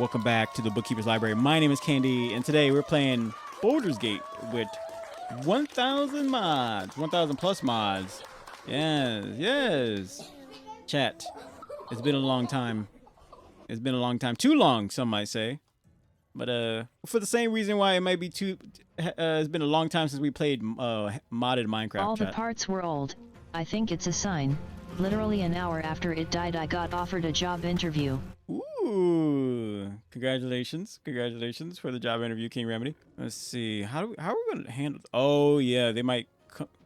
Welcome back to the Bookkeeper's Library. My name is Candy, and today we're playing Baldur Gate with 1,000 mods, 1,000 plus mods. Yes. Chat, it's been a long time. It's been a long time. Too long, some might say. But for the same reason why it might be it's been a long time since we played modded Minecraft. All chat. the parts were old. I think it's a sign. Literally an hour after it died, I got offered a job interview. Ooh, congratulations for the job interview, King Remedy. Let's see, how are we gonna handle? Oh yeah, they might.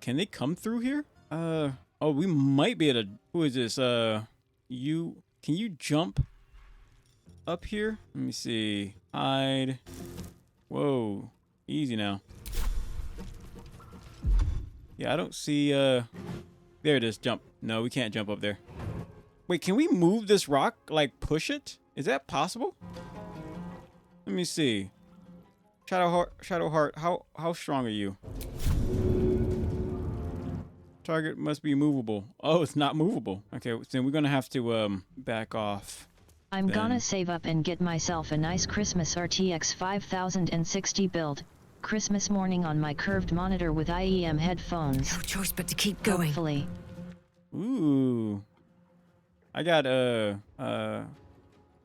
Can they come through here? Oh, we might be able to. Who is this? Can you jump up here? Let me see. Hide. Whoa, easy now. Yeah, I don't see. There it is. Jump. No, we can't jump up there. Wait, can we move this rock? Like push it? Is that possible? Let me see. Shadowheart, how strong are you? Target must be movable. Oh, it's not movable. Okay, then we're gonna have to back off. I'm gonna save up and get myself a nice Christmas RTX 5060 build. Christmas morning on my curved monitor with IEM headphones. No choice but to keep going. Hopefully. Ooh. I got I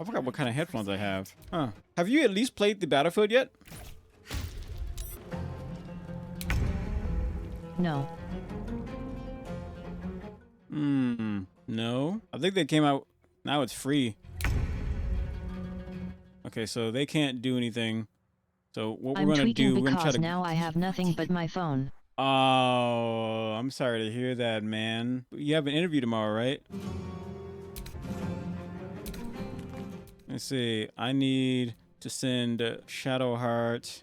forgot what kind of headphones I have. Huh. Have you at least played the Battlefield yet? No. No. I think they came out. Now it's free. Okay, so they can't do anything. So what we're gonna do? We're gonna try to. Now I have nothing but my phone. Oh, I'm sorry to hear that, man. You have an interview tomorrow, right? Let's see. I need to send Shadowheart.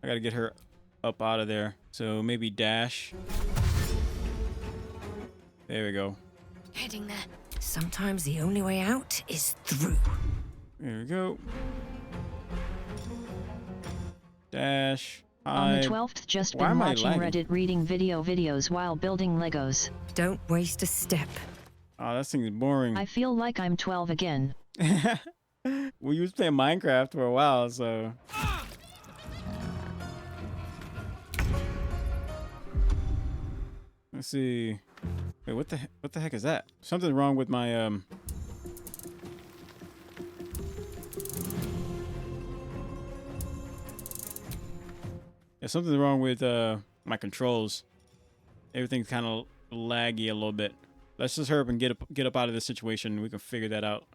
I gotta get her up out of there. So maybe dash. There we go. Heading there. Sometimes the only way out is through. There we go. Dash. On the 12th, just been watching Reddit, reading videos while building Legos. Don't waste a step. Oh, that thing is boring. I feel like I'm 12 again. We was playing Minecraft for a while, so. Let's see. Wait, what the heck is that? Something's wrong with my Yeah, something's wrong with my controls. Everything's kind of laggy a little bit. Let's just hurry up and get up out of this situation. We can figure that out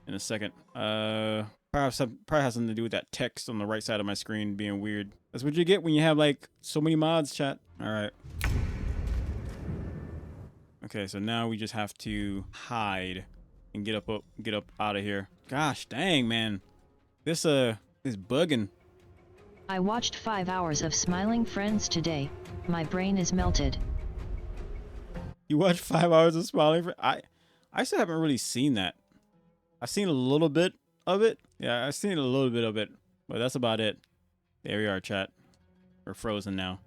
in a second. Probably has something to do with that text on the right side of my screen being weird. That's what you get when you have like so many mods, chat. All right. Okay, so now we just have to hide and get up out of here. Gosh, dang, man. This is bugging. I watched 5 hours of Smiling Friends today. My brain is melted. You watched 5 hours of Smiling Friends? I still haven't really seen that. I've seen a little bit of it. Yeah, I've seen a little bit of it, but that's about it. There we are, chat. We're frozen now.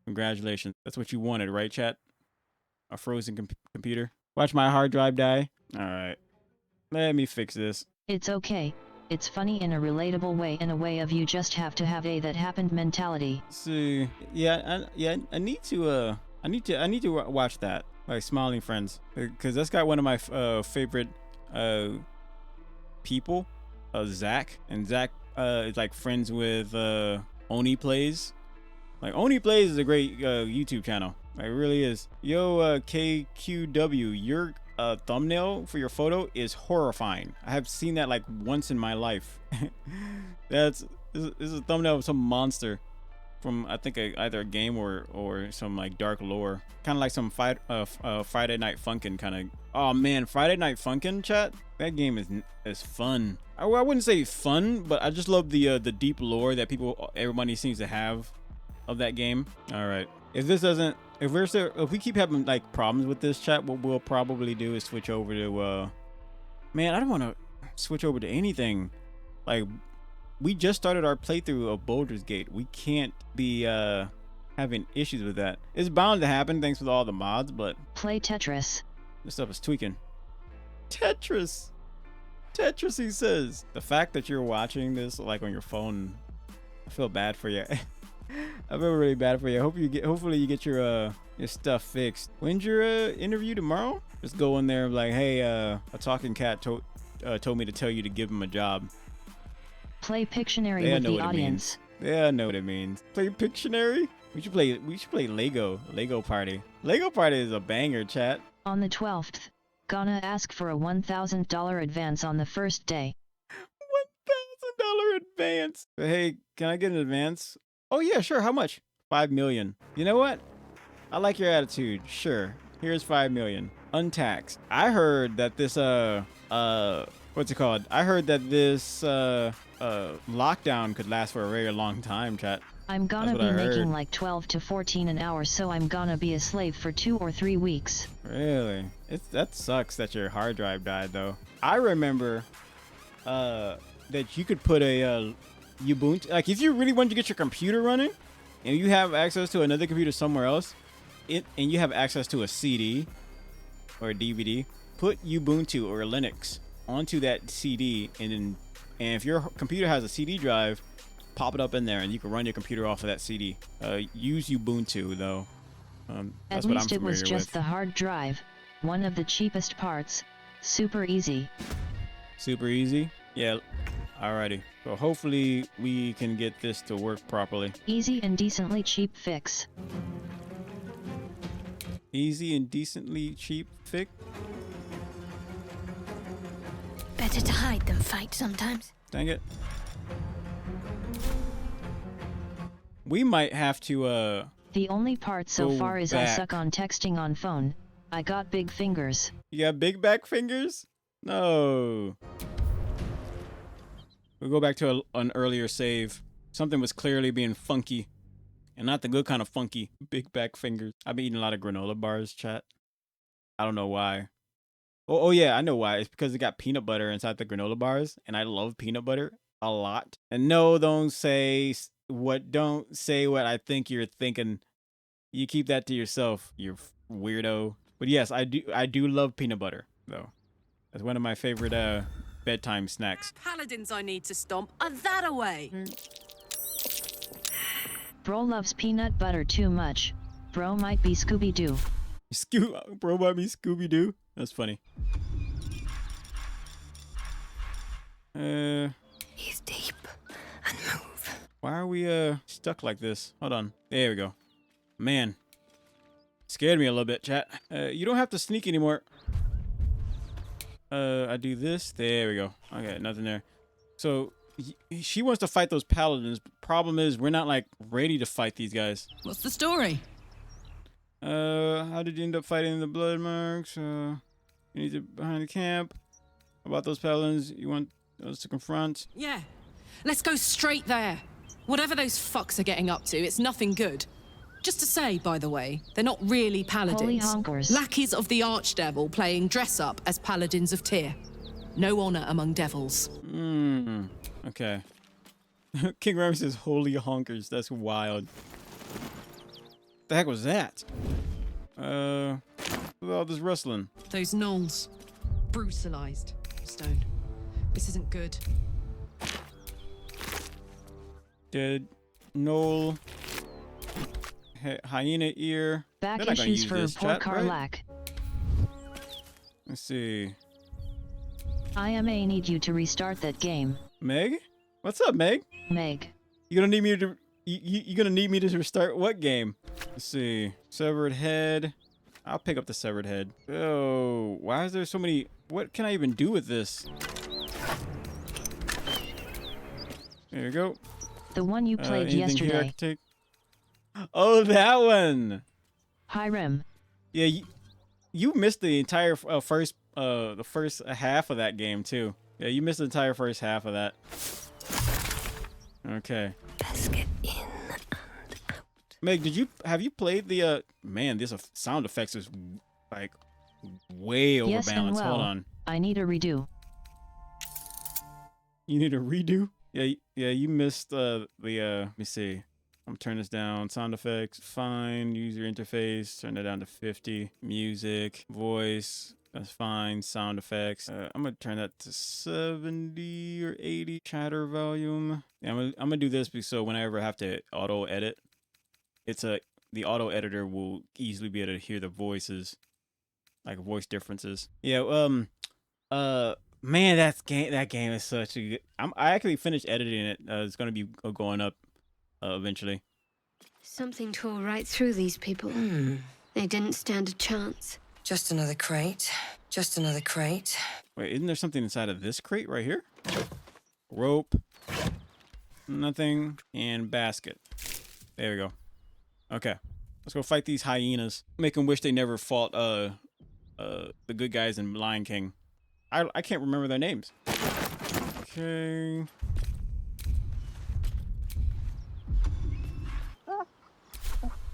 Congratulations. That's what you wanted, right, chat? A frozen computer. Watch my hard drive die. All right. Let me fix this. It's okay. It's funny in a relatable way, in a way of you just have to have a that happened mentality. Let's see. Yeah, I need to watch that. Like Smiling Friends, because that's got one of my favorite people, Zach, and Zach is like friends with Oni Plays. Like Oni Plays is a great YouTube channel. Like, it really is. Yo, KQW, your thumbnail for your photo is horrifying. I have seen that like once in my life. This is a thumbnail of some monster from I think either a game or some like dark lore. Kind of like some Friday Night Funkin' kind of. Oh man, Friday Night Funkin', chat. That game is fun. I wouldn't say fun, but I just love the deep lore that everybody seems to have of that game. All right, if we keep having like problems with this, chat, what we'll probably do is switch over to man, I don't want to switch over to anything. Like, we just started our playthrough of Baldur Gate. We can't be having issues with that. It's bound to happen thanks to all the mods, but play Tetris. this stuff is tweaking. Tetris. Tetris, he says. The fact that you're watching this like on your phone, I feel bad for you. I feel really bad for you. Hopefully you get your stuff fixed. When's your interview tomorrow? Just go in there and be like, hey, a talking cat told me to tell you to give him a job. Play Pictionary with the audience. Yeah, I know what it means. Play Pictionary? We should play Lego Party. Lego Party is a banger, chat. On the 12th, gonna ask for a $1,000 advance on the first day. $1,000 advance. Hey, can I get an advance? Oh yeah, sure. How much? 5 million. You know what? I like your attitude. Sure. Here's 5 million. Untaxed. I heard that this what's it called? I heard that this lockdown could last for a very long time, chat. I'm gonna be making like 12 to 14 an hour, so I'm gonna be a slave for 2 or 3 weeks. Really? That sucks that your hard drive died though. I remember that you could put a Ubuntu, like if you really wanted to get your computer running and you have access to another computer somewhere else, and you have access to a CD or a DVD, put Ubuntu or Linux onto that CD, and if your computer has a CD drive, pop it up in there and you can run your computer off of that CD. Use Ubuntu though. That's At what least I'm it was familiar just with. the hard drive, one of the cheapest parts, super easy. Super easy? Yeah, alrighty. So hopefully we can get this to work properly. Easy and decently cheap fix. Easy and decently cheap fix? Better to hide than fight sometimes. Dang it. We might have to, The only part so go far is I back. suck on texting on phone. I got big fingers. You got big back fingers? No. We'll go back to an earlier save. Something was clearly being funky. And not the good kind of funky. Big back fingers. I've been eating a lot of granola bars, chat. I don't know why. Oh yeah, I know why. It's because it got peanut butter inside the granola bars. And I love peanut butter a lot. And no, don't say what I think you're thinking. You keep that to yourself, you weirdo. But yes, I do love peanut butter, though. That's one of my favorite bedtime snacks. Paladins I need to stomp are that away. Bro loves peanut butter too much. Bro might be Scooby-Doo. Bro might be Scooby-Doo. That's funny. He's deep and move. Why are we stuck like this? Hold on. There we go. Man. Scared me a little bit, chat. You don't have to sneak anymore. I do this. There we go. Okay, nothing there. So she wants to fight those paladins. Problem is, we're not like ready to fight these guys. What's the story? How did you end up fighting the blood marks? You need to behind the camp. About those paladins you want us to confront. Yeah. Let's go straight there. Whatever those fucks are getting up to, it's nothing good. Just to say, by the way, they're not really paladins. Holy honkers. Lackeys of the Archdevil playing dress-up as paladins of Tyr. No honor among devils. Okay. King Remy says, holy honkers. That's wild. The heck was that? Look at all this rustling. Those gnolls. Brutalized. Stone. This isn't good. Dead Knoll. Hyena ear. Back They're not gonna issues use for this, poor chat, right? Carlac. Let's see. I may need you to restart that game. Meg? What's up, Meg? Meg. You gonna need me to you gonna need me to restart what game? Let's see. Severed head. I'll pick up the severed head. Oh, why is there so many? What can I even do with this? There you go. The one you played Anything here I yesterday. can take? Oh, that one. Hiram. Yeah, you missed the entire first half of that game too. Yeah, you missed the entire first half of that. Okay. Let's get in and out. Meg, have you played the man, this sound effects is like way overbalanced. Yes and well, Hold on. I need a redo. You need a redo? Yeah, you missed let me see. I'm gonna turn this down. Sound effects, fine. User interface, turn that down to 50. Music, voice, That's fine. Sound effects. I'm gonna turn that to 70 or 80 chatter volume. Yeah, I'm gonna do this because so whenever I have to auto edit, the auto editor will easily be able to hear the voices, like voice differences. Yeah. Man, that game is such a good. I actually finished editing it. It's gonna be going up eventually. Something tore right through these people. They didn't stand a chance. Just another crate. Just another crate. Wait, isn't there something inside of this crate right here? Rope. Nothing. And basket. There we go. Okay. Let's go fight these hyenas. Make them wish they never fought the good guys in Lion King. I can't remember their names. Okay.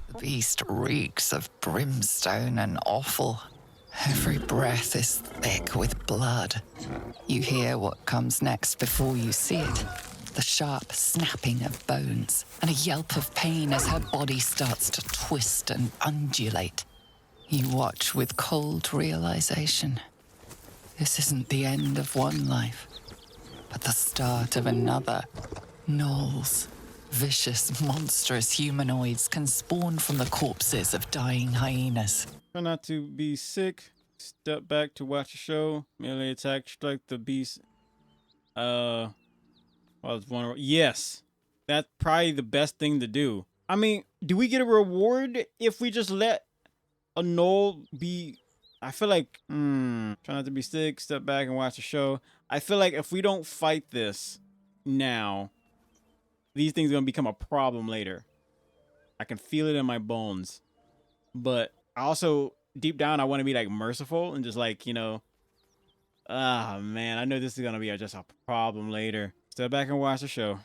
The beast reeks of brimstone and offal. Every breath is thick with blood. You hear what comes next before you see it. The sharp snapping of bones and a yelp of pain as her body starts to twist and undulate. You watch with cold realization. This isn't the end of one life, but the start of another. Gnolls, vicious, monstrous humanoids can spawn from the corpses of dying hyenas. Try not to be sick. Step back to watch a show. Melee attack, strike the beast. While it's vulnerable. Yes, that's probably the best thing to do. I mean, do we get a reward if we just let a gnoll be? I feel like, try not to be sick, step back and watch the show. I feel like if we don't fight this now, these things are going to become a problem later. I can feel it in my bones. But I also, deep down, I want to be like merciful and just like, you know, man, I know this is going to be just a problem later. Step back and watch the show.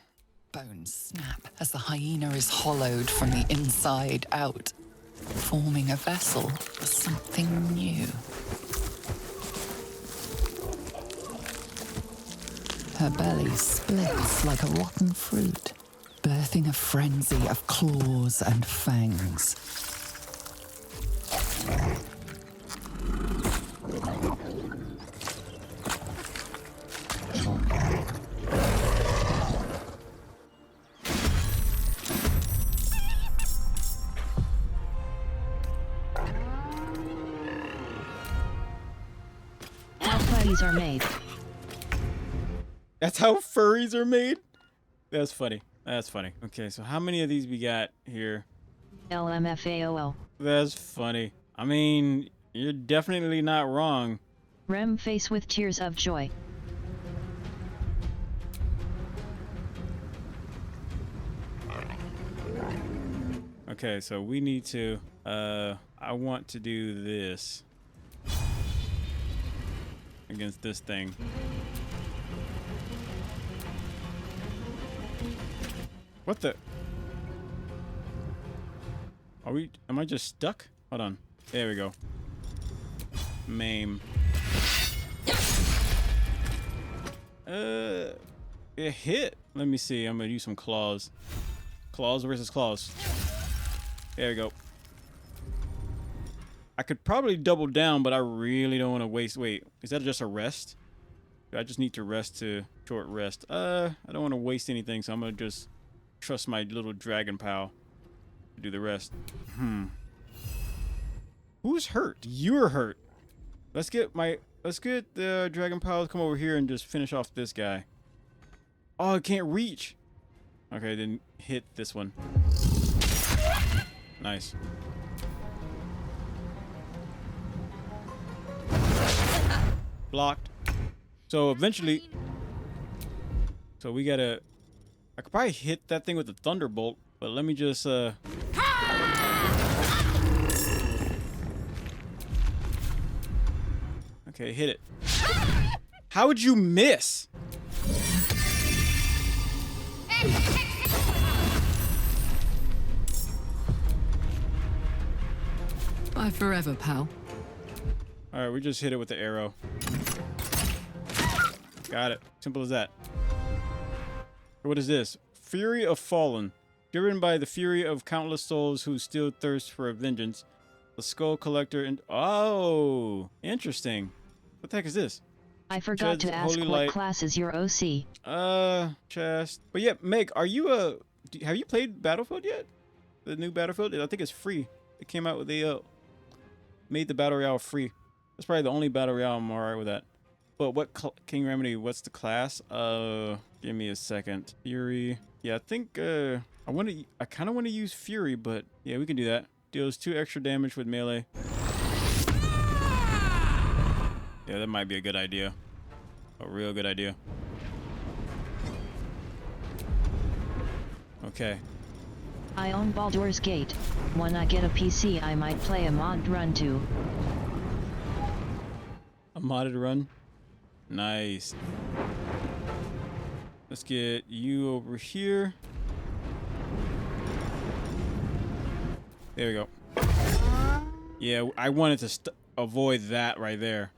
Bones snap as the hyena is hollowed from the inside out, forming a vessel for something new. Her belly splits like a rotten fruit, birthing a frenzy of claws and fangs. Are made. That's how furries are made? That's funny. That's funny. Okay, so how many of these we got here? LMFAOL. That's funny. I mean, you're definitely not wrong. Rem face with tears of joy. Okay, so we need to, I want to do this against this thing. What the? Am I just stuck? Hold on. There we go. Maim. It hit. Let me see. I'm gonna use some claws. Claws versus claws. There we go. I could probably double down, but I really don't want to waste. Wait, is that just a rest? I just need to rest to short rest. I don't want to waste anything, so I'm gonna just trust my little dragon pal to do the rest. Who's hurt? You're hurt. Let's get the dragon pal to come over here and just finish off this guy. Oh, I can't reach. Okay, then hit this one. Nice. Blocked. So eventually, so we gotta, I could probably hit that thing with the thunderbolt, but let me just okay, hit it. How would you miss? Bye forever, pal. All right, we just hit it with the arrow. Got it. Simple as that. What is this? Fury of Fallen. Driven by the fury of countless souls who still thirst for vengeance, A skull collector and oh, interesting. What the heck is this? I forgot Judge, to ask Holy what Light. class is your OC. Chest. But yeah, Meg, are you have you played Battlefield yet? The new Battlefield? I think it's free. It came out with made the Battle Royale free. That's probably the only Battle Royale I'm alright with that. But what King Remedy, what's the class? Give me a second. Fury. Yeah, I think I kind of want to use Fury, but yeah, we can do that. Deals 2 extra damage with melee. Yeah, that might be a good idea. A real good idea. Okay. I own Baldur's Gate. When I get a PC, I might play a mod run too. A modded run? Nice. Let's get you over here. There we go. Yeah, I wanted to avoid that right there.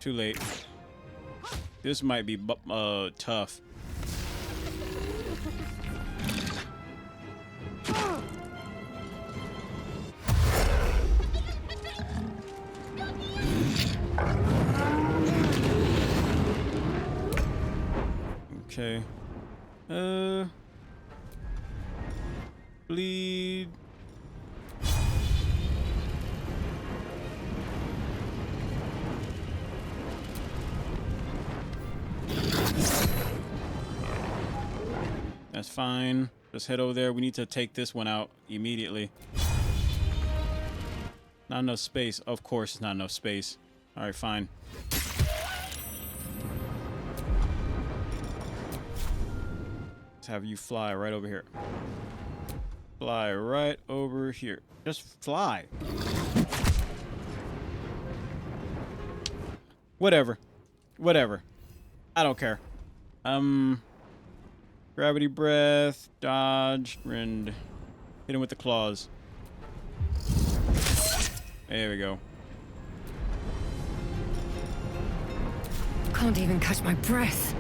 Too late. This might be tough. Okay. Bleed. That's fine. Just head over there. We need to take this one out immediately. Not enough space. Of course, it's not enough space. All right, fine. Let's have you fly right over here. Fly right over here. Just fly. Whatever. Whatever. I don't care. Gravity breath, dodge, and hit him with the claws. There we go. Can't even catch my breath.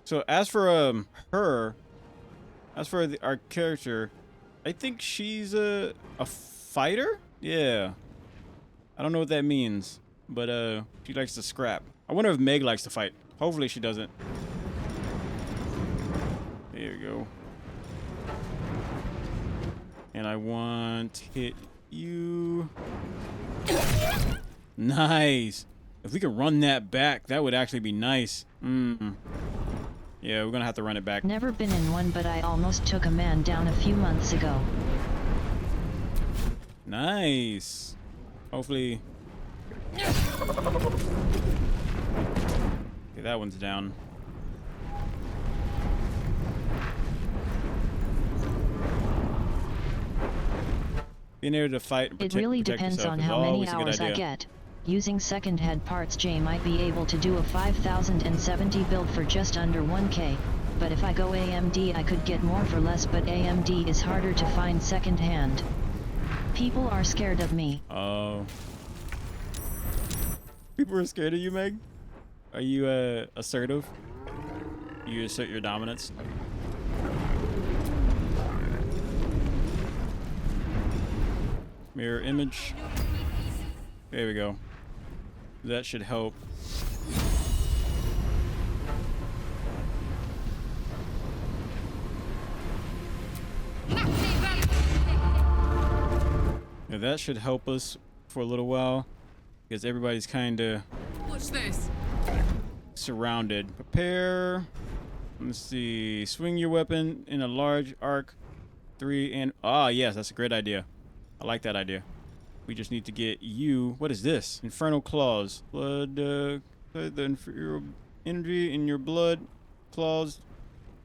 So as for our character, I think she's a fighter? Yeah. I don't know what that means, but she likes to scrap. I wonder if Meg likes to fight. Hopefully she doesn't. There you go. And I want to hit you. Nice. If we could run that back, that would actually be nice. Yeah, we're gonna have to run it back. Never been in one, but I almost took a man down a few months ago. Nice. Hopefully. Okay, that one's down. Being able to fight and It really depends on how many hours I get. Using second-hand parts, Jay might be able to do a 5070 build for just under 1k, but if I go AMD I could get more for less, but AMD is harder to find second-hand. People are scared of me. Oh. People are scared of you, Meg? Are you assertive? You assert your dominance? Mirror image. There we go. That should help. Yeah, that should help us for a little while, because everybody's kind of Watch this. surrounded. Prepare. Let's see. Swing your weapon in a large arc. 3 and yes, that's a great idea. I like that idea. We just need to get you. What is this? Infernal claws. Blood. The infernal energy in your blood. Claws,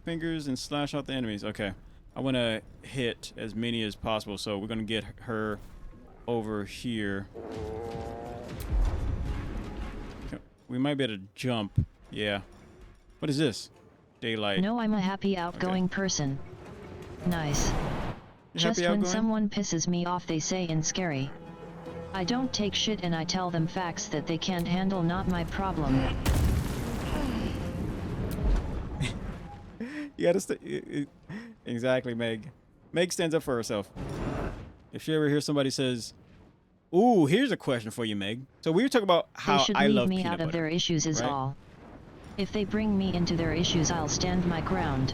fingers, and slash out the enemies. Okay. I want to hit as many as possible, so we're gonna get her over here. Okay. We might be able to jump. Yeah. What is this? Daylight. No, I'm a happy, outgoing person. Nice. You're Just happy, when outgoing? someone pisses me off, they say in scary. I don't take shit and I tell them facts that they can't handle, not my problem. You gotta stay. Exactly, Meg. Meg stands up for herself. If she ever hears somebody says, "Ooh, here's a question for you, Meg." So we were talking about how they should I leave love me peanut out butter, of their issues is right? all. If they bring me into their issues, I'll stand my ground.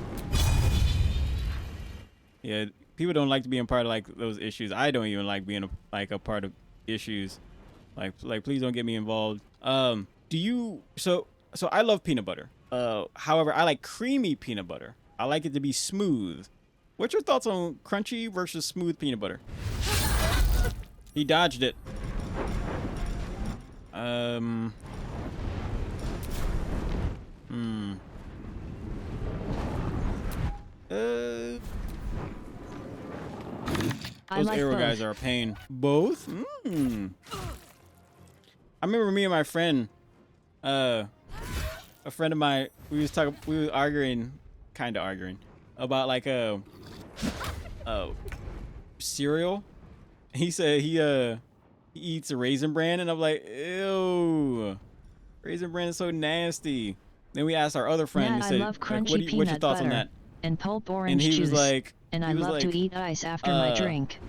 Yeah, people don't like to be a part of like those issues. I don't even like being a part of issues. Like please don't get me involved. Do you? So I love peanut butter. However, I like creamy peanut butter. I like it to be smooth. What's your thoughts on crunchy versus smooth peanut butter? He dodged it. Those like arrow both. guys are a pain. Both? I remember me and my friend, a friend of mine, we were arguing, kind of arguing, about like a cereal. He said he eats a Raisin Bran, and I'm like, ew, Raisin Bran is so nasty. Then we asked our other friend, Matt, we said, I love crunchy what's your peanut thoughts on butter that? and pulp orange And he juice. was like, and I love to eat ice after my drink.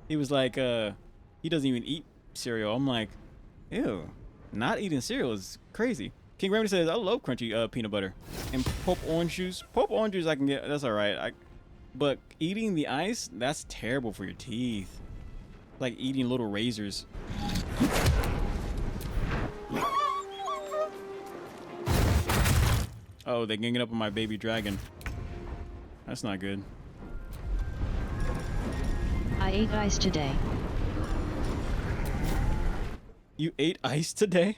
He was like, he doesn't even eat cereal. I'm like, ew, not eating cereal is crazy. King Remedy says, I love crunchy peanut butter and pulp orange juice. Pulp orange juice I can get, that's all right. But eating the ice, that's terrible for your teeth. Like eating little razors. Oh, they're ganging up on my baby dragon. That's not good. I ate ice today. You ate ice today?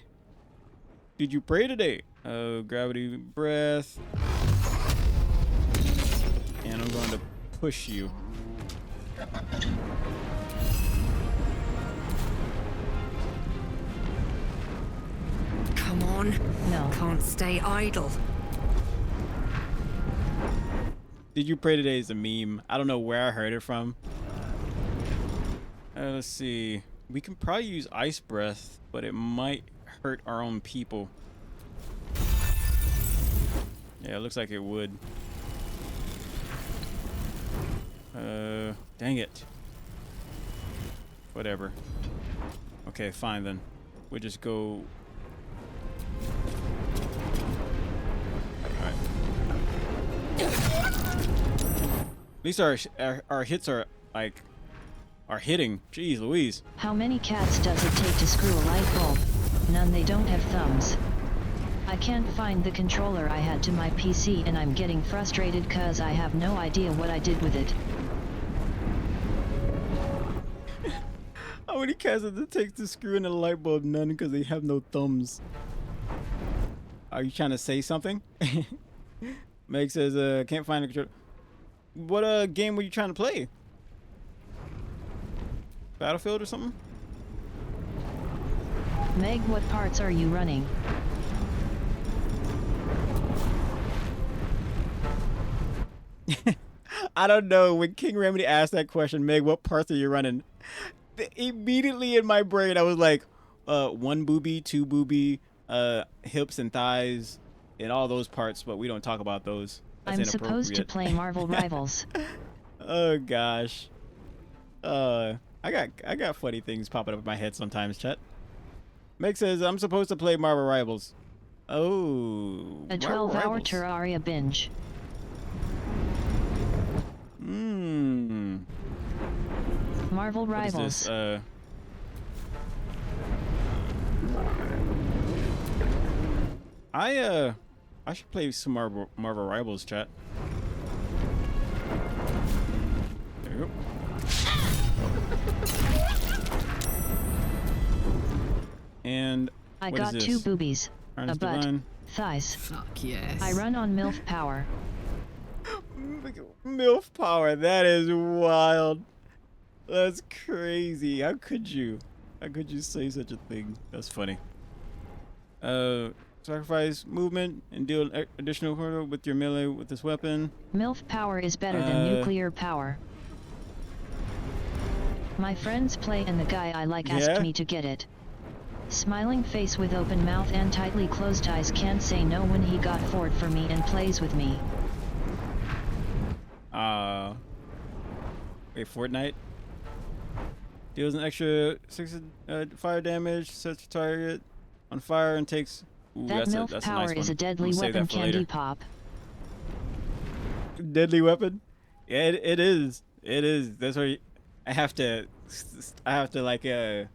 Did you pray today? Oh, gravity breath. And I'm going to push you. Come on. No. Can't stay idle. Did you pray today is a meme. I don't know where I heard it from. Let's see. We can probably use ice breath, but it might hurt our own people. Yeah, it looks like it would. Dang it. Whatever. Okay, fine then. We'll just go. Alright. At least our hits are like are hitting. Jeez Louise. How many cats does it take to screw a light bulb? None. They don't have thumbs. I can't find the controller I had to my PC and I'm getting frustrated cause I have no idea what I did with it. How many cats does it take to screw in a light bulb? None, because they have no thumbs. Are you trying to say something? Meg says, can't find the controller. What game were you trying to play? Battlefield or something? Meg, what parts are you running? I don't know. When King Remedy asked that question, Meg, what parts are you running? Immediately in my brain, I was like, one booby, two booby, hips and thighs, and all those parts, but we don't talk about those. That's I'm supposed to play Marvel Rivals. Oh gosh. I got funny things popping up in my head sometimes, chat. Meg says I'm supposed to play Marvel Rivals. Oh. A 12-hour Terraria binge. Marvel Rivals. What is this? I should play some Marvel Rivals, chat. There you go. And I got 2 boobies, a butt, Divine. thighs. Fuck yes. I run on MILF power. MILF power, that is wild. That's crazy. How could you say such a thing? That's funny. Sacrifice movement and deal additional hurdle with your melee with this weapon. MILF power is better than nuclear power. My friends play and the guy I like asked me to get it. Smiling face with open mouth and tightly closed eyes, can't say no when he got forward for me and plays with me. Wait, Fortnite deals an extra 6 fire damage, sets your target on fire, and takes. Ooh, that MILF that's power a nice is one. a deadly weapon, candy later. pop. Deadly weapon? Yeah, it is. It is. That's why I have to like Can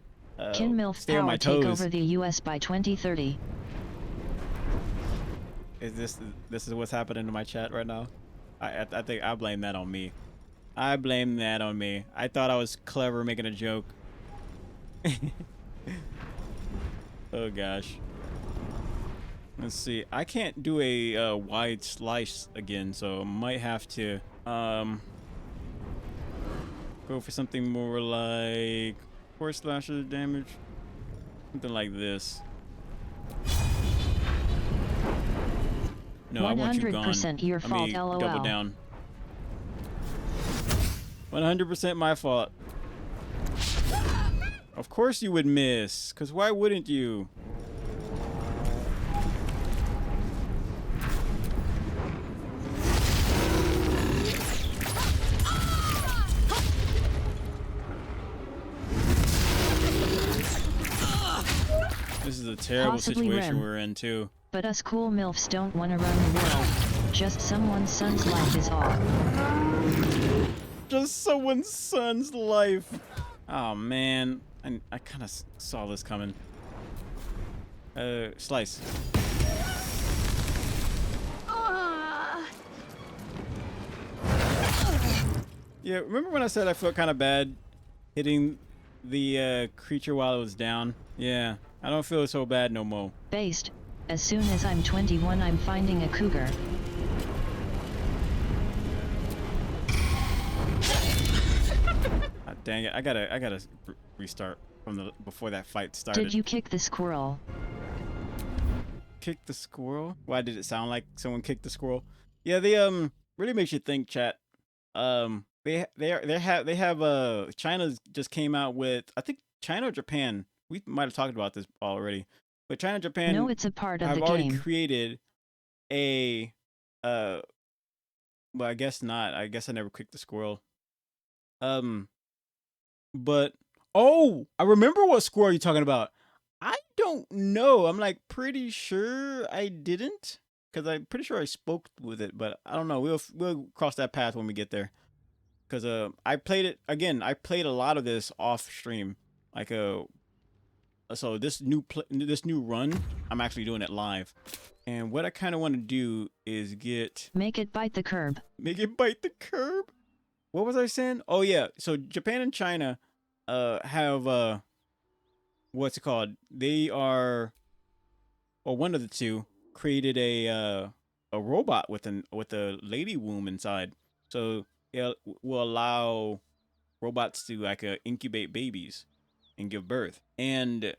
MILF stay on my power toes. take over the US by 2030? Is this is what's happening to my chat right now? I think I blame that on me. I blame that on me. I thought I was clever making a joke. Oh gosh. Let's see. I can't do a wide slice again, so I might have to go for something more like 4 slasher damage, something like this. No, I want you gone. 100% your fault, LOL. Double down. 100% my fault. Of course you would miss, because why wouldn't you? This is a terrible Possibly situation Rim. we're in, too. But us cool MILFs don't want to run the world. Just someone's son's life is all. Just someone's son's life. Oh, man. I kind of saw this coming. Slice. Yeah, remember when I said I felt kind of bad hitting the creature while it was down? Yeah, I don't feel so bad no more. Based. As soon as I'm 21, I'm finding a cougar. Ah, dang it! I gotta restart from before that fight started. Did you kick the squirrel? Kick the squirrel? Why did it sound like someone kicked the squirrel? Yeah, they really makes you think, chat. They have China's just came out with, I think China or Japan. We might have talked about this already, but China and Japan. No, it's a part of have the already game. created a well, I guess not. I guess I never kicked the squirrel. But oh, I remember what squirrel you're talking about. I don't know. I'm like pretty sure I didn't, because I'm pretty sure I spoke with it, but I don't know. We'll cross that path when we get there. Because I played it again. I played a lot of this off stream, like so this new run, I'm actually doing it live. And what I kind of want to do is Make it bite the curb. Make it bite the curb. What was I saying? Oh yeah. So Japan and China have what's it called? They are, or one of the two created a robot with a lady womb inside. So it will allow robots to like incubate babies and give birth. And it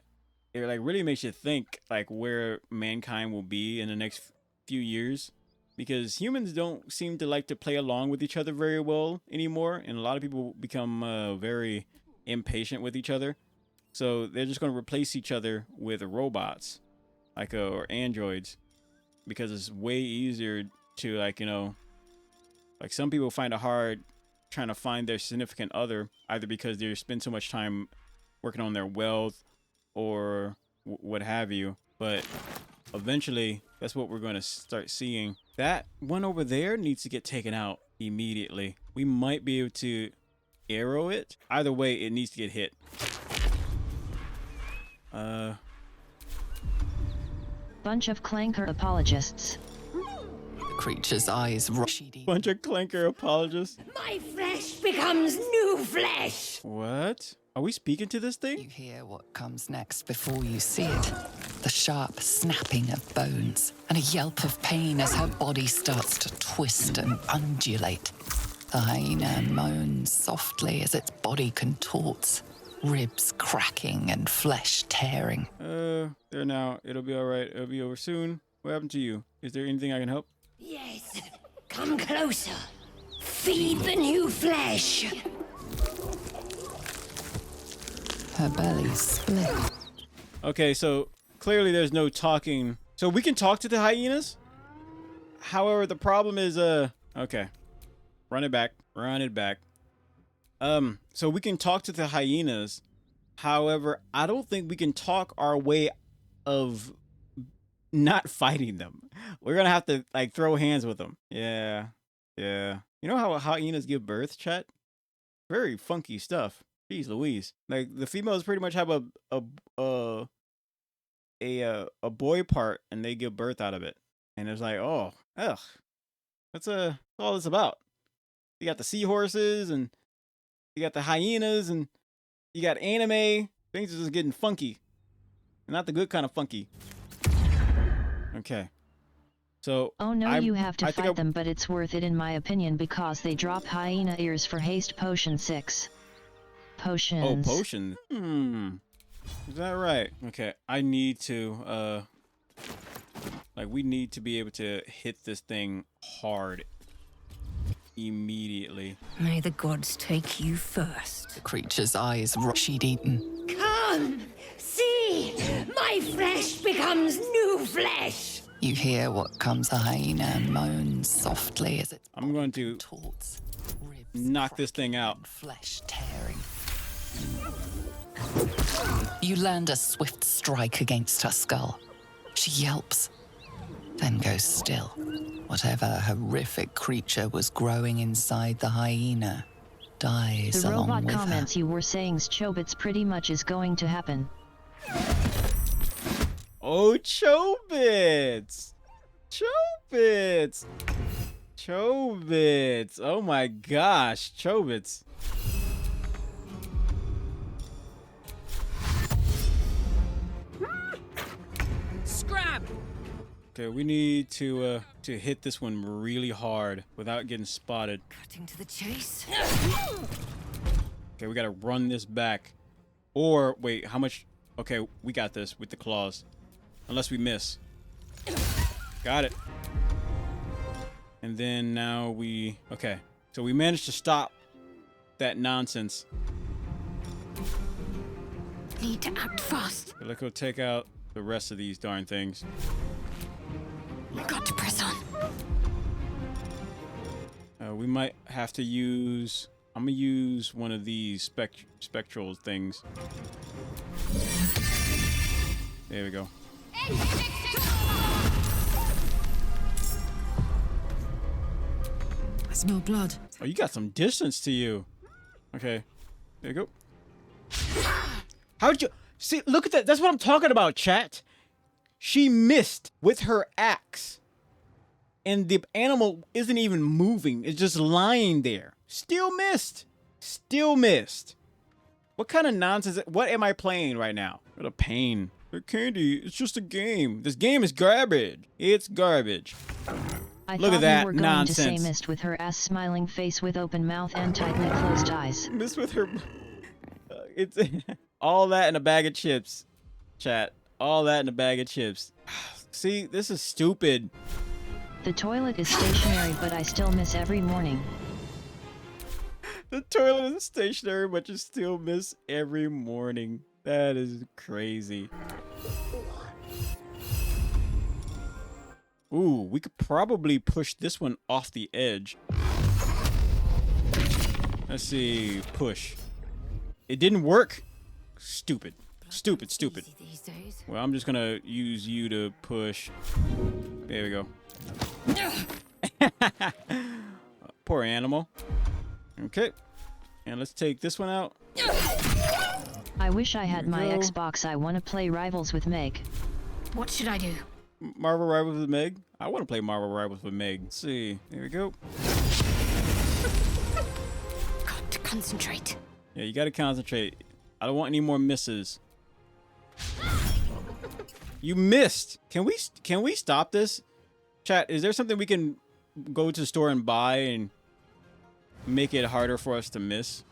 like really makes you think like where mankind will be in the next few years, because humans don't seem to like to play along with each other very well anymore, and a lot of people become very impatient with each other. So they're just going to replace each other with robots, like or androids, because it's way easier to like, you know, like some people find it hard trying to find their significant other, either because they spend so much time working on their wealth or what have you. But eventually, that's what we're going to start seeing. That one over there needs to get taken out immediately. We might be able to arrow it. Either way, it needs to get hit. Bunch of clanker apologists. The creature's eyes rushy. Bunch of clanker apologists. My flesh becomes new flesh! What? Are we speaking to this thing? You hear what comes next before you see it. The sharp snapping of bones and a yelp of pain as her body starts to twist and undulate. The hyena moans softly as its body contorts, ribs cracking and flesh tearing. There now. It'll be all right. It'll be over soon. What happened to you? Is there anything I can help? Yes, come closer. Feed the new flesh. Her belly's split. Okay, so clearly there's no talking. So we can talk to the hyenas? However, the problem is, okay. Run it back. Run it back. So we can talk to the hyenas. However, I don't think we can talk our way of not fighting them. We're gonna have to like throw hands with them. Yeah. You know how hyenas give birth, chat? Very funky stuff. Jeez Louise. Like the females pretty much have a boy part and they give birth out of it. And it's like, oh, ugh. That's all it's about. You got the seahorses and you got the hyenas and you got anime. Things are just getting funky. And not the good kind of funky. Okay. So oh no, you have to fight them, but it's worth it in my opinion because they drop hyena ears for haste potion 6. Potions. Oh, potion. Is that right? Okay, I need to like we need to be able to hit this thing hard immediately. May the gods take you first. The creature's eyes she'd eaten. Come, see, my flesh becomes new flesh. You hear what comes a hyena and moans softly as it I'm going to torts, ribs knock this thing out. and flesh tearing. You land a swift strike against her skull. She yelps, then goes still. Whatever horrific creature was growing inside the hyena dies The along robot with comments her. you were saying Chobits pretty much is going to happen. Oh, Chobits! Chobits! Chobits! Oh my gosh, Chobits. Scrap! Okay, we need to hit this one really hard without getting spotted. Cutting to the chase. Okay, we gotta run this back. Or, wait, how much? Okay, we got this with the claws. Unless we miss. Got it. And then now we... Okay, so we managed to stop that nonsense. Need to act fast. Okay, let's go take out the rest of these darn things. Got to press on. We might have to use... I'm gonna use one of these spectral things. There we go. I smell blood. Oh, you got some distance to you. Okay. There you go. How'd you... See, look at that. That's what I'm talking about, chat. She missed with her axe. And the animal isn't even moving. It's just lying there. Still missed. Still missed. What kind of nonsense? What am I playing right now? What a pain. Candy, it's just a game. This game is garbage. It's garbage. I Look thought at that you were going nonsense. to say mist with her ass smiling face with open mouth and tightly closed eyes. Miss with her... it's all that in a bag of chips, chat. All that in a bag of chips. See, this is stupid. The toilet is stationary, but I still miss every morning. The toilet is stationary, but you still miss every morning. That is crazy. Ooh, we could probably push this one off the edge. Let's see. Push. It didn't work. Stupid. Stupid, stupid. These days. Well, I'm just gonna use you to push. There we go. Poor animal. Okay. And let's take this one out. I wish I had my go. Xbox. I want to play Rivals with Meg. What should I do? Marvel Rivals with Meg. I want to play Marvel Rivals with Meg. Let's see. There we go. Got to concentrate. Yeah, you gotta concentrate. I don't want any more misses. You missed. Can we stop this? Chat, is there something we can go to the store and buy and make it harder for us to miss?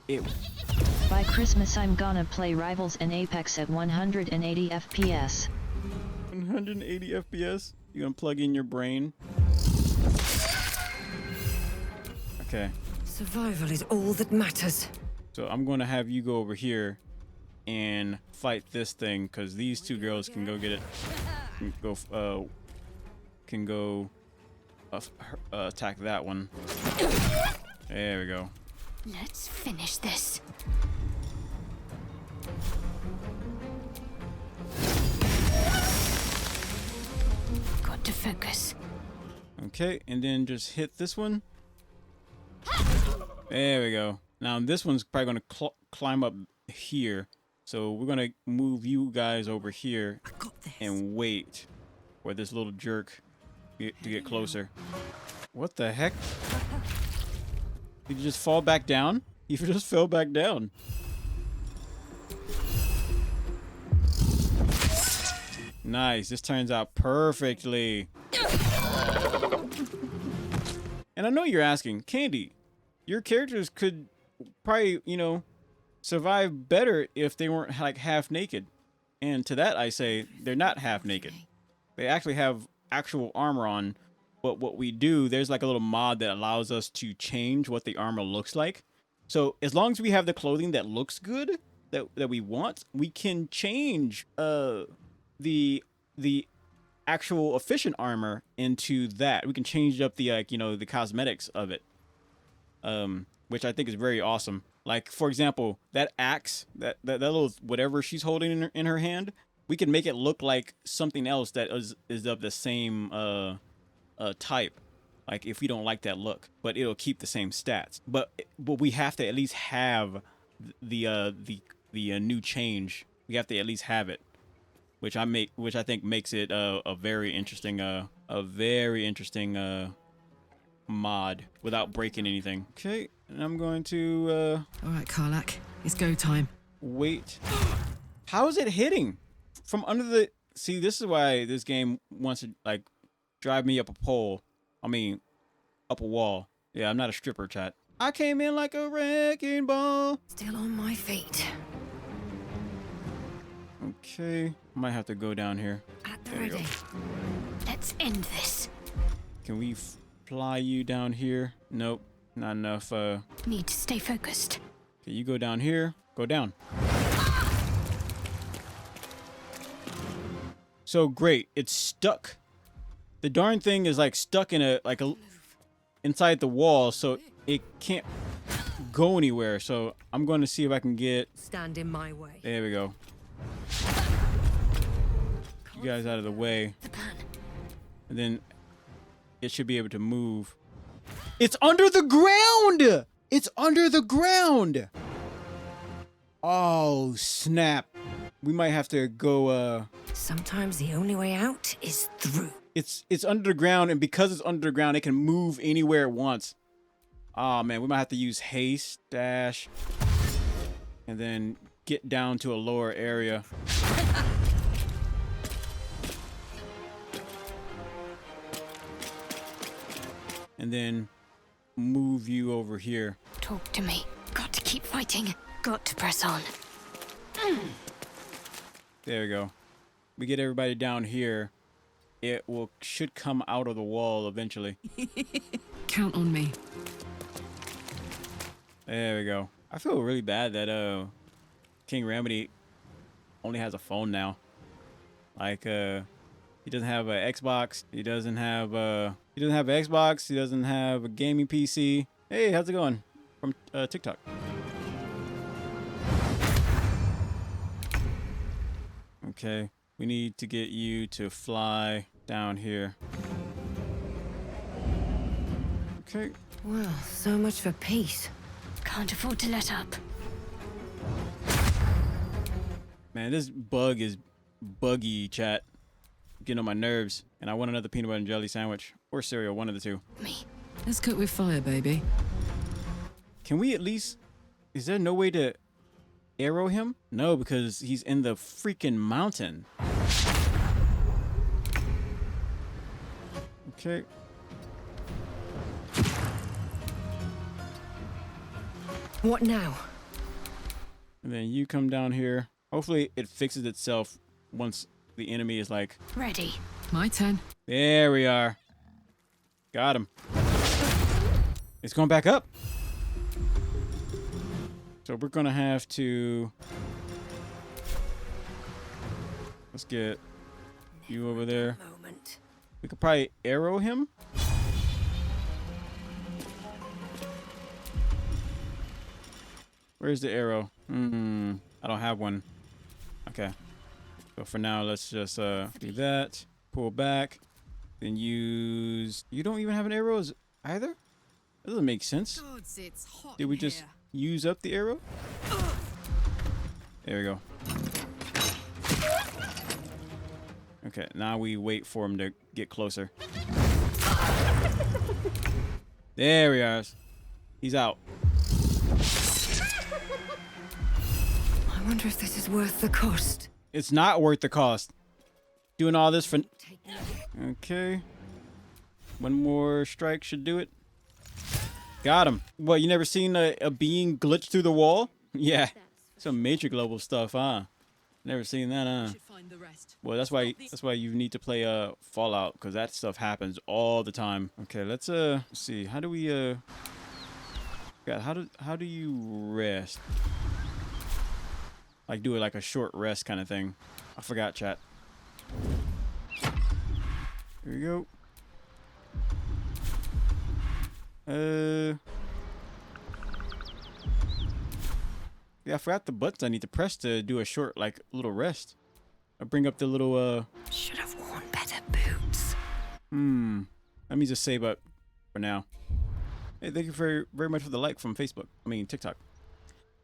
By Christmas I'm gonna play Rivals and Apex at 180 FPS. 180 FPS? You gonna plug in your brain? Okay. Survival is all that matters. So I'm gonna have you go over here and fight this thing, because these two girls can go get it. Can go attack that one. There we go. Let's finish this. Got to focus. Okay, and then just hit this one. There we go. Now this one's probably going to climb up here. So we're going to move you guys over here and wait for this little jerk to get closer. What the heck? Did you just fall back down? You just fell back down. Nice. This turns out perfectly. And I know you're asking, Candy, your characters could probably, you know, survive better if they weren't like half naked. And to that I say, they're not half naked. They actually have actual armor on. But what we do, there's like a little mod that allows us to change what the armor looks like. So as long as we have the clothing that looks good, that we want, we can change the actual efficient armor into that. We can change up the like, you know, the cosmetics of it, which I think is very awesome. Like for example, that axe, that little whatever she's holding in her hand, we can make it look like something else that is of the same type. Like if we don't like that look, but it'll keep the same stats. But we have to at least have the new change. We have to at least have it, which I think makes it a very interesting mod without breaking anything. Okay, and I'm going to All right, Karlak, it's go time. wait. How is it hitting from under the? See, this is why this game wants to like drive me up a pole. I mean, up a wall. Yeah, I'm not a stripper, chat. I came in like a wrecking ball. Still on my feet. Okay, might have to go down here. At the There we go. ready. Let's end this. Can we fly you down here? Nope, not enough. Need to stay focused. Okay, you go down here. Go down. So great, it's stuck. The darn thing is like stuck in a inside the wall, so it can't go anywhere. So I'm going to see if I can get. Stand in my way. There we go. You guys out of the way, The plan. and then it should be able to move. It's under the ground. It's under the ground. Oh snap! We might have to go. Sometimes the only way out is through. It's under the ground, and because it's under the ground, it can move anywhere it wants. Oh man, we might have to use haste, dash, and then get down to a lower area. And then move you over here. Talk to me. Got to keep fighting. Got to press on. There we go. We get everybody down here. It should come out of the wall eventually. Count on me. There we go. I feel really bad that King Remedy only has a phone now. Like he doesn't have an Xbox. He doesn't have an Xbox. He doesn't have a gaming PC. Hey, how's it going? From TikTok. Okay, we need to get you to fly down here. Okay. Well, so much for peace. Can't afford to let up. Man, this bug is buggy, chat. Getting on my nerves. And I want another peanut butter and jelly sandwich. Or cereal, one of the two. Me. Let's cook with fire, baby. Can we at least... Is there no way to arrow him? No, because he's in the freaking mountain. Okay. What now? And then you come down here. Hopefully it fixes itself once the enemy is like... Ready. My turn. There we are. Got him. It's going back up. So we're going to have to... Let's get you over there. Moment. We could probably arrow him. Where's the arrow? I don't have one. Okay. So for now, let's just do that. Pull back. Then use... You don't even have an arrow either? That doesn't make sense. Gods, it's hot Did we in just here. use up the arrow? There we go. Okay, now we wait for him to get closer. There we are. He's out. I wonder if this is worth the cost. It's not worth the cost. Doing all this for... Okay. One more strike should do it. Got him. What, you never seen a being glitch through the wall? Yeah. Some major global stuff, huh? Never seen that, huh? Should find the rest. Well, that's why you need to play Fallout, because that stuff happens all the time. Okay, let's see. How do we God, how do you rest? Like do it like a short rest kind of thing. I forgot, chat. Here we go. Yeah, I forgot the buttons I need to press to do a short, like, little rest. I bring up the little, Should have worn better boots. Let me just save up for now. Hey, thank you very, very much for the like from Facebook. I mean, TikTok.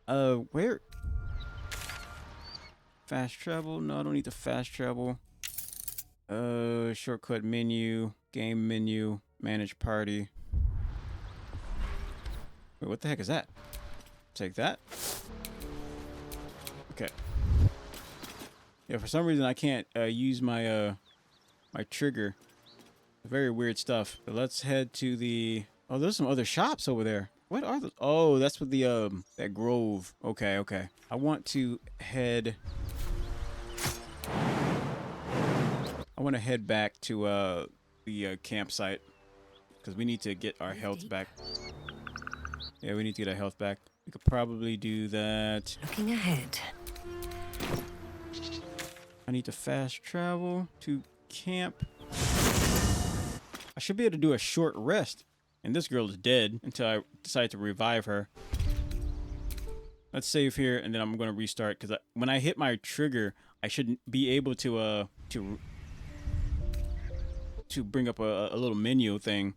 Where? Fast travel? No, I don't need the fast travel. Shortcut menu, game menu, manage party. Wait, what the heck is that? Take that. Okay. Yeah, for some reason I can't use my my trigger. Very weird stuff. So let's head to the... Oh, there's some other shops over there. What are those? Oh, that's with the that grove. Okay, okay. I want to head... I want to head back to the campsite because we need to get our health back. Yeah, we need to get our health back. We could probably do that. Looking ahead. I need to fast travel to camp. I should be able to do a short rest. And this girl is dead until I decide to revive her. Let's save here, and then I'm going to restart. Because when I hit my trigger, I should be able to bring up a little menu thing.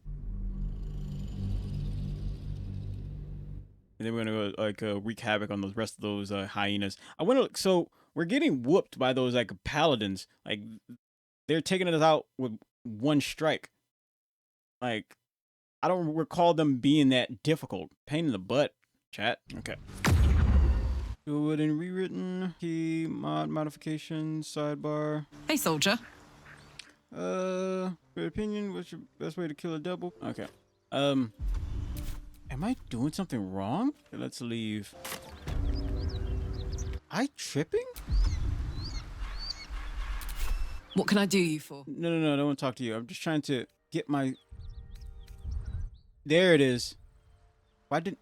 And then we're going to like wreak havoc on the rest of those hyenas. I want to... So we're getting whooped by those like paladins. Like they're taking us out with one strike. Like I don't recall them being that difficult. Pain in the butt, chat. Okay. Good and rewritten. Key mod modification sidebar. Hey, soldier. Good opinion. What's your best way to kill a double? Okay. Am I doing something wrong? Okay, let's leave. I tripping? What can I do you for? No, I don't want to talk to you. I'm just trying to get my... There it is. Why didn't...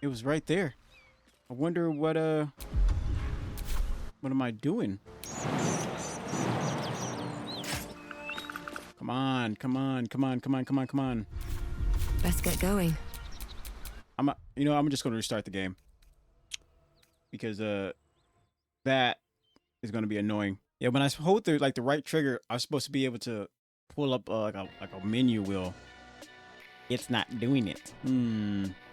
It was right there. I wonder what am I doing? Come on. Best get going. I'm just going to restart the game. Because that is going to be annoying. Yeah, when I hold the right trigger, I'm supposed to be able to pull up like a menu wheel. It's not doing it.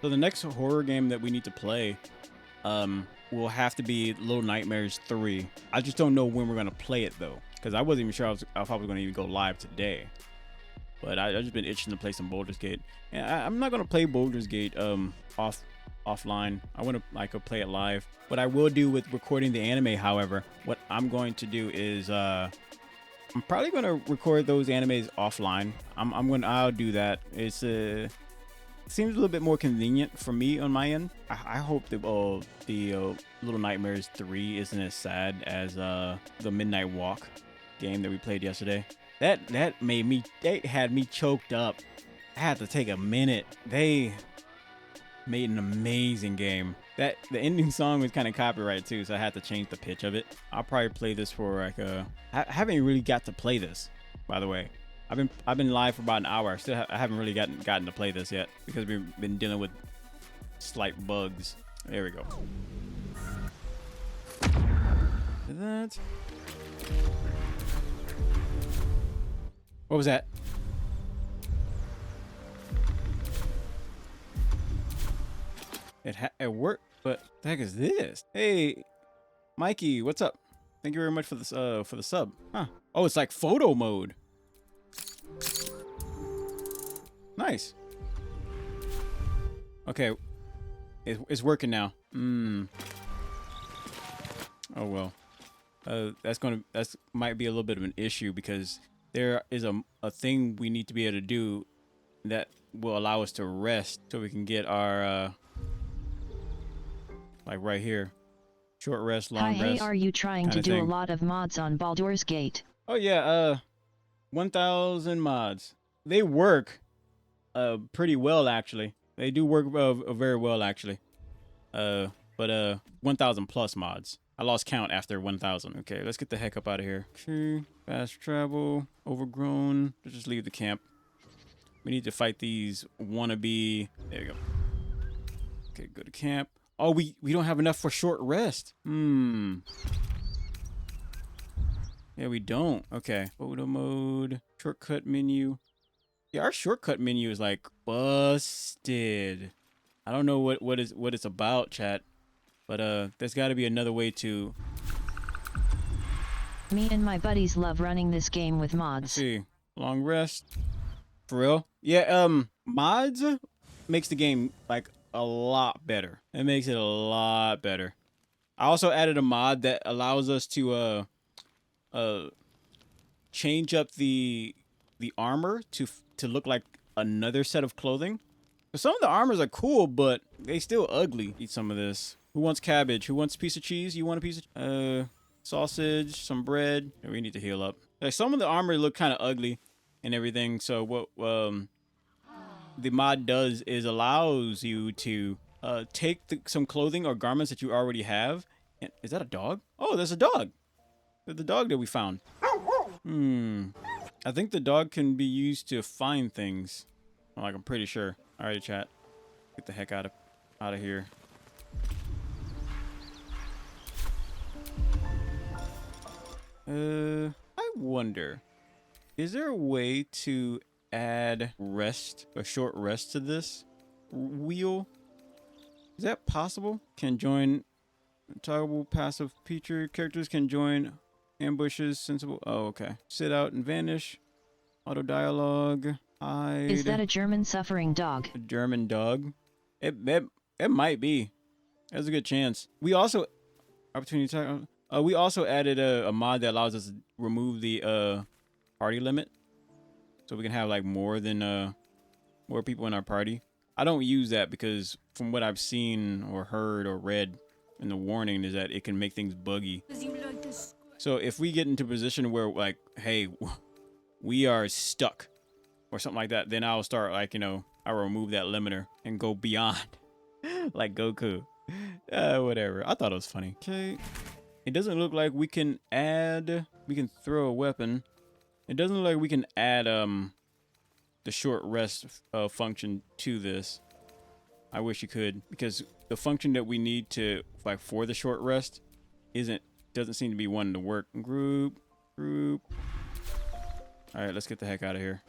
So the next horror game that we need to play will have to be Little Nightmares 3. I just don't know when we're going to play it though, because I wasn't even sure if I was going to even go live today. But I just been itching to play some Baldur's Gate. And I'm not going to play Baldur's Gate offline. I want to play it live. What I will do with recording the anime, however, what I'm going to do is I'm probably going to record those animes offline. I'll do that. It seems a little bit more convenient for me on my end. I hope that the Little Nightmares 3 isn't as sad as the Midnight Walk game that we played yesterday. That had me choked up. I had to take a minute. They made an amazing game. The ending song was kind of copyrighted too, so I had to change the pitch of it. I'll probably play this for I haven't really got to play this, by the way. I've been live for about an hour. I haven't really gotten to play this yet because we've been dealing with slight bugs. There we go. That. What was that? It worked, but the heck is this? Hey, Mikey, what's up? Thank you very much for the sub. Huh? Oh, it's like photo mode. Nice. Okay, it's working now. Oh well. That's might be a little bit of an issue because there is a thing we need to be able to do that will allow us to rest so we can get our like right here, short rest, long rest. Hey, are you trying to do a lot of mods on Baldur's Gate? Oh yeah, 1,000 mods. They work pretty well actually. They do work very well actually. But 1,000 plus mods. I lost count after 1,000. Okay, let's get the heck up out of here. Okay, fast travel, overgrown. Let's just leave the camp. We need to fight these wannabe. There you go. Okay, go to camp. Oh, we don't have enough for short rest. Yeah, we don't. Okay, photo mode, shortcut menu. Yeah, our shortcut menu is like busted. I don't know what it's about, chat. But there's got to be another way to. Me and my buddies love running this game with mods. Let's see, long rest. For real? Yeah. Mods makes the game like a lot better. It makes it a lot better. I also added a mod that allows us to change up the armor to look like another set of clothing. Some of the armors are cool, but they still ugly. Eat some of this. Who wants cabbage? Who wants a piece of cheese? You want a piece of sausage, some bread? Yeah, we need to heal up. Like, some of the armor look kind of ugly and everything. So what the mod does is allows you to take some clothing or garments that you already have. And, is that a dog? Oh, there's a dog. There's the dog that we found. I think the dog can be used to find things. Like, I'm pretty sure. All right, chat. Get the heck out of here. I wonder, is there a way to add rest, a short rest to this wheel? Is that possible? Can join toggleable passive feature. Characters can join ambushes. Sensible. Oh, okay. Sit out and vanish. Auto dialogue. Hide. Is that a German suffering dog? A German dog? It might be. There's a good chance. We also opportunity. We also added a mod that allows us to remove the party limit, so we can have like more people in our party. I don't use that because from what I've seen or heard or read in the warning is that it can make things buggy. So if we get into a position where like, hey, we are stuck or something like that, then I'll start like, I'll remove that limiter and go beyond like Goku. Whatever. I thought it was funny. Okay. It doesn't look like we can throw a weapon. It doesn't look like we can add the short rest function to this. I wish you could, because the function that we need to like for the short rest doesn't seem to be one to work. Group. All right, let's get the heck out of here.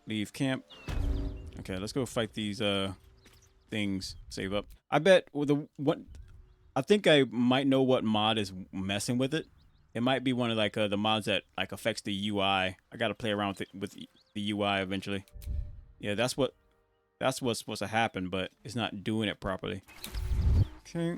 Leave camp. Okay, let's go fight these things. Save up. I bet I think I might know what mod is messing with it. It might be one of like the mods that like affects the UI. I gotta play around with the UI eventually. Yeah, that's what's supposed to happen, but it's not doing it properly. Okay.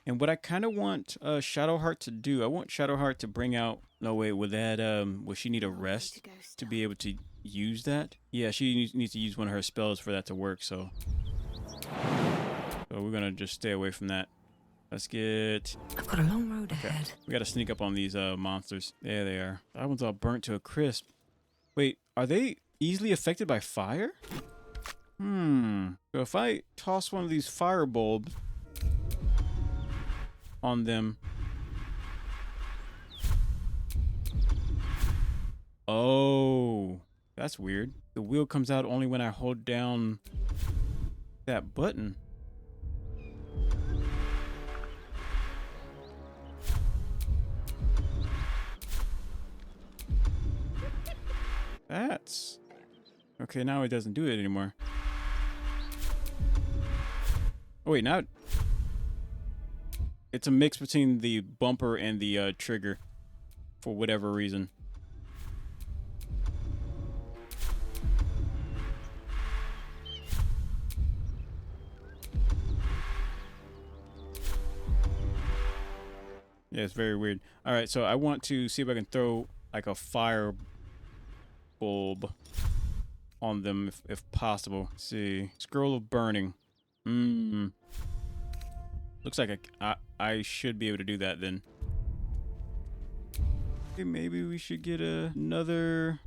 And what I kind of want Shadowheart to do, I want Shadowheart to bring out. No wait, would she need a rest to be able to use that? Yeah, she needs to use one of her spells for that to work. So we're gonna just stay away from that. Let's get. I've got a long road ahead. We gotta sneak up on these monsters. There they are. That one's all burnt to a crisp. Wait, are they easily affected by fire? So if I toss one of these fire bulbs on them. Oh, That's weird. The wheel comes out only when I hold down that button. That's... Okay, now it doesn't do it anymore. Oh wait, now... It's a mix between the bumper and the trigger. For whatever reason. Yeah, it's very weird. Alright, so I want to see if I can throw like a fire bulb on them if possible. Let's see. Scroll of burning. Looks like I should be able to do that then. Okay, maybe we should get another...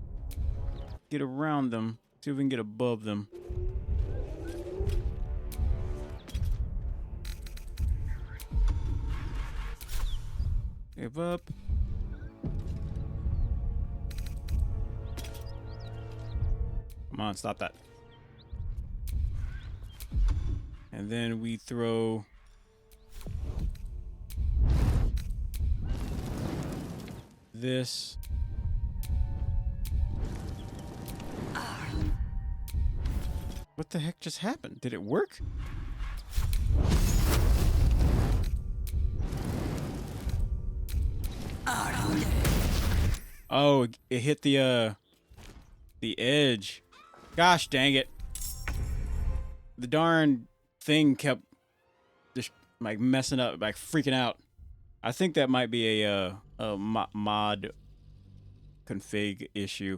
Get around them. See if we can get above them. Give up. Come on, stop that. And then we throw... this. What the heck just happened? Did it work? Oh, it hit the edge. Gosh dang it. The darn thing kept just like messing up, like freaking out. I think that might be a mod config issue.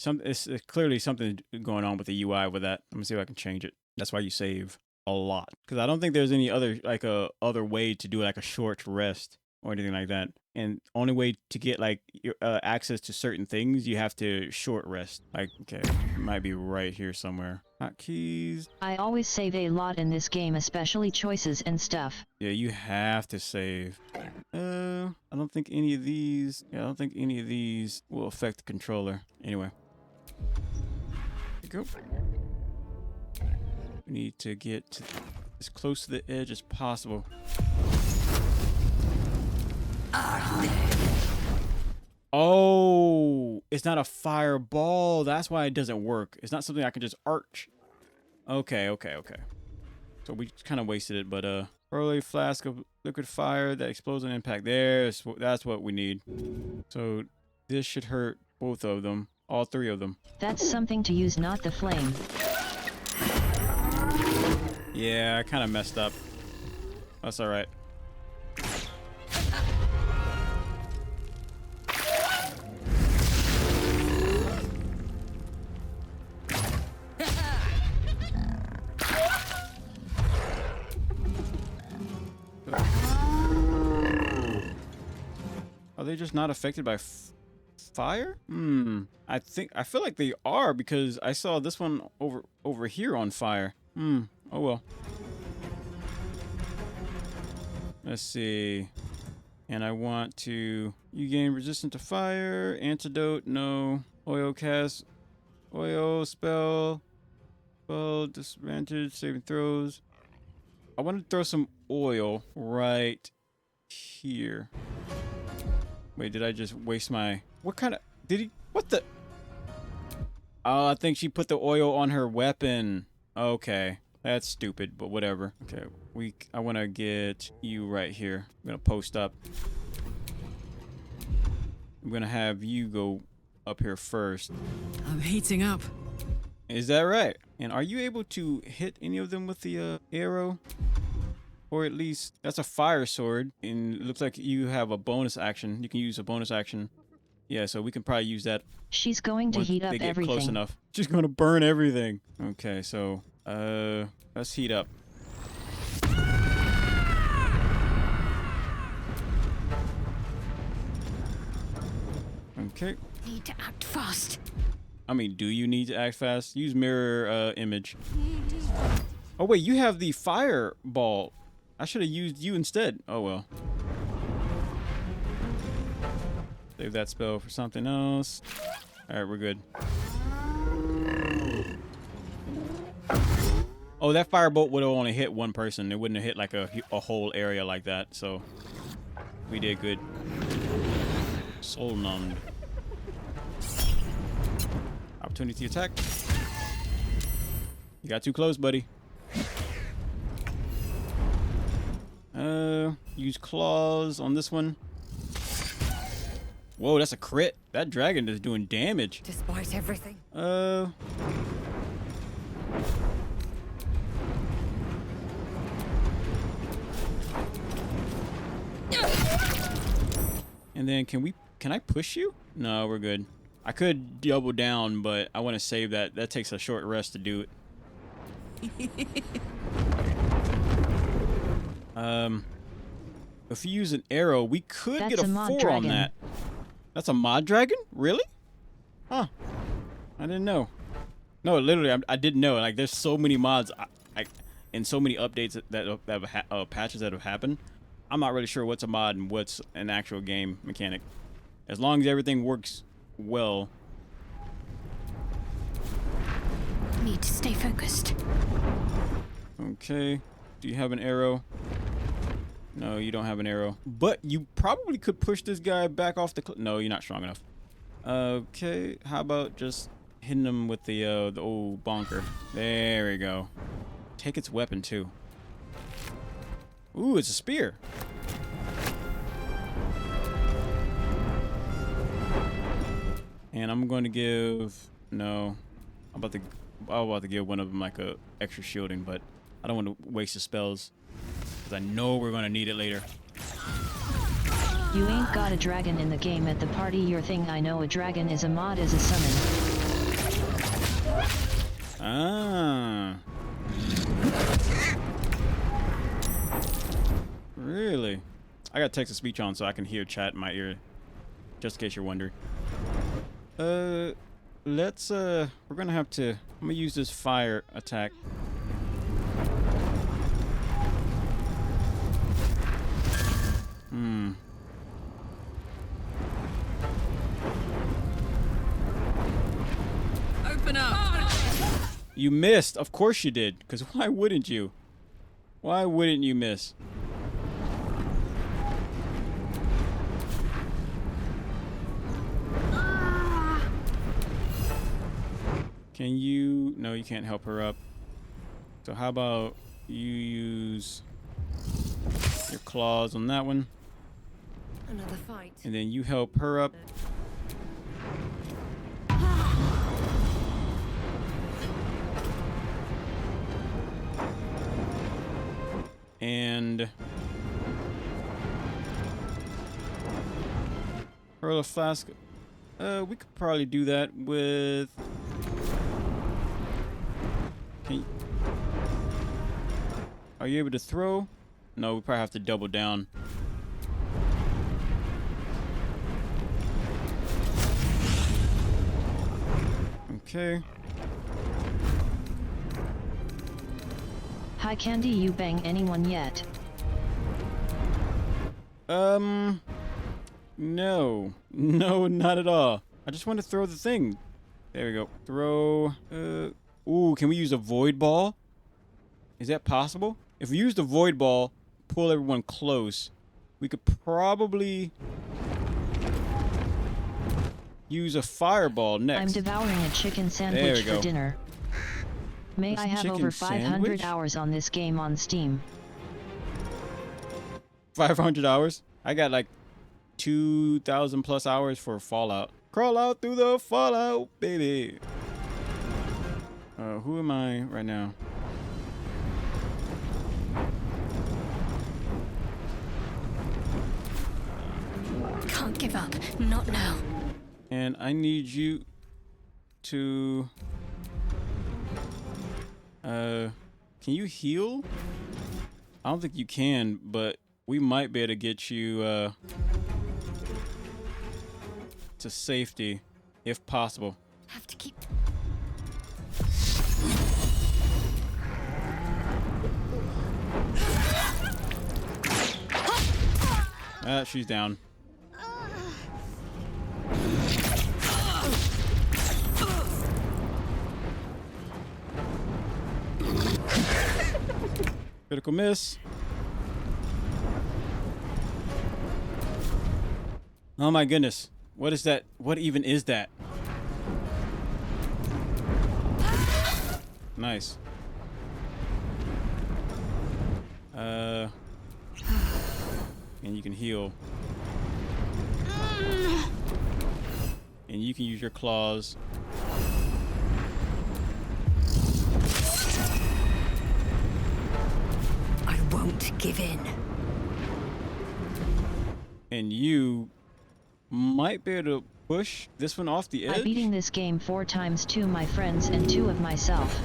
It's clearly something going on with the UI with that. Let me see if I can change it. That's why you save a lot, because I don't think there's any other like other way to do like a short rest or anything like that. And only way to get like your, access to certain things, you have to short rest. Like, okay, it might be right here somewhere. Hotkeys. I always save a lot in this game, especially choices and stuff. Yeah, you have to save. I don't think any of these. Yeah, I don't think any of these will affect the controller. Anyway. There you go. We need to get to as close to the edge as possible. Oh, it's not a fireball. That's why it doesn't work. It's not something I can just arch. Okay. So we kind of wasted it, but early flask of liquid fire that explodes on impact. That's what we need. So this should hurt both of them, all three of them. That's something to use, not the flame. Yeah, I kind of messed up. That's all right. Are they just not affected by fire? I feel like they are, because I saw this one over here on fire. Oh well. Let's see. And I want to... You gain resistance to fire. Antidote, no. Oil cast. Oil spell. Spell disadvantage. Saving throws. I want to throw some oil right here. Wait, did I just waste my... What kind of... Did he... What the... Oh, I think she put the oil on her weapon. Okay. That's stupid, but whatever. Okay, I want to get you right here. I'm going to post up. I'm going to have you go up here first. I'm heating up. Is that right? And are you able to hit any of them with the arrow? Or at least, that's a fire sword. And it looks like you have a bonus action. You can use a bonus action. Yeah, so we can probably use that. She's going to heat up everything. They get close enough. She's going to burn everything. Okay, so, let's heat up. Okay. Need to act fast. I mean, do you need to act fast? Use mirror image. Oh wait, you have the fireball. I should have used you instead. Oh well. Save that spell for something else. Alright, we're good. Oh, that firebolt would have only hit one person. It wouldn't have hit like a whole area like that. So we did good. Soul numbed. Opportunity to attack. You got too close, buddy. Use claws on this one. Whoa, that's a crit. That dragon is doing damage. Despite everything. And then can I push you? No, we're good. I could double down, but I want to save that. That takes a short rest to do it. If you use an arrow, we could get a 4 on that. That's a mod dragon? Really? Huh. I didn't know. No, literally, I didn't know. Like, there's so many mods and so many updates that patches that have happened. I'm not really sure what's a mod and what's an actual game mechanic. As long as everything works well. Need to stay focused. Okay. Do you have an arrow? No, you don't have an arrow. But you probably could push this guy back off the cliff. No, you're not strong enough. Okay, how about just hitting him with the old bonker. There we go. Take its weapon too. Ooh, it's a spear. And I'm going to give... No. I'm about to give one of them like a extra shielding, but I don't want to waste the spells. Because I know we're going to need it later. You ain't got a dragon in the game at the party. Your thing. I know a dragon is a mod as a summon. Ah. Really? I got text to speech on so I can hear chat in my ear. Just in case you're wondering. Let's we're gonna have to, I'm gonna use this fire attack. Open up. You missed. Of course you did. Because why wouldn't you? Why wouldn't you miss? Can you... No, you can't help her up. So how about you use your claws on that one. Another fight. And then you help her up. And hurl a flask. We could probably do that with... Are you able to throw? No, we probably have to double down. Okay. Hi Candy, you bang anyone yet? No. No, not at all. I just want to throw the thing. There we go. Throw. Ooh, can we use a void ball? Is that possible? If we use the void ball, pull everyone close, we could probably use a fireball next. I'm devouring a chicken sandwich for dinner. May I have over 500 hours on this game on Steam? 500 hours? I got like 2,000 plus hours for Fallout. Crawl out through the Fallout, baby. Who am I right now? Can't give up. Not now. And I need you to... can you heal? I don't think you can, but we might be able to get you, to safety, if possible. Have to keep... She's down. Critical miss. Oh my goodness. What is that? What even is that? Nice. And you can heal. And you can use your claws. I won't give in. And you might be able to push this one off the edge. I'm beating this game 4 times, 2 my friends and 2 of myself.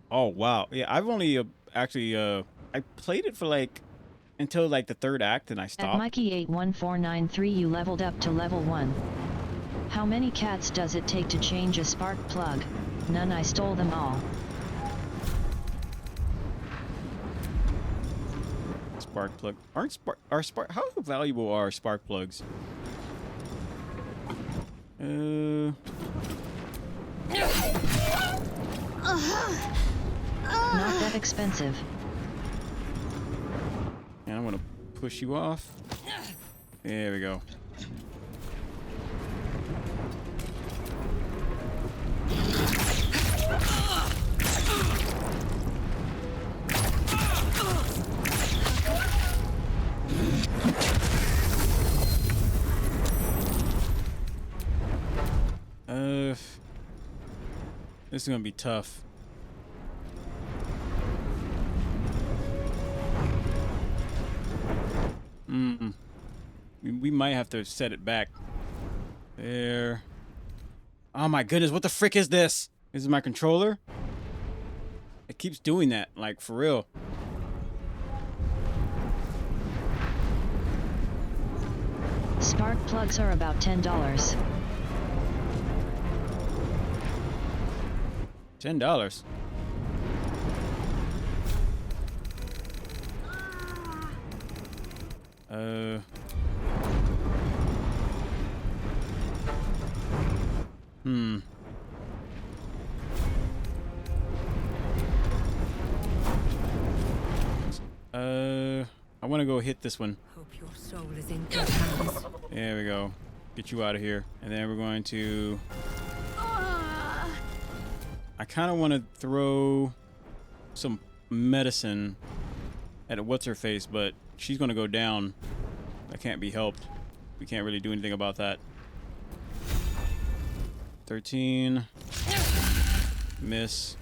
Oh wow. Yeah, I've only actually I played it for like until like the 3rd act and I stopped. At Mikey81493 you leveled up to level 1. How many cats does it take to change a spark plug? None, I stole them all. Spark plug. How valuable are spark plugs? Not that expensive. And I'm gonna push you off. There we go. This is gonna be tough. We might have to set it back. There. Oh my goodness, what the frick is this? This is my controller? It keeps doing that, like for real. Spark plugs are about $10. $10. I want to go hit this one. Hope your soul is in good hands. There we go. Get you out of here. And then we're going to... I kind of want to throw some medicine at what's-her-face, but she's going to go down. That can't be helped. We can't really do anything about that. 13. Miss.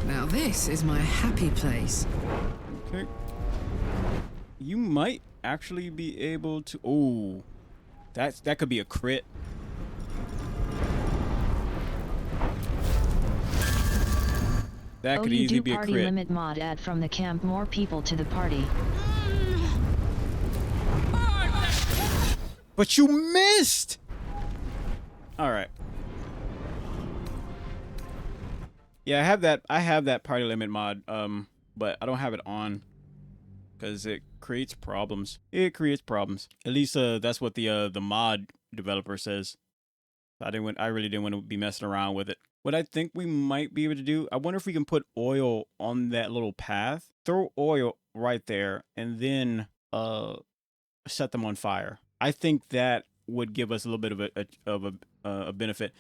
Now this is my happy place. Okay. You might actually be able to... Oh, that could be a crit. That could easily be a crit. Party limit mod, add from the camp more people to the party. But you missed! Alright. Yeah, I have that party limit mod, but I don't have it on because it creates problems. It creates problems. At least that's what the mod developer says. I really didn't want to be messing around with it. What I think we might be able to do, I wonder if we can put oil on that little path. Throw oil right there and then set them on fire. I think that would give us a little bit of a benefit.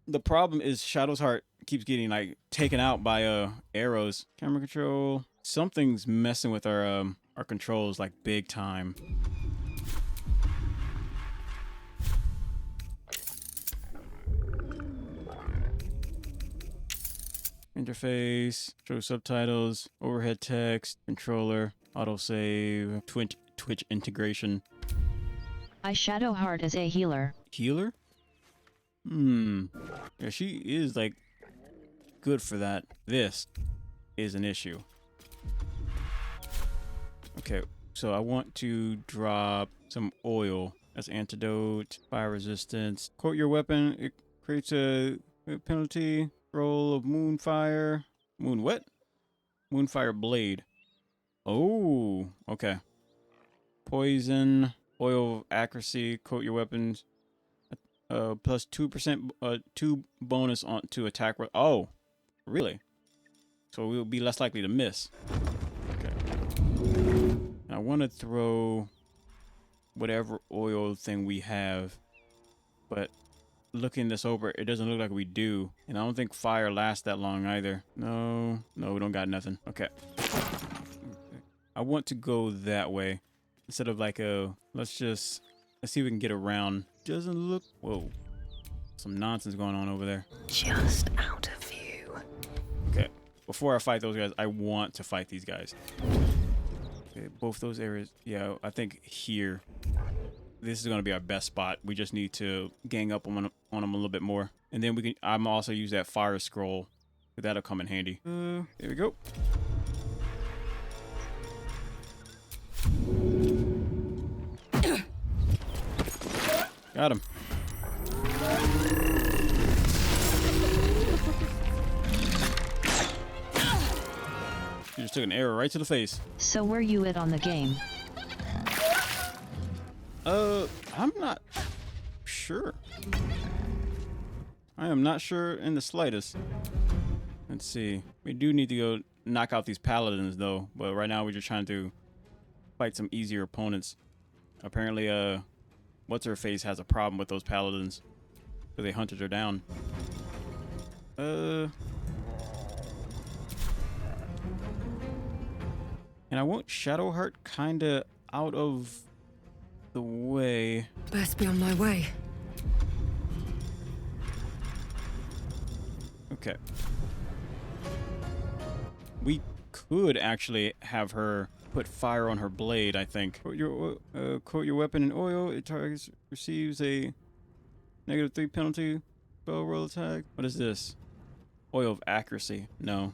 The problem is shadowheart keeps getting like taken out by arrows. Camera control. Something's messing with our controls like big time. Interface, show subtitles, overhead text, controller, autosave, Twitch integration. I shadowheart as a healer. Healer? Yeah, she is like good for that. This is an issue. Okay, so I want to drop some oil as antidote, fire resistance. Quote your weapon. It creates a penalty. Roll of moonfire. Moon what? Moonfire blade. Oh, okay. Poison. Oil of accuracy. Quote your weapons. Plus 2% 2 bonus on to attack. Oh, Really? So we'll be less likely to miss. Okay. I want to throw whatever oil thing we have, but looking this over, it doesn't look like we do. And I don't think fire lasts that long either. No, we don't got nothing. Okay. I want to go that way instead of like let's see if we can get around. Doesn't look, whoa, some nonsense going on over there. Just out of view. Okay, before I fight those guys, I want to fight these guys. Okay, both those areas. Yeah, I think here, this is going to be our best spot. We just need to gang up on them a little bit more. And then we can, I'm also use that fire scroll. That'll come in handy. There we go. Got him. You just took an arrow right to the face. So where you at on the game? I'm not sure. I am not sure in the slightest. Let's see. We do need to go knock out these paladins though, but right now we're just trying to fight some easier opponents. Apparently, what's her face has a problem with those paladins, so they hunted her down. And I want Shadowheart kinda out of the way. Best be on my way. Okay. We could actually have her put fire on her blade, I think. Coat your weapon in oil. It targets receives a -3 penalty. Spell roll attack. What is this? Oil of accuracy. No.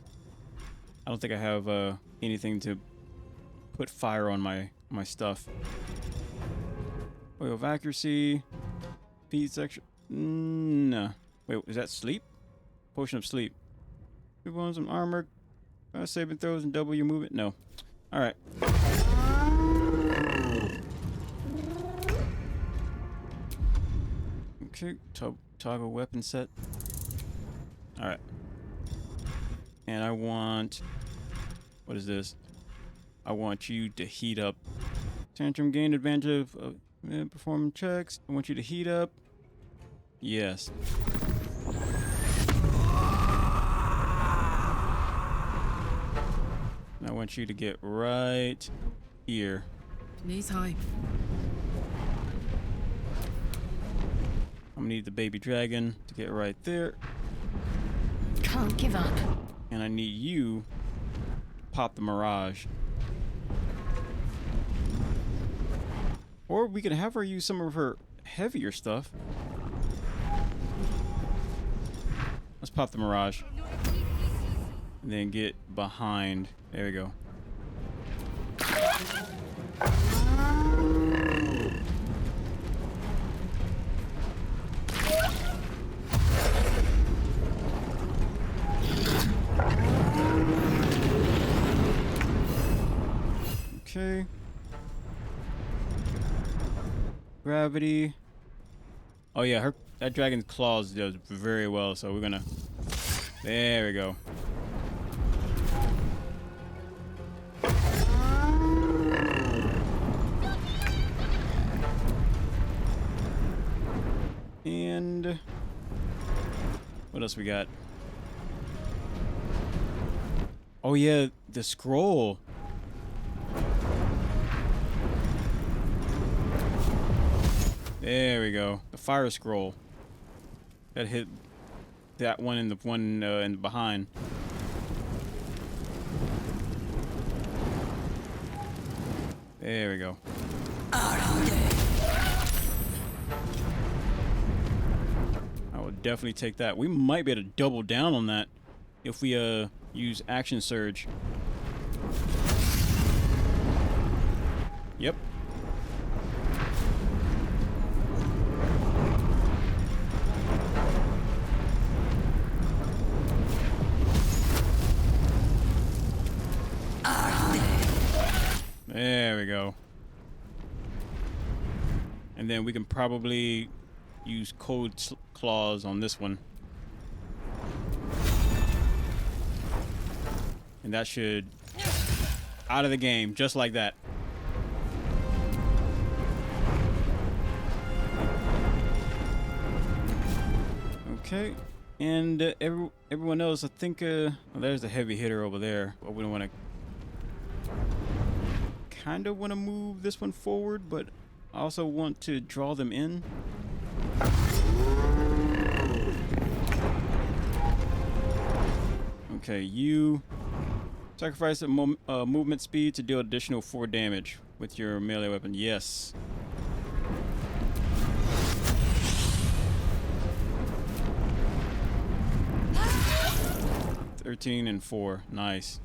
I don't think I have anything to put fire on my stuff. Oil of accuracy. Feeds extra. No. Wait, is that sleep? Potion of sleep. 2 bones of armor. Saving throws and double your movement. No. All right. Okay. Toggle weapon set. All right. And I want. What is this? I want you to heat up. Tantrum gain advantage of performing checks. I want you to heat up. Yes. I want you to get right here. Knees high. I'm gonna need the baby dragon to get right there. Can't give up. And I need you to pop the mirage. Or we can have her use some of her heavier stuff. Let's pop the mirage. And then get behind. There we go. Okay. Gravity. Oh yeah, that dragon's claws does very well, so we're gonna. There we go. And what else we got? Oh yeah, the scroll. There we go. The fire scroll. That hit that one in the behind. There we go. I will definitely take that. We might be able to double down on that if we use action surge. Yep. There we go. And then we can probably use cold claws on this one. And that should... out of the game, just like that. Okay. And everyone else, I think... well, there's the heavy hitter over there. But we don't want to... kind of want to move this one forward, but I also want to draw them in. Okay, you sacrifice a movement speed to deal additional 4 damage with your melee weapon. Yes. (13 and 4). Nice.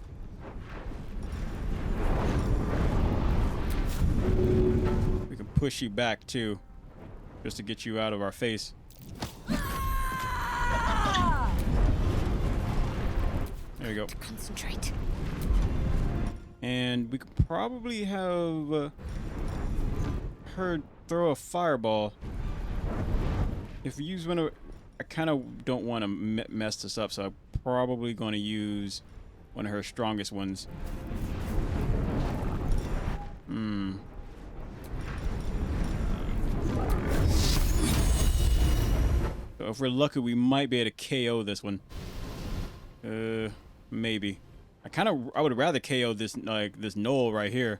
We can push you back too, just to get you out of our face. There you go. Concentrate. And we could probably have her throw a fireball. If we use one of... I kind of don't want to mess this up, so I'm probably going to use one of her strongest ones. So if we're lucky, we might be able to KO this one. Maybe. I would rather KO this, like, this knoll right here.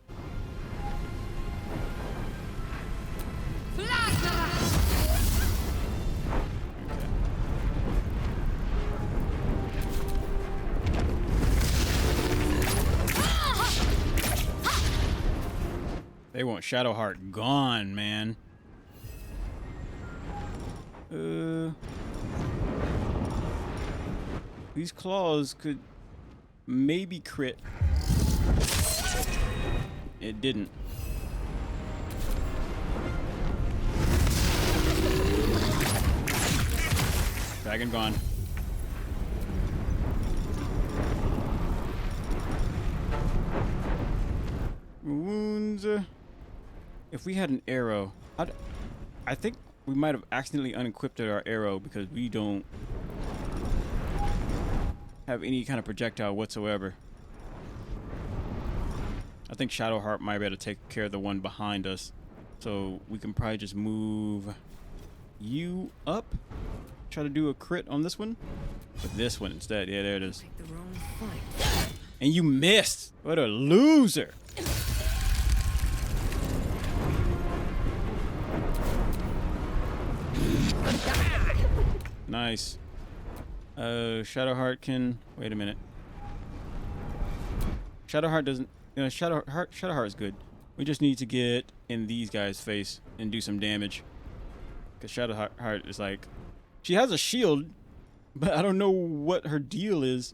They want Shadowheart gone, man. These claws could maybe crit. It didn't. Dragon gone. Wounds. If we had an arrow, I think we might have accidentally unequipped our arrow because we don't have any kind of projectile whatsoever. I think Shadowheart might be able to take care of the one behind us. So we can probably just move you up. Try to do a crit on this one. But this one instead. Yeah, there it is. Pick the wrong fight. And you missed. What a loser. Nice. Shadowheart can... Wait a minute. Shadowheart doesn't... You know, Shadowheart is good. We just need to get in these guys' face and do some damage. Because Shadowheart is like... She has a shield, but I don't know what her deal is.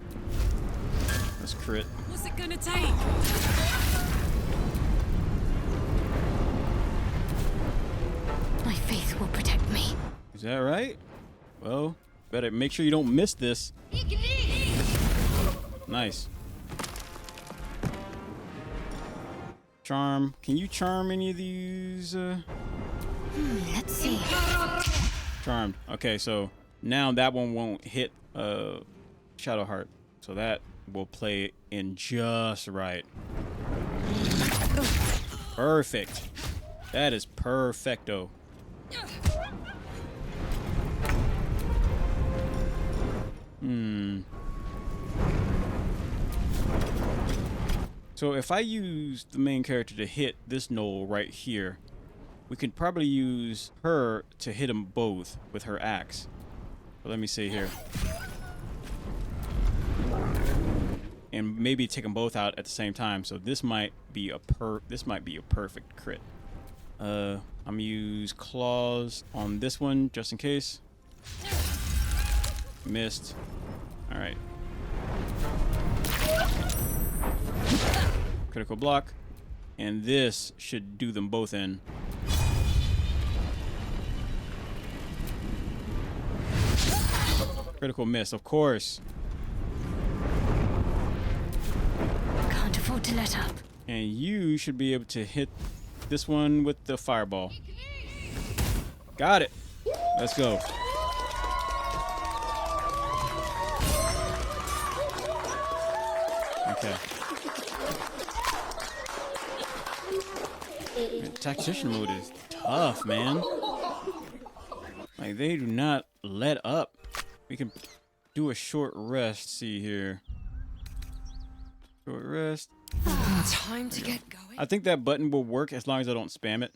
Let's crit. What's it gonna take? My faith will protect me. Is that right? Well, better make sure you don't miss this. Nice. Charm. Can you charm any of these? Let's see. Charmed. Okay, so now that one won't hit Shadowheart. So that will play in just right. Perfect. That is perfecto. So if I use the main character to hit this knoll right here, we could probably use her to hit them both with her axe. But let me see here. And maybe take them both out at the same time. So this might be a perfect crit. I'm gonna use claws on this one just in case. Missed. All right. Critical block, and this should do them both in. Critical miss, of course. Can't afford to let up. And you should be able to hit this one with the fireball. Got it. Let's go. Okay. Tactician mode is tough, man. Like, they do not let up. We can do a short rest. See here. Short rest. Time to get going. I think that button will work as long as I don't spam it.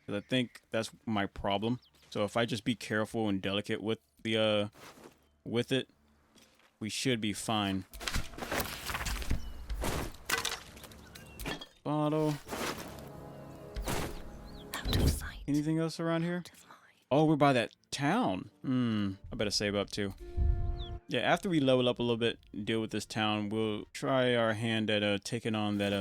Because I think that's my problem. So if I just be careful and delicate with the with it, we should be fine. Bottle. Out of sight. Anything else around here? Out of mind. Oh, we're by that town. I better save up too. Yeah, after we level up a little bit and deal with this town, we'll try our hand at taking on that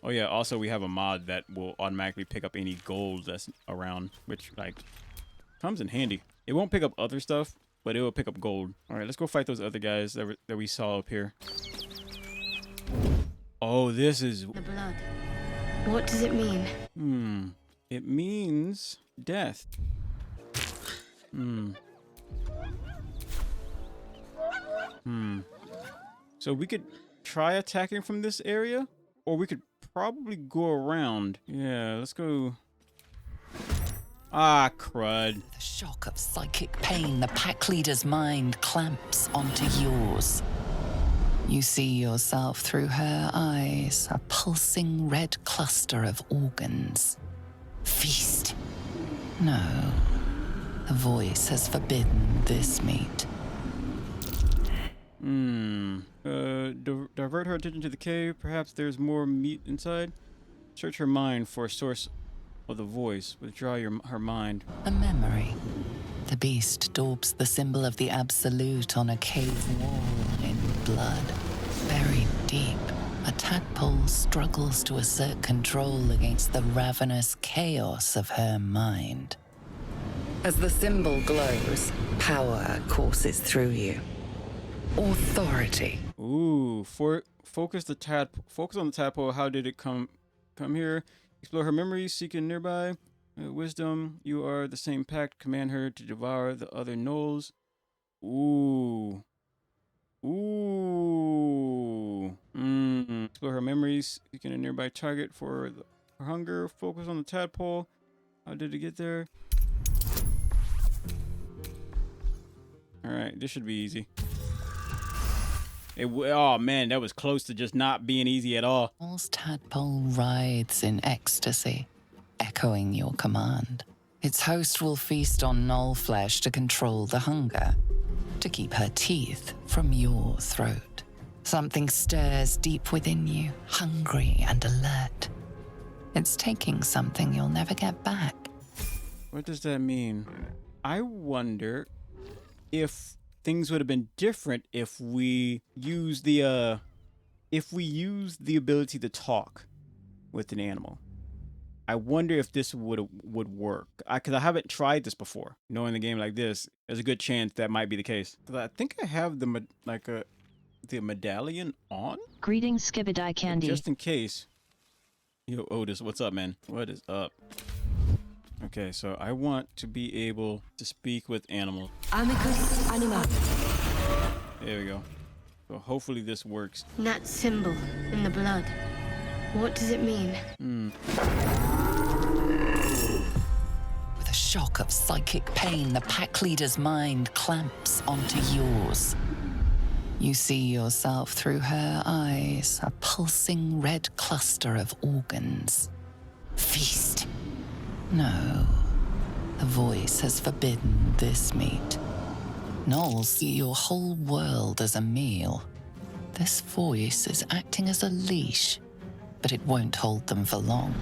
Oh yeah, also we have a mod that will automatically pick up any gold that's around, which like comes in handy. It won't pick up other stuff, but it will pick up gold. All right, let's go fight those other guys that we saw up here. Oh, this is... The blood. What does it mean? It means death. So we could try attacking from this area, or we could probably go around. Yeah, let's go. Ah, crud. The shock of psychic pain, the pack leader's mind clamps onto yours. You see yourself through her eyes, a pulsing red cluster of organs. Feast. No. The voice has forbidden this meat. Divert her attention to the cave. Perhaps there's more meat inside. Search her mind for a source of the voice. Withdraw her mind. A memory. The beast daubs the symbol of the absolute on a cave wall in blood. Buried deep, a tadpole struggles to assert control against the ravenous chaos of her mind. As the symbol glows, power courses through you. Authority. Ooh, focus on the tadpole. How did it come here? Explore her memories, seeking nearby. Wisdom, you are the same pact. Command her to devour the other gnolls. Ooh. Explore her memories, seeking a nearby target for her hunger. Focus on the tadpole. How did it get there? Alright, this should be easy. Oh man, that was close to just not being easy at all. All's tadpole writhes in ecstasy, echoing your command. Its host will feast on gnoll flesh to control the hunger, to keep her teeth from your throat. Something stirs deep within you, hungry and alert. It's taking something you'll never get back. What does that mean? I wonder if things would have been different if we use the ability to talk with an animal. I wonder if this would work. Because I haven't tried this before. Knowing the game like this, there's a good chance that might be the case. Because I think I have the medallion on. Greetings, Skibidi Candy. Just in case. Yo, Otis, what's up, man? What is up? Okay, so I want to be able to speak with animals. Amicus anima. There we go. So hopefully this works. That symbol in the blood. What does it mean? With a shock of psychic pain, the pack leader's mind clamps onto yours. You see yourself through her eyes, a pulsing red cluster of organs. Feast. No, the voice has forbidden this meat. Gnolls see your whole world as a meal. This voice is acting as a leash, but it won't hold them for long.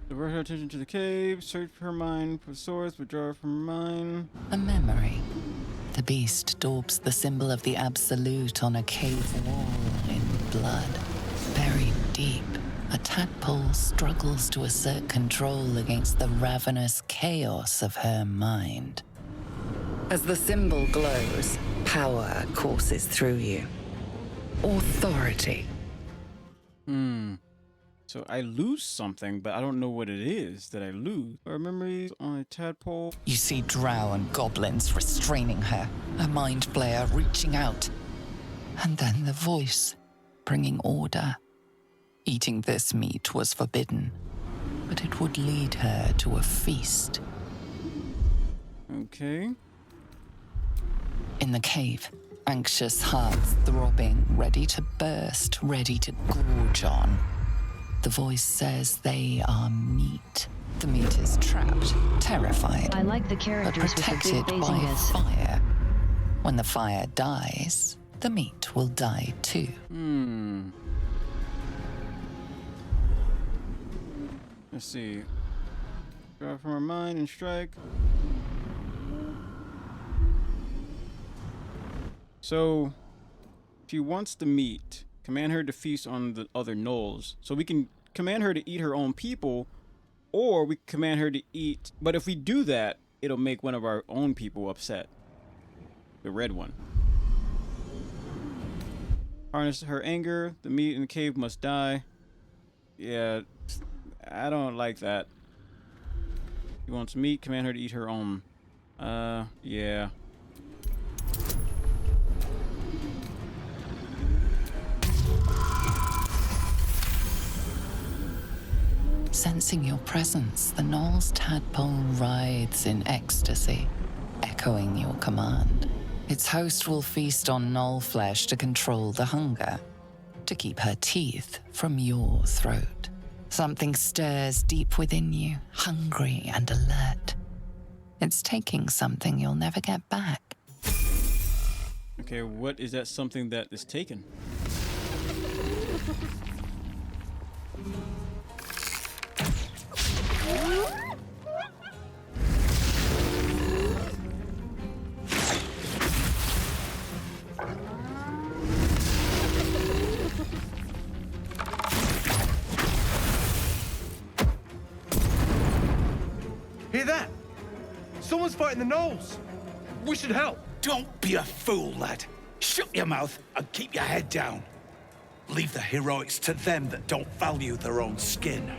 Divert her attention to the cave, search her mind for source, withdraw from her mind. A memory. The beast daubs the symbol of the absolute on a cave wall in blood. Buried deep, a tadpole struggles to assert control against the ravenous chaos of her mind. As the symbol glows, power courses through you. Authority. So I lose something, but I don't know what it is that I lose. Our memories on a tadpole. You see drow and goblins restraining her, a mind flayer reaching out. And then the voice, bringing order. Eating this meat was forbidden, but it would lead her to a feast. Okay. In the cave, anxious hearts throbbing, ready to burst, ready to gorge on. The voice says they are meat. The meat is trapped, terrified, I like the but characters with the protected big by basiness. fire. When the fire dies, the meat will die too. Let's see. Draw from her mind and strike. So, she wants the meat. Command her to feast on the other gnolls. So we can command her to eat her own people, or we can command her to eat. But if we do that, it'll make one of our own people upset. The red one. Harness her anger. The meat in the cave must die. Yeah, I don't like that. She wants meat. Command her to eat her own. Yeah. Sensing your presence, the gnoll's tadpole writhes in ecstasy, echoing your command. Its host will feast on gnoll flesh to control the hunger, to keep her teeth from your throat. Something stirs deep within you, hungry and alert. It's taking something you'll never get back. Okay, what is that something that is taken? Hear that? Someone's fighting the gnolls. We should help. Don't be a fool, lad. Shut your mouth and keep your head down. Leave the heroics to them that don't value their own skin.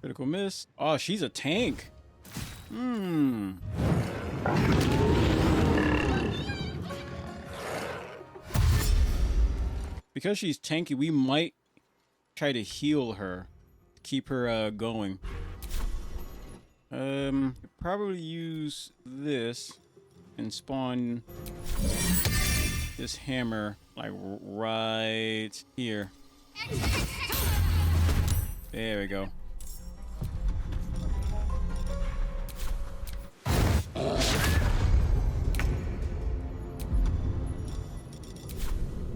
Critical miss. Oh, she's a tank. Because she's tanky, we might try to heal her. Keep her going. Probably use this and spawn this hammer like right here. There we go.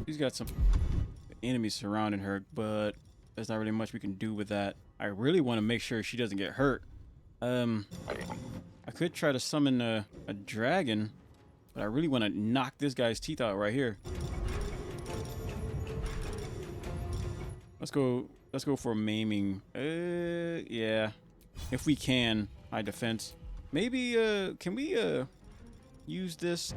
She's got some enemies surrounding her, but there's not really much we can do with that. I really want to make sure she doesn't get hurt. I could try to summon a dragon, but I really want to knock this guy's teeth out right here. Let's go for maiming. Yeah, if we can. High defense. Maybe can we use this?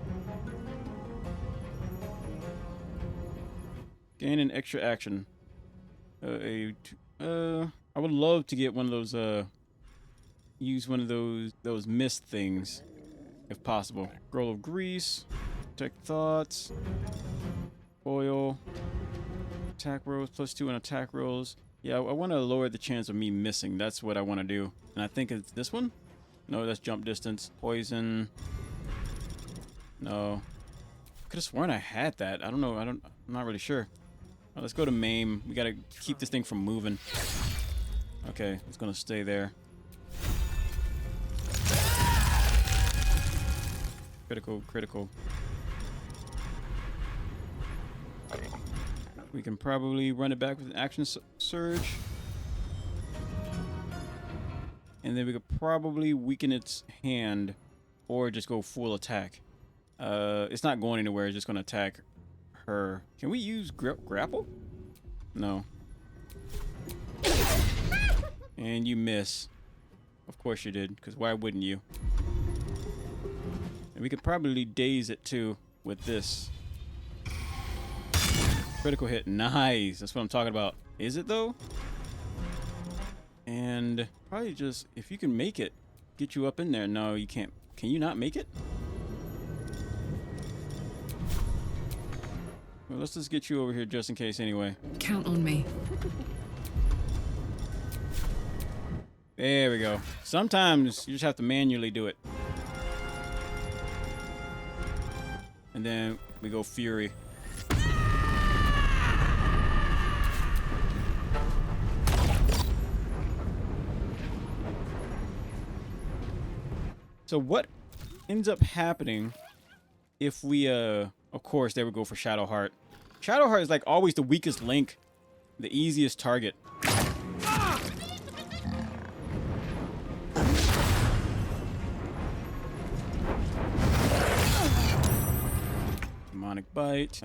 Gain an extra action. I would love to get one of those use one of those mist things if possible. Scroll of grease, protect thoughts, oil, attack rolls +2 on attack rolls. Yeah, I want to lower the chance of me missing. That's what I want to do. And I think it's this one. No, that's jump distance. Poison. No. Could have sworn I had that. I don't know. I'm not really sure. Well, let's go to maim. We gotta keep this thing from moving. Okay, it's gonna stay there. Critical. We can probably run it back with an action surge. And then we could probably weaken its hand or just go full attack. It's not going anywhere, it's just gonna attack her. Can we use grapple? No. And you miss. Of course you did, because why wouldn't you? And we could probably daze it too with this. Critical hit. Nice. That's what I'm talking about. Is it though? And probably just, if you can make it, get you up in there. No, you can't. Can you not make it? Well, let's just get you over here just in case anyway. Count on me. There we go. Sometimes you just have to manually do it. And then we go Fury. So what ends up happening if we, of course, there we go for Shadowheart. Shadowheart is like always the weakest link, the easiest target. Demonic Bite.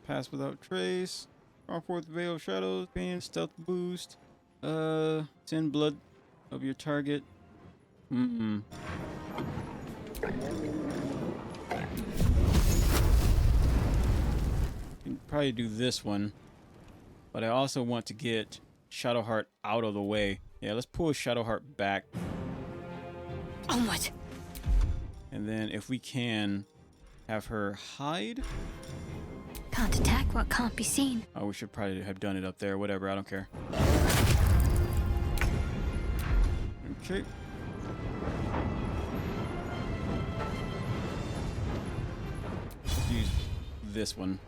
Pass without trace. Draw forth Veil of Shadows. Pain. Stealth boost. Send blood of your target. Can probably do this one, but I also want to get Shadowheart out of the way. Yeah, let's pull Shadowheart back. Onward. And then if we can have her hide. Can't attack what can't be seen. Oh, we should probably have done it up there. Whatever, I don't care. Okay. Let's use this one.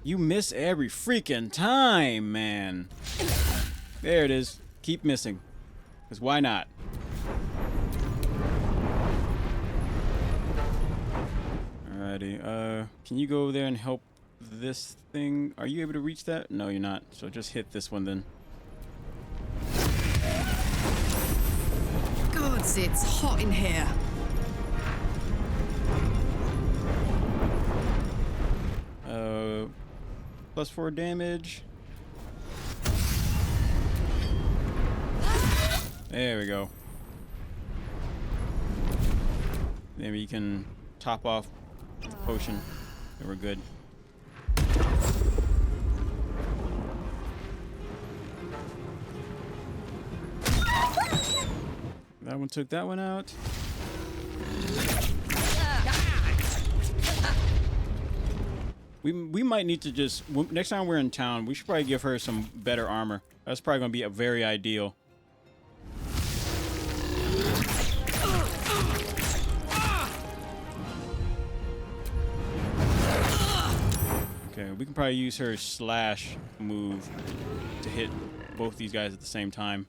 You miss every freaking time, man. There it is. Keep missing. Because why not? Alrighty. Can you go over there and help this thing? Are you able to reach that? No, you're not. So just hit this one then. Gods, it's hot in here. +4 damage. There we go. Maybe you can top off the potion. And we're good. That one took that one out. We might need to just, next time we're in town, we should probably give her some better armor. That's probably going to be a very ideal. Okay, we can probably use her slash move to hit both these guys at the same time.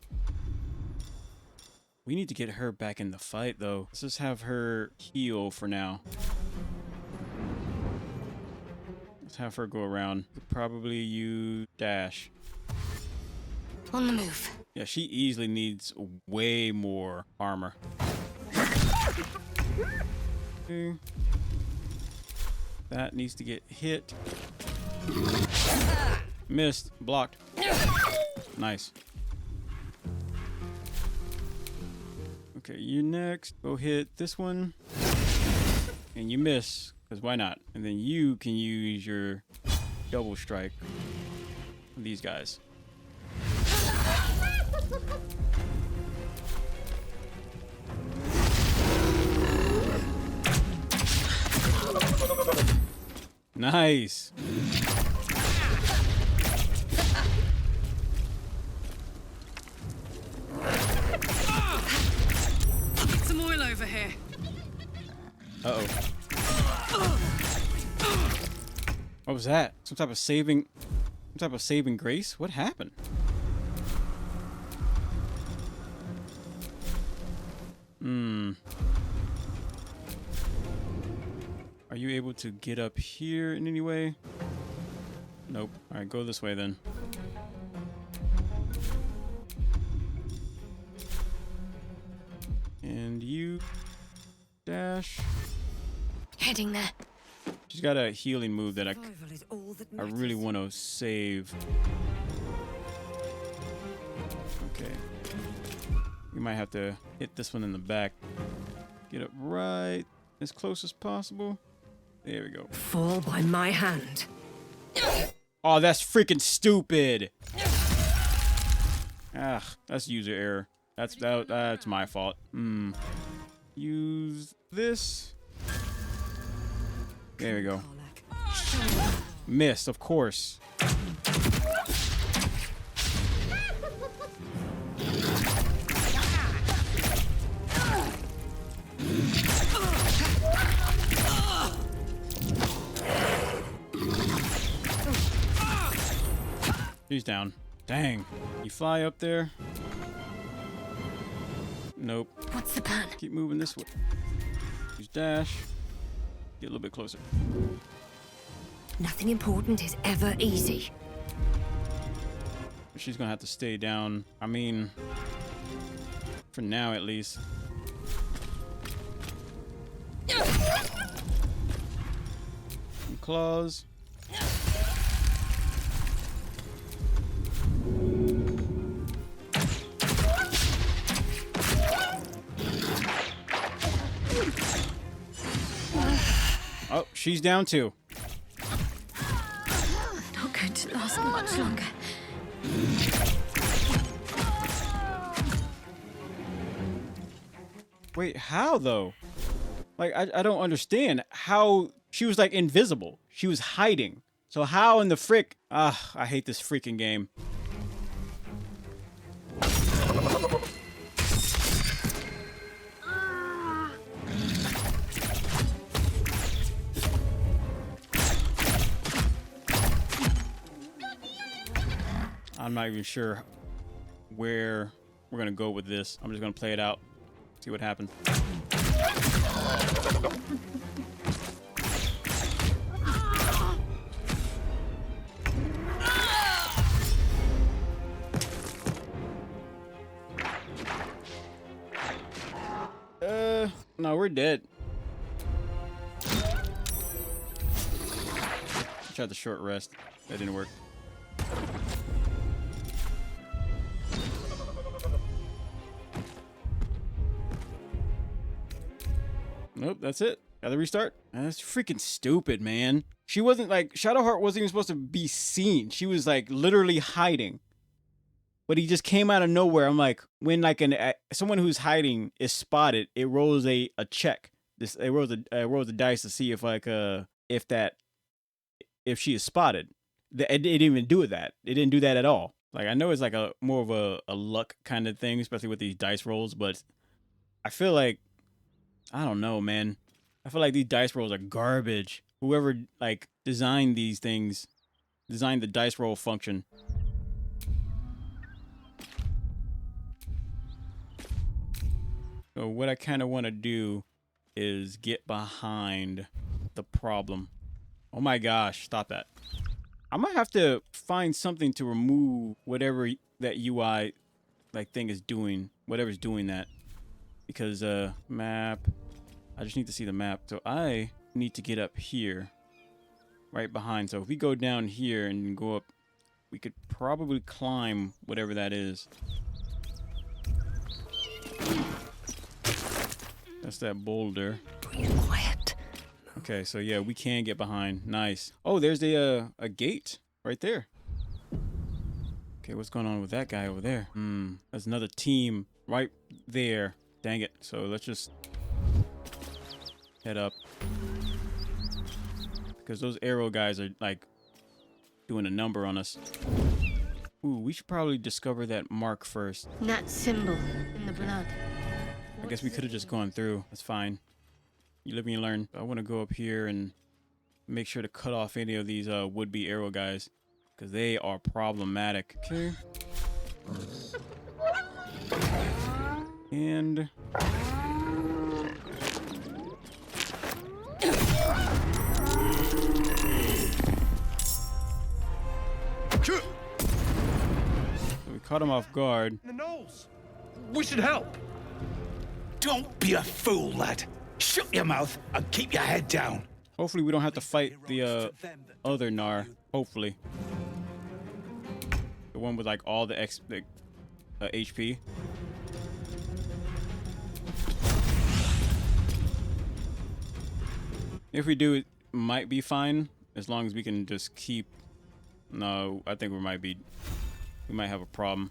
We need to get her back in the fight, though. Let's just have her heal for now. Let's have her go around. Probably use dash. On the move. Yeah, she easily needs way more armor. Okay. That needs to get hit. Missed. Blocked. Nice. Okay, you next. Go hit this one. And you miss, because why not? And then you can use your double strike on these guys. Nice. Some oil over here. Uh-oh. What was that? Some type of saving grace? What happened? Are you able to get up here in any way? Nope. All right, go this way then. And you dash. Heading there. She's got a healing move that I really want to save. Okay. We might have to hit this one in the back. right as close as possible. There we go. Fall by my hand. Oh, that's freaking stupid. Ah, that's user error. That's my fault. Use this. There we go. Missed, of course. He's down. Dang. You fly up there. Nope. What's the plan? Keep moving this way. Use dash. Get a little bit closer. Nothing important is ever easy. She's gonna have to stay down. I mean, for now at least. Some claws. Oh, she's down too. Not going to last much longer. Wait, how though? Like, I don't understand how she was like invisible. She was hiding. So how in the frick? I hate this freaking game. I'm not even sure where we're gonna go with this. I'm just gonna play it out, see what happens. No, we're dead. Tried the short rest. That didn't work. Nope, that's it. Gotta restart. That's freaking stupid, man. She wasn't like, Shadowheart wasn't even supposed to be seen. She was like literally hiding. But he just came out of nowhere. I'm like, when like someone who's hiding is spotted, it rolls a check. It rolls a dice to see if like if she is spotted. It didn't even do that. It didn't do that at all. Like, I know it's like a more of a luck kind of thing, especially with these dice rolls, but I feel like, I don't know, man. I feel like these dice rolls are garbage. Whoever like designed these things, designed the dice roll function. So what I kind of want to do is get behind the problem. Oh my gosh, stop that. I might have to find something to remove whatever that UI like thing is doing, whatever's doing that. Because map, I just need to see the map. So I need to get up here, right behind. So if we go down here and go up, we could probably climb whatever that is. That's that boulder. Quiet. Okay, so yeah, we can get behind. Nice. Oh, there's a gate right there. Okay, what's going on with that guy over there? There's another team right there. Dang it. So let's just head up. Because those arrow guys are like doing a number on us. Ooh, we should probably discover that mark first. That symbol in the blood. I guess we could have just gone through. That's fine. You live and you learn. I want to go up here and make sure to cut off any of these would-be arrow guys, because they are problematic. Okay. And so we caught him off guard. The nose. We should help. Don't be a fool, lad. Shut your mouth and keep your head down. Hopefully we don't have to fight the other Gnar. Hopefully. The one with like all the HP. If we do, it might be fine as long as we can just keep. No, I think we might have a problem.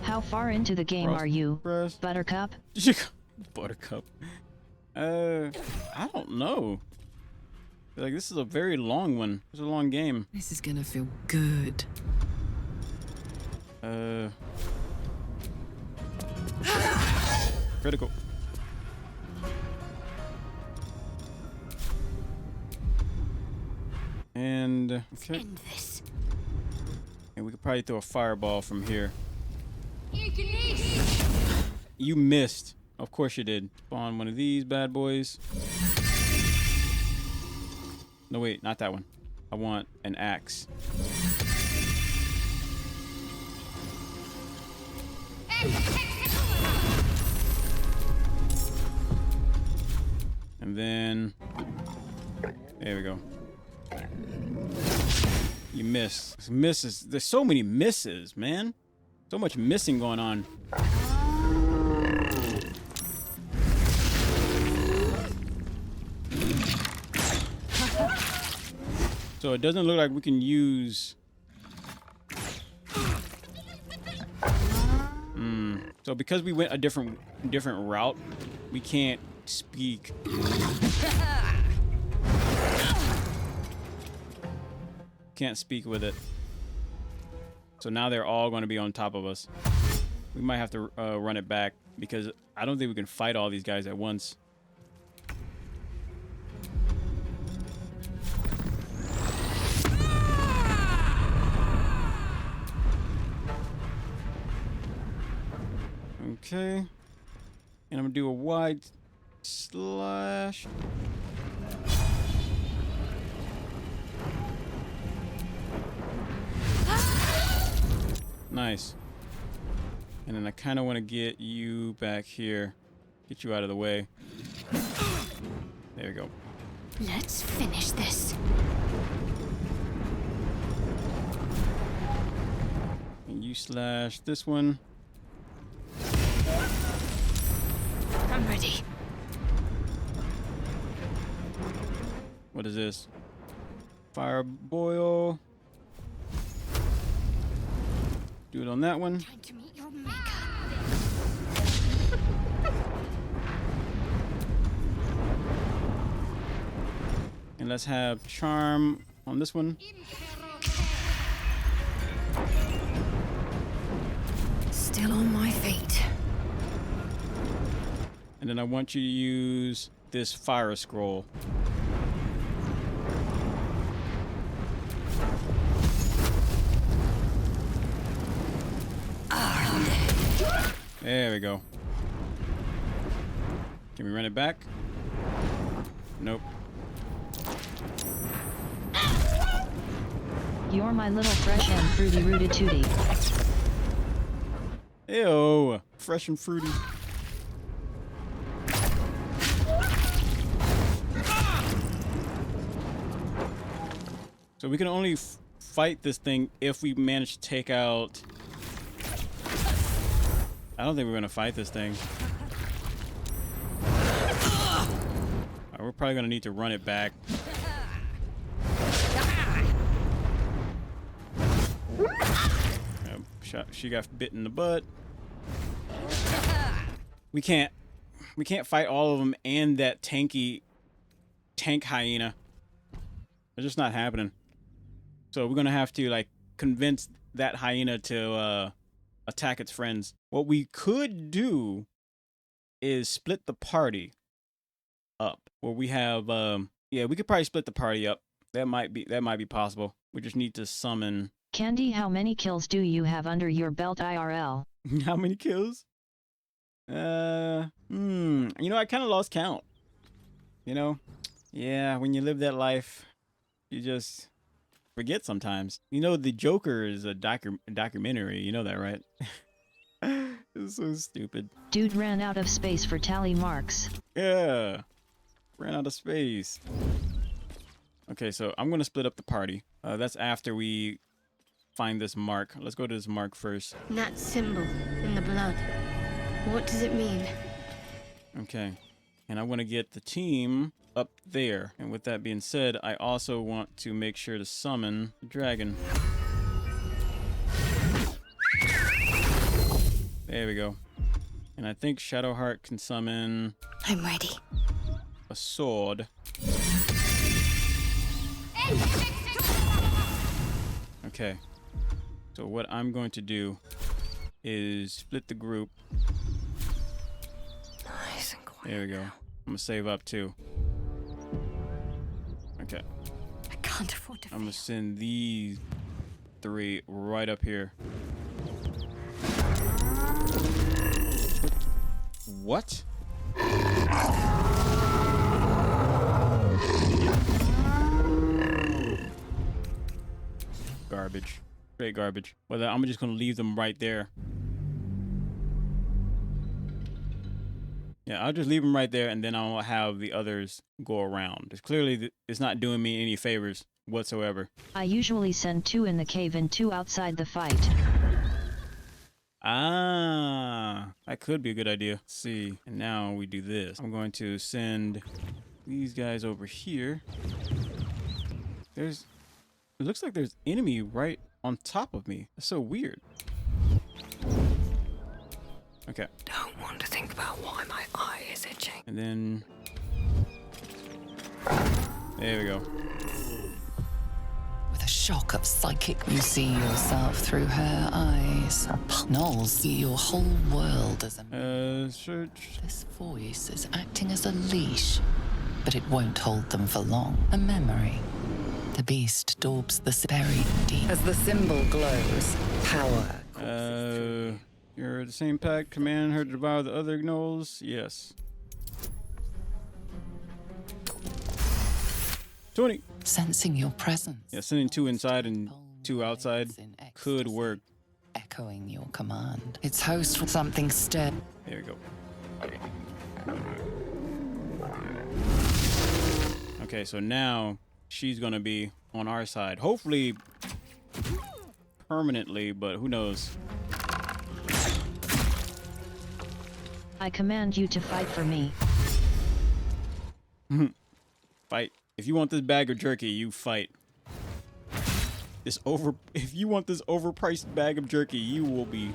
How far into the game are you, Buttercup? Buttercup. I don't know. Like, this is a very long one. It's a long game. This is gonna feel good. Critical. And okay. End this. And we could probably throw a fireball from here. You missed. Of course you did. Spawn one of these bad boys. No, wait, not that one. I want an axe. And then there we go. You missed. Misses. There's so many misses, man. So much missing going on. So it doesn't look like we can use. So because we went a different route, we can't speak. Can't speak with it. So now they're all going to be on top of us. We might have to run it back because I don't think we can fight all these guys at once. Okay. And I'm going to do a wide slash. Nice. And then I kind of want to get you back here. Get you out of the way. There we go. Let's finish this. And you slash this one. I'm ready. What is this? Fire boil. Do it on that one. Time to meet your maker. And let's have charm on this one. Still on my feet. And then I want you to use this fire scroll. There we go. Can we run it back? Nope. You're my little fresh and fruity rooted tootie. Ew, fresh and fruity. So we can only fight this thing if we manage to take out. I don't think we're gonna fight this thing. We're probably gonna need to run it back. She got bit in the butt. We can't fight all of them and that tank hyena. It's just not happening. So we're gonna have to like convince that hyena to attack its friends. What we could do is split the party up. Where we have yeah, we could probably split the party up. That might be possible. We just need to summon. Candy, how many kills do you have under your belt IRL? How many kills? You know, I kind of lost count. You know? Yeah, when you live that life, you just forget sometimes. You know, the Joker is a documentary. You know that, right? It's so stupid. Dude ran out of space for tally marks. Yeah. Ran out of space. Okay, so I'm going to split up the party. That's after we find this mark. Let's go to this mark first. That symbol in the blood. What does it mean? Okay. And I want to get the team up there. And with that being said, I also want to make sure to summon the dragon. There we go. And I think Shadowheart can summon... I'm ready. A sword. Okay. So what I'm going to do is split the group. Nice and quiet. There we go. I'm gonna save up too. Okay. I can't afford to I'm gonna send these 3 right up here. What? Garbage. Straight garbage. Well, I'm just gonna leave them right there. Yeah, I'll just leave them right there, and then I'll have the others go around. It's clearly, it's not doing me any favors whatsoever. I usually send 2 in the cave and 2 outside the fight. Ah, that could be a good idea. Let's see, and now we do this. I'm going to send these guys over here. It looks like there's enemy right on top of me. That's so weird. Okay. Don't want to think about why my eye is itching. And then... there we go. With a shock of psychic, you see yourself through her eyes. Knowles, see your whole world as a... search. This voice is acting as a leash, but it won't hold them for long. A memory. The beast daubs the very deep. As the symbol glows, power. You're the same pack. Command her to devour the other gnolls. Yes. 20. Sensing your presence. Yeah, sending 2 inside and 2 outside could work. Echoing your command. Its host for something stirred. There we go. Okay, so now she's gonna be on our side. Hopefully permanently, but who knows. I command you to fight for me. Fight. If you want this bag of jerky, you fight. If you want this overpriced bag of jerky, you will be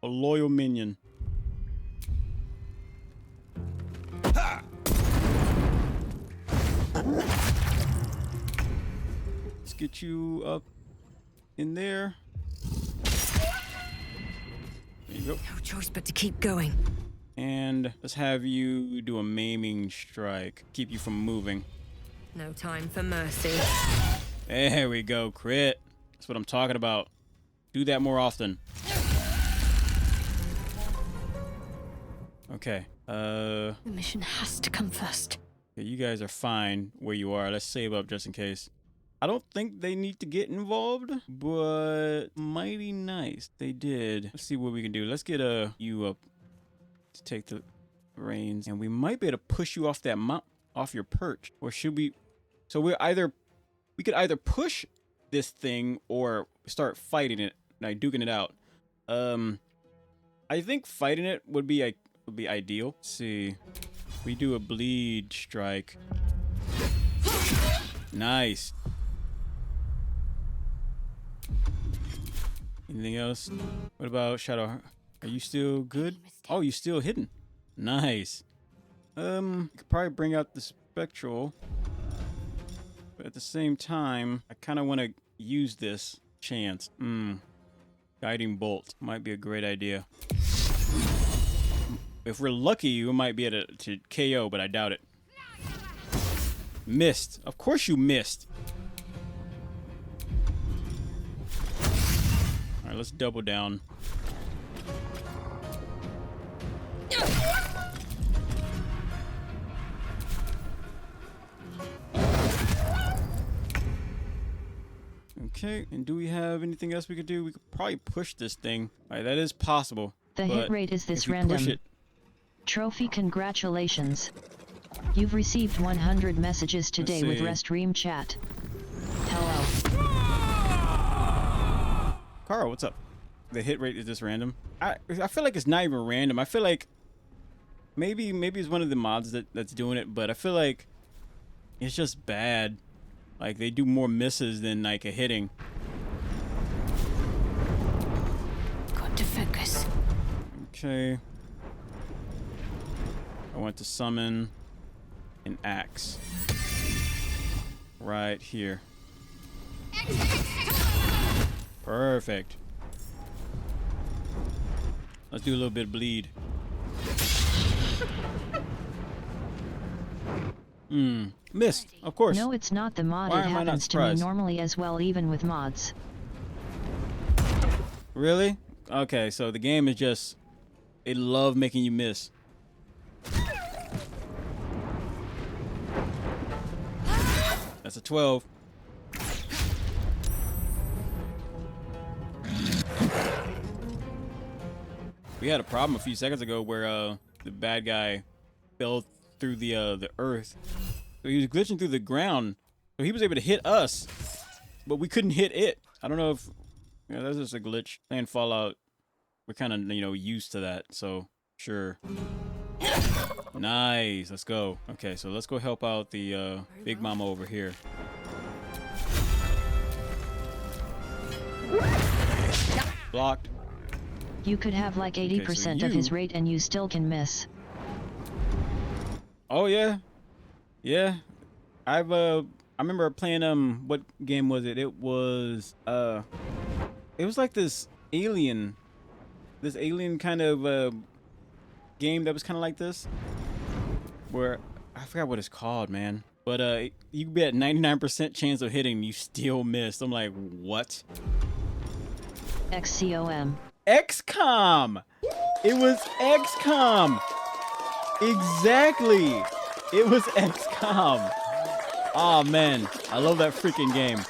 a loyal minion. Let's get you up in there. There you go. No choice but to keep going. And let's have you do a maiming strike. Keep you from moving. No time for mercy. There we go. Crit. That's what I'm talking about. Do that more often. Okay. The mission has to come first. Yeah, you guys are fine where you are. Let's save up just in case. I don't think they need to get involved, but mighty nice. They did. Let's see what we can do. Let's get you up to take the reins, and we might be able to push you off that off your perch. Or should we? So we could either push this thing or start fighting it, like duking it out. I think fighting it would be ideal. Let's see. We do a bleed strike. Nice. Anything else? What about Shadow? Are you still good? Oh, you still hidden. Nice. You could probably bring out the spectral, but at the same time, I kind of want to use this chance. Guiding bolt might be a great idea. If we're lucky, we might be able to KO, but I doubt it. Missed. Of course you missed. All right, let's double down. Okay, and do we have anything else we could do? We could probably push this thing. All right, that is possible. The hit rate is this random. Trophy, congratulations. You've received 100 messages today with Restream chat. Hello. Carl, what's up? the hit rate is just random. I feel like it's not even random. I feel like maybe it's one of the mods that's doing it, but I feel like it's just bad. Like they do more misses than like a hitting. Got to focus. Okay. I want to summon an axe. Right here. Perfect. Let's do a little bit of bleed. Missed, of course. No, it's not the mod. Why It am I not happens to me surprised? normally as well, even with mods. Really? Okay, so the game is just, it love making you miss. That's a 12. We had a problem a few seconds ago where the bad guy fell through the earth. So he was glitching through the ground. So he was able to hit us, but we couldn't hit it. I don't know if, you know, that's just a glitch. Playing Fallout, we're kind of, you know, used to that. So sure. Nice. Let's go. Okay, so let's go help out the big mama over here. Blocked. You could have like 80% of his rate and you still can miss. Oh yeah, yeah. I remember playing what game was it? It was like this alien kind of game that was kind of like this, where I forgot what it's called, man. But you could be at 99% chance of hitting, you still missed. I'm like, what? XCOM. XCOM. It was XCOM. Exactly. It was XCOM. Oh man, I love that freaking game.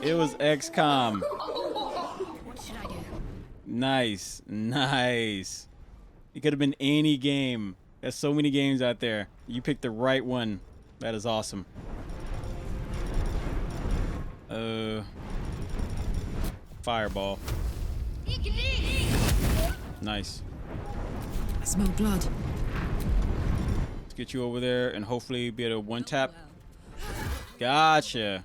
It was XCOM. What should I do? Nice, nice. It could have been any game. There's so many games out there. You picked the right one. That is awesome. Fireball. Nice. I smell blood. Let's get you over there and hopefully be able to one tap. Gotcha.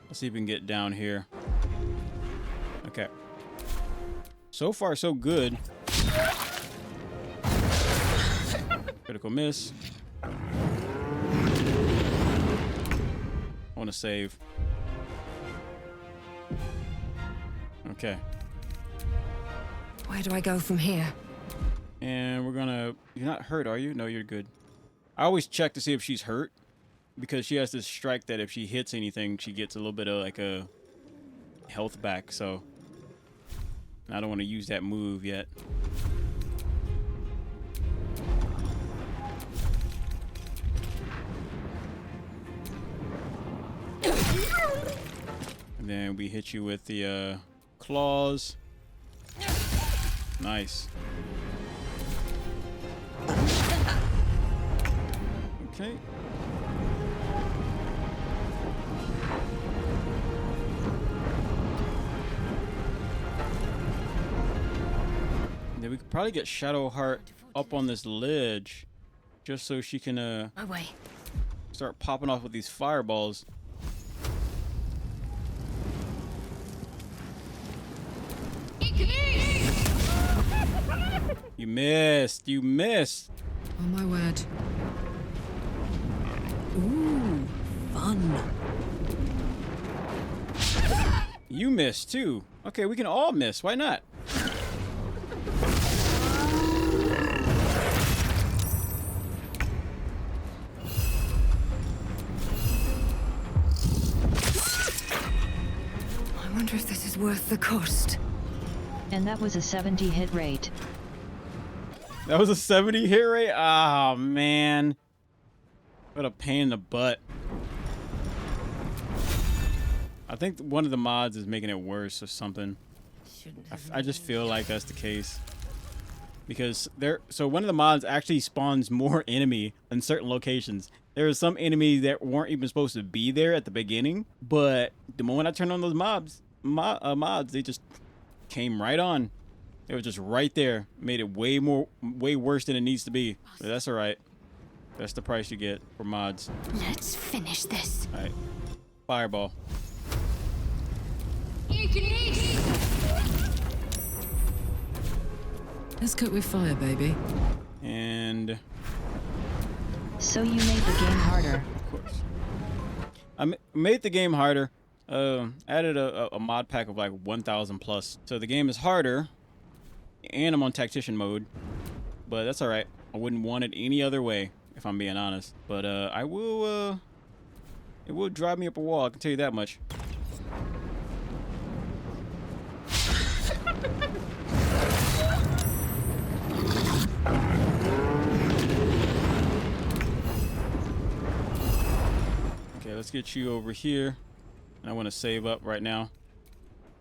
Let's see if we can get down here. Okay. So far, so good. Critical miss. I want to save. Okay. Where do I go from here? And we're gonna... You're not hurt, are you? No, you're good. I always check to see if she's hurt, because she has this strike that if she hits anything, she gets a little bit of like a health back, so I don't want to use that move yet. And then we hit you with the claws. Nice. Okay. Then we could probably get Shadowheart up on this ledge, just so she can My way. start popping off with these fireballs. You missed. You missed. Oh my word. Ooh, fun. You missed too. Okay, we can all miss. Why not? I wonder if this is worth the cost. And that was a 70 hit rate. That was a 70 hit rate? Oh, man. What a pain in the butt. I think one of the mods is making it worse or something. I just feel like that's the case. because so one of the mods actually spawns more enemy in certain locations. There are some enemies that weren't even supposed to be there at the beginning, but the moment I turned on those mods, they just came right on. It was just right there. Made it way worse than it needs to be. But that's all right. That's the price you get for mods. Let's finish this. All right, fireball. Let's cook with fire, baby. And So you made the game harder. of course, I made the game harder. Added a mod pack of like 1,000 plus. So the game is harder, and I'm on tactician mode. But that's all right. I wouldn't want it any other way, if I'm being honest. But I will. It will drive me up a wall. I can tell you that much. Okay, let's get you over here. And I want to save up right now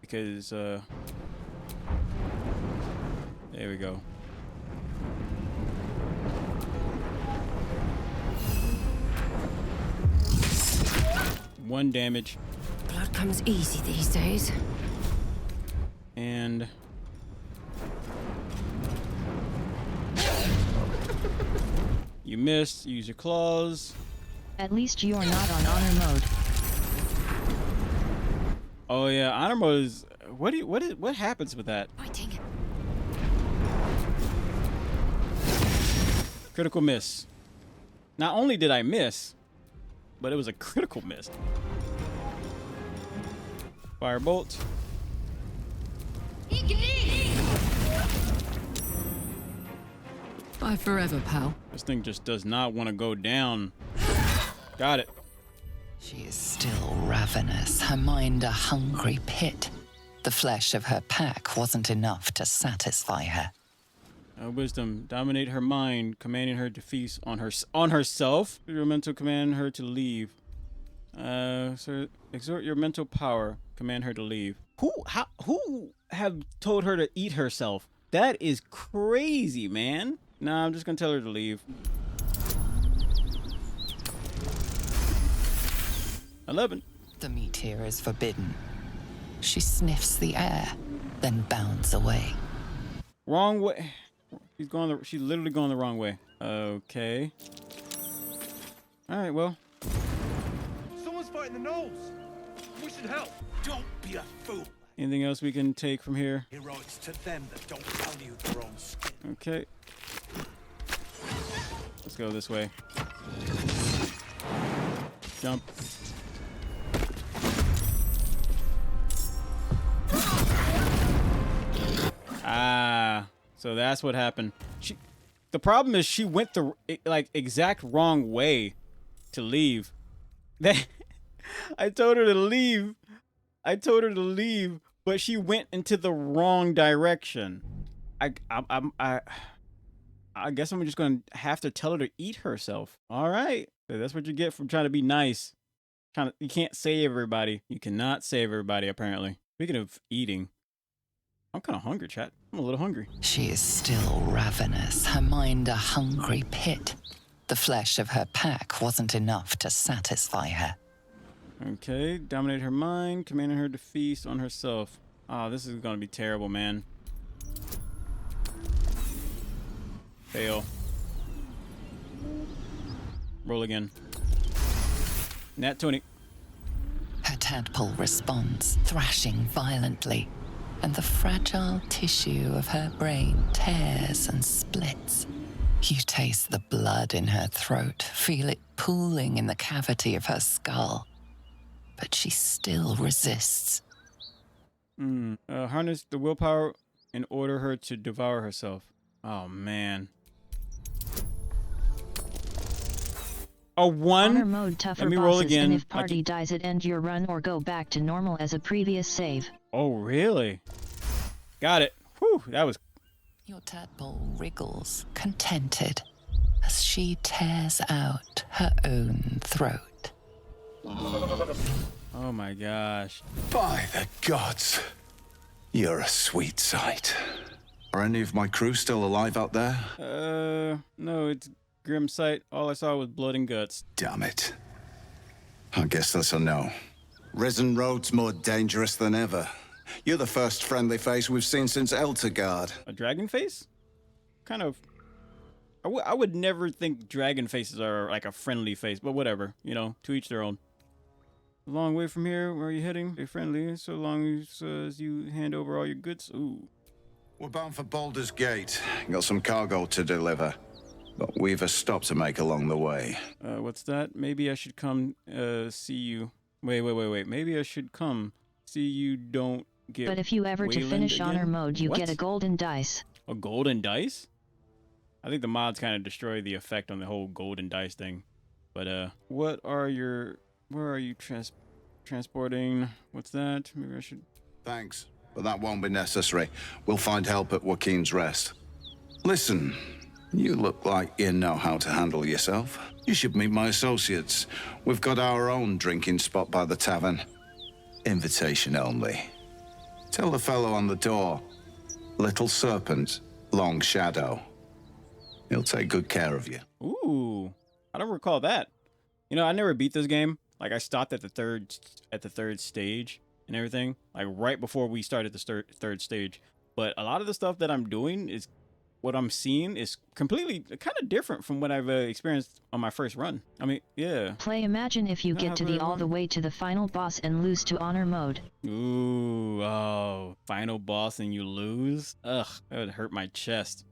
because there we go. One damage. Blood comes easy these days. And you missed. Use your claws. At least you're not on honor mode. Oh yeah, honor mode is what happens with that? Fighting. Critical miss. Not only did I miss, but it was a critical miss. Firebolt. Bye forever, pal. This thing just does not want to go down. Got it. She is still ravenous, her mind a hungry pit. The flesh of her pack wasn't enough to satisfy her. Wisdom. Dominate her mind, commanding her to feast on herself. Your mental command her to leave. So exert your mental power, command her to leave. Who have told her to eat herself? That is crazy, man. Nah, I'm just gonna tell her to leave. 11. The meat here is forbidden. She sniffs the air, then bounds away. Wrong way. She's literally going the wrong way. Okay. All right, well. Someone's fighting the gnolls. We should help. Don't be a fool. Anything else we can take from here? Heroics to them that don't value their own skin. Okay. Let's go this way. Jump. Ah, so that's what happened. The problem is she went the exact wrong way to leave. I told her to leave. But she went into the wrong direction. I guess I'm just gonna have to tell her to eat herself. All right, so that's what you get from trying to be nice. You can't save everybody. You cannot save everybody, apparently. Speaking of eating, I'm kind of hungry, chat. I'm a little hungry. She is still ravenous, her mind a hungry pit. The flesh of her pack wasn't enough to satisfy her. Okay, dominate her mind, commanding her to feast on herself. Oh, this is gonna be terrible, man. Fail. Roll again. Nat 20. Her tadpole responds, thrashing violently, and the fragile tissue of her brain tears and splits. You taste the blood in her throat, feel it pooling in the cavity of her skull. But she still resists. Harness the willpower and order her to devour herself. Oh, man. A 1? Honor mode tougher Let me bosses, roll again. and if party dies it end your run or go back to normal as a previous save. Oh, really? Got it. Whew, that was... Your tadpole wriggles, contented, as she tears out her own throat. Oh my gosh. By the gods, you're a sweet sight. Are any of my crew still alive out there? No, it's grim sight. All I saw was blood and guts. Damn it. I guess that's a no. Risen Road's more dangerous than ever. You're the first friendly face we've seen since Eltergard. A dragon face? Kind of. I would never think dragon faces are like a friendly face, but whatever. You know, to each their own. A long way from here. Where are you heading? Stay friendly, so long as you hand over all your goods. Ooh. We're bound for Baldur's Gate. Got some cargo to deliver. But we've a stop to make along the way. What's that? Maybe I should come see you. Wait. Maybe I should come see you don't get But if you ever to finish again? honor mode, you What? get a golden dice. A golden dice? I think the mods kind of destroy the effect on the whole golden dice thing. But where are you transporting? What's that? Maybe I should. Thanks, but that won't be necessary. We'll find help at Joaquin's Rest. Listen, you look like you know how to handle yourself. You should meet my associates. We've got our own drinking spot by the tavern. Invitation only. Tell the fellow on the door, Little Serpent, Long Shadow. He'll take good care of you. Ooh, I don't recall that. You know, I never beat this game. Like, I stopped at the third stage and everything. Like, right before we started the third stage. But a lot of the stuff that I'm doing is, what I'm seeing is completely kind of different from what I've experienced on my first run. I mean, yeah. Imagine if you get to all the way to the final boss and lose to honor mode. Ooh, oh, final boss and you lose? Ugh, that would hurt my chest.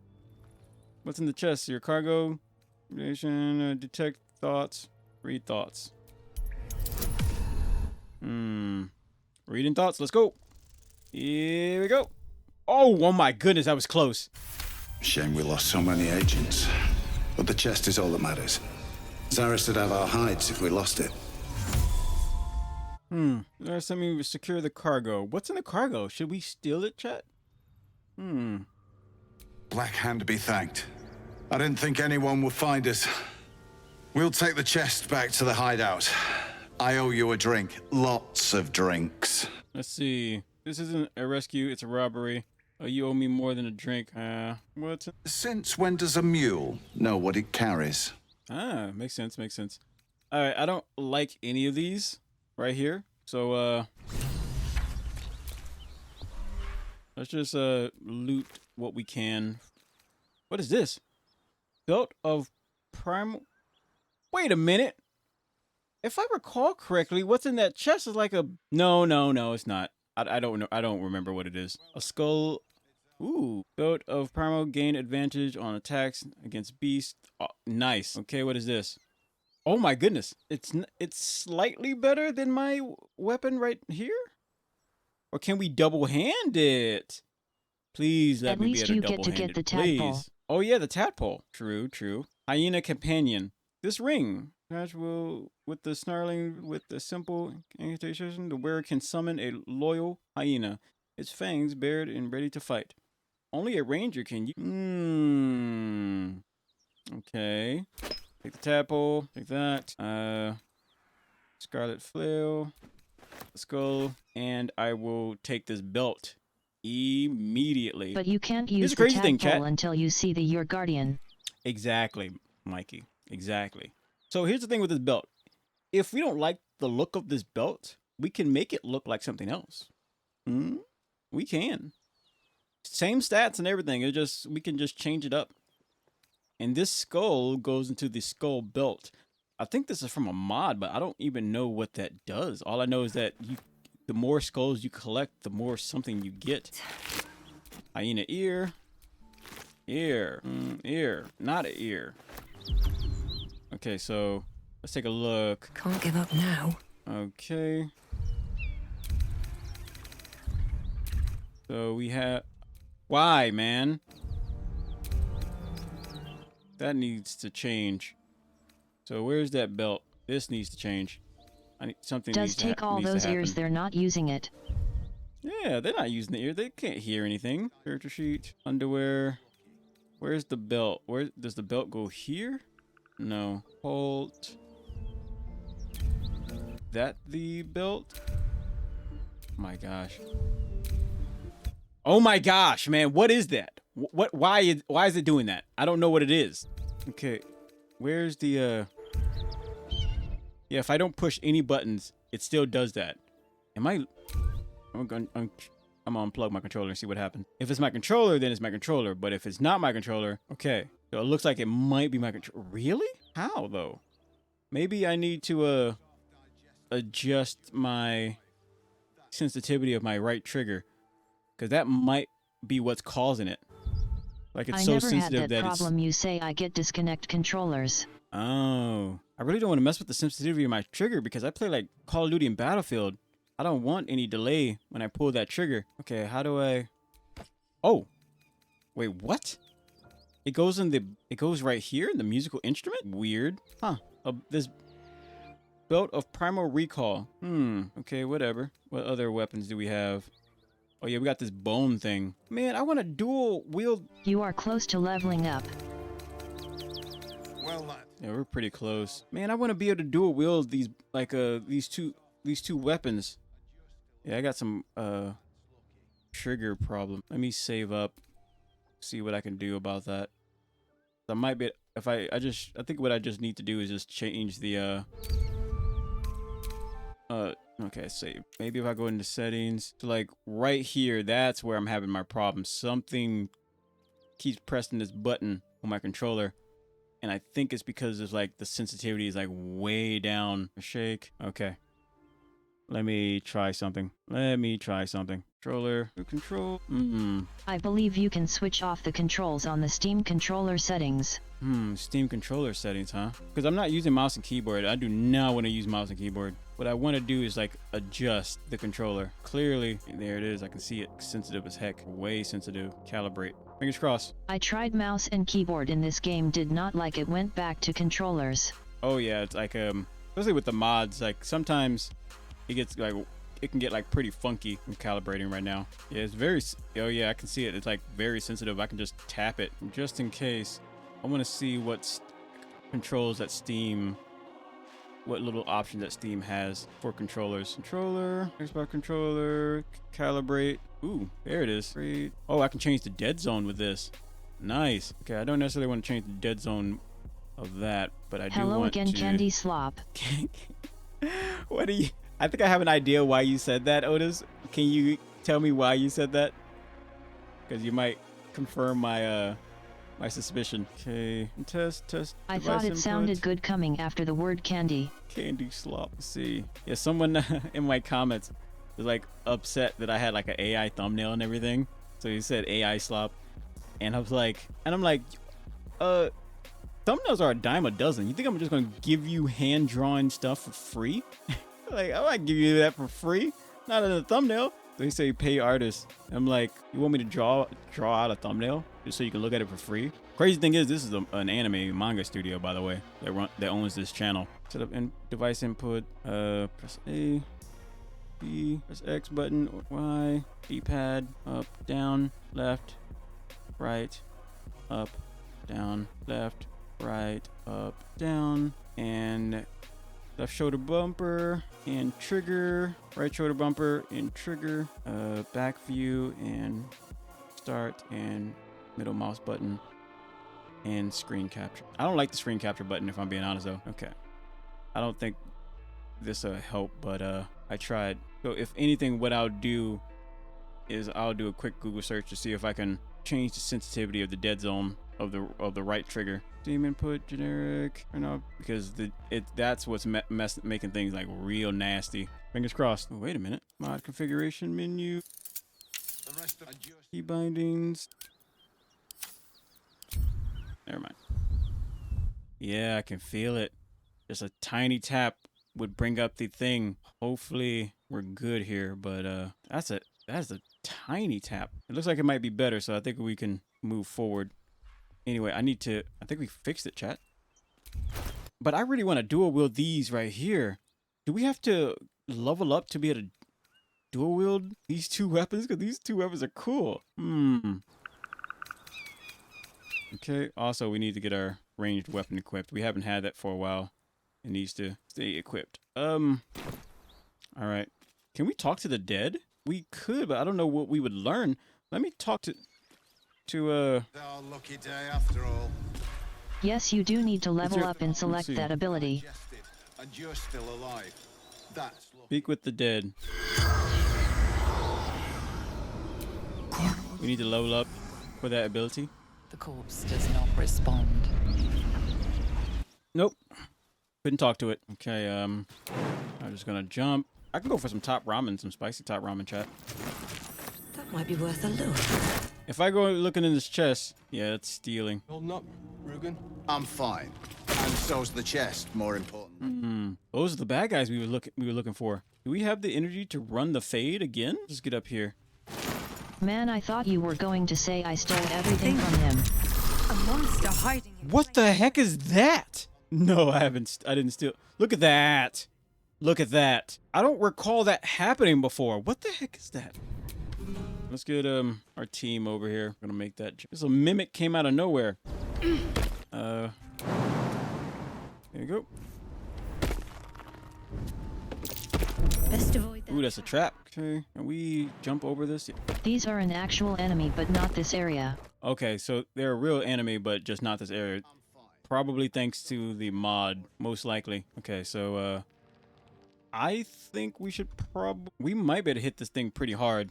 What's in the chest? Your cargo, detect thoughts, read thoughts. Reading thoughts, let's go. Here we go. Oh my goodness, that was close. Shame we lost so many agents. But the chest is all that matters. Zaris would have our hides if we lost it. There's something to secure the cargo. What's in the cargo? Should we steal it, chat? Black Hand be thanked. I didn't think anyone would find us. We'll take the chest back to the hideout. I owe you a drink. Lots of drinks. Let's see. This isn't a rescue, it's a robbery. You owe me more than a drink. What? Since when does a mule know what it carries? Ah, makes sense. Alright, I don't like any of these right here. So, let's just, loot what we can. What is this? Belt of primal... Wait a minute. If I recall correctly, what's in that chest is like a... No, it's not. I don't know. I don't remember what it is. A skull. Ooh. Belt of primal, gain advantage on attacks against beasts. Oh, nice. Okay, what is this? Oh my goodness. It's slightly better than my weapon right here? Or can we double hand it? Please let me be able to double hand it. At least you get to get the tadpole. Oh yeah, the tadpole. True. Hyena companion. This ring. With the snarling, with the simple incantation, the wearer can summon a loyal hyena. Its fangs bared and ready to fight. Only a ranger can use. Okay. Take the tadpole. Take that. Scarlet flail. Skull. And I will take this belt immediately. But you can't use the tadpole until you see your guardian. Exactly, Mikey. Exactly. So here's the thing with this belt. If we don't like the look of this belt, we can make it look like something else. We can. Same stats and everything. We can just change it up. And this skull goes into the skull belt. I think this is from a mod, but I don't even know what that does. All I know is that the more skulls you collect, the more something you get. Hyena ear. Ear. Not an ear. Okay, so let's take a look. Can't give up now. Okay. So we have... Why, man? That needs to change. So where's that belt? This needs to change. I need something. Does take all those ears. They're not using it. Yeah, they're not using the ear. They can't hear anything. Character sheet, underwear. Where's the belt? Where does the belt go? Here? No. Halt. That the belt? My gosh. Oh my gosh, man. What is that? What? Why is it doing that? I don't know what it is. Okay, where's the Yeah, if I don't push any buttons, it still does that. Am I? I'm gonna unplug my controller and see what happens. If it's my controller, then it's my controller. But if it's not my controller, okay. So it looks like it might be my controller. Really? How though? Maybe I need to adjust my sensitivity of my right trigger, because that might be what's causing it. Like it's so sensitive that that problem you say I get disconnect controllers. Oh, I really don't want to mess with the sensitivity of my trigger because I play like Call of Duty and Battlefield. I don't want any delay when I pull that trigger. Okay, how do I? Oh, wait, what? It goes right here in the musical instrument? Weird. Huh. This belt of primal recall. Okay, whatever. What other weapons do we have? Oh yeah, we got this bone thing. Man, I want to dual wield. You are close to leveling up. Well, lad. Yeah, we're pretty close. Man, I want to be able to dual wield these like these two weapons. Yeah, I got some trigger problem. Let me save up, see what I can do about that. I might be if I think what I just need to do is just change the okay, save. Maybe if I go into settings, so like right here, that's where I'm having my problem. Something keeps pressing this button on my controller, and I think it's because it's like the sensitivity is like way down. Shake. Okay. Let me try something. Controller. Control. I believe you can switch off the controls on the Steam controller settings. Steam controller settings, huh? Because I'm not using mouse and keyboard. I do not want to use mouse and keyboard. What I want to do is like adjust the controller. Clearly, there it is. I can see it. Sensitive as heck. Way sensitive. Calibrate. Fingers crossed. I tried mouse and keyboard in this game, did not like it, went back to controllers. Oh yeah, it's like especially with the mods, like sometimes it gets like it can get like pretty funky. I'm calibrating right now. Yeah, it's very, oh yeah, I can see it. It's like very sensitive. I can just tap it just in case. I want to see what controls that Steam, what little option that Steam has for controllers. Controller, Xbox controller, calibrate. Ooh, there it is. Great. Oh, I can change the dead zone with this. Nice. Okay, I don't necessarily want to change the dead zone of that, but I do want to. Hello again, Candy Slop. What do you? I think I have an idea why you said that, Otis. Can you tell me why you said that? Because you might confirm my my suspicion. Okay, test. I thought it sounded good coming after the word candy. Candy slop. Let's see. Yeah, someone in my comments was like upset that I had like an AI thumbnail and everything. So he said AI slop, and I was like, and I'm like, thumbnails are a dime a dozen. You think I'm just gonna give you hand-drawn stuff for free? Like, I'm not giving you that for free. Not in a thumbnail. They say pay artists. I'm like, you want me to draw out a thumbnail just so you can look at it for free? Crazy thing is, this is an anime manga studio, by the way, that owns this channel. Set up device input. Press A, B, press X button, or Y, D-pad, up, down, left, right, up, down, left, right, up, down, and left shoulder bumper and trigger, right shoulder bumper and trigger, back view and start, and middle mouse button and screen capture. I don't like the screen capture button, if I'm being honest though. Okay. I don't think this will help, but I tried. So if anything, what I'll do is I'll do a quick Google search to see if I can change the sensitivity of the dead zone of the right trigger. Steam input generic or no, because that's what's making things like real nasty. Fingers crossed. Oh, wait a minute. Mod configuration menu. Key bindings. Never mind. Yeah, I can feel it. Just a tiny tap would bring up the thing. Hopefully we're good here, but that's a tiny tap. It looks like it might be better, so I think we can move forward. Anyway, I think we fixed it, chat. But I really want to dual wield these right here. Do we have to level up to be able to dual wield these two weapons? Because these two weapons are cool. Okay, also we need to get our ranged weapon equipped. We haven't had that for a while. It needs to stay equipped. All right. Can we talk to the dead? We could, but I don't know what we would learn. Let me talk to... to Our lucky day after all. Yes, you do need to level up and select see. that ability. And you're still alive. That's speak with the dead. We need to level up for that ability. The corpse does not respond. Nope. Couldn't talk to it. Okay, I'm just gonna jump. I can go for some top ramen, some spicy top ramen, chat. That might be worth a look. If I go looking in this chest, yeah, it's stealing. Holding up, Rugen? I'm fine. And so's the chest, more important. Those are the bad guys we were looking for. Do we have the energy to run the fade again? Let's get up here. Man, I thought you were going to say I stole everything from him. A monster hiding in What the heck is that? No, I didn't steal. Look at that. Look at that. I don't recall that happening before. What the heck is that? Let's get our team over here. Gonna make that. This a mimic came out of nowhere. There you go. Best avoid that. Ooh, that's a trap. Okay, can we jump over this? These are an actual enemy, but not this area. Okay, so they're a real enemy, but just not this area. Probably thanks to the mod, most likely. Okay, so I think we should we might be able to hit this thing pretty hard.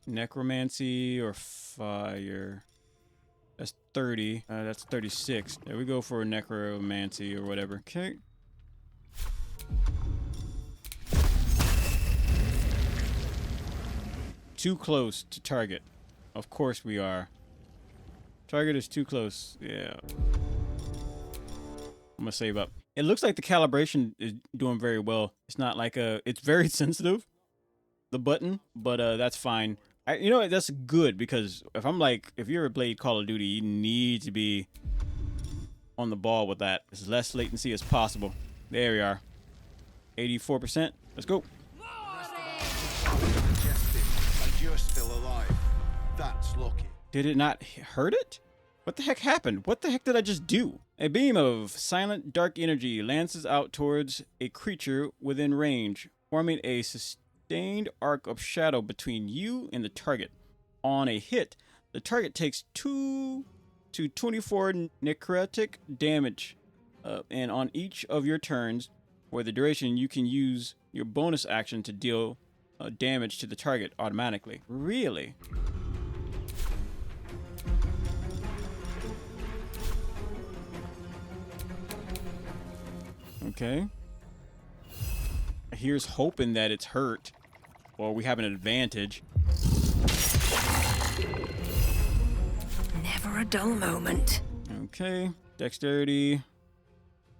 Necromancy or fire. That's 30. That's 36. There we go for necromancy or whatever. Okay. Too close to target. Of course we are. Target is too close. Yeah. I'm gonna save up. It looks like the calibration is doing very well. It's not like it's very sensitive, the button, but that's fine. You know what? That's good because if you're played Call of Duty, you need to be on the ball with that. As less latency as possible. There we are. 84%. Let's go. And you're still alive. That's lucky. Did it not hurt it? What the heck happened? What the heck did I just do? A beam of silent dark energy lances out towards a creature within range, forming a sustained arc of shadow between you and the target. On a hit, the target takes 2 to 24 necrotic damage, and on each of your turns, for the duration, you can use your bonus action to deal damage to the target automatically. Really? Okay. Here's hoping that it's hurt, or we have an advantage. Never a dull moment. Okay. Dexterity.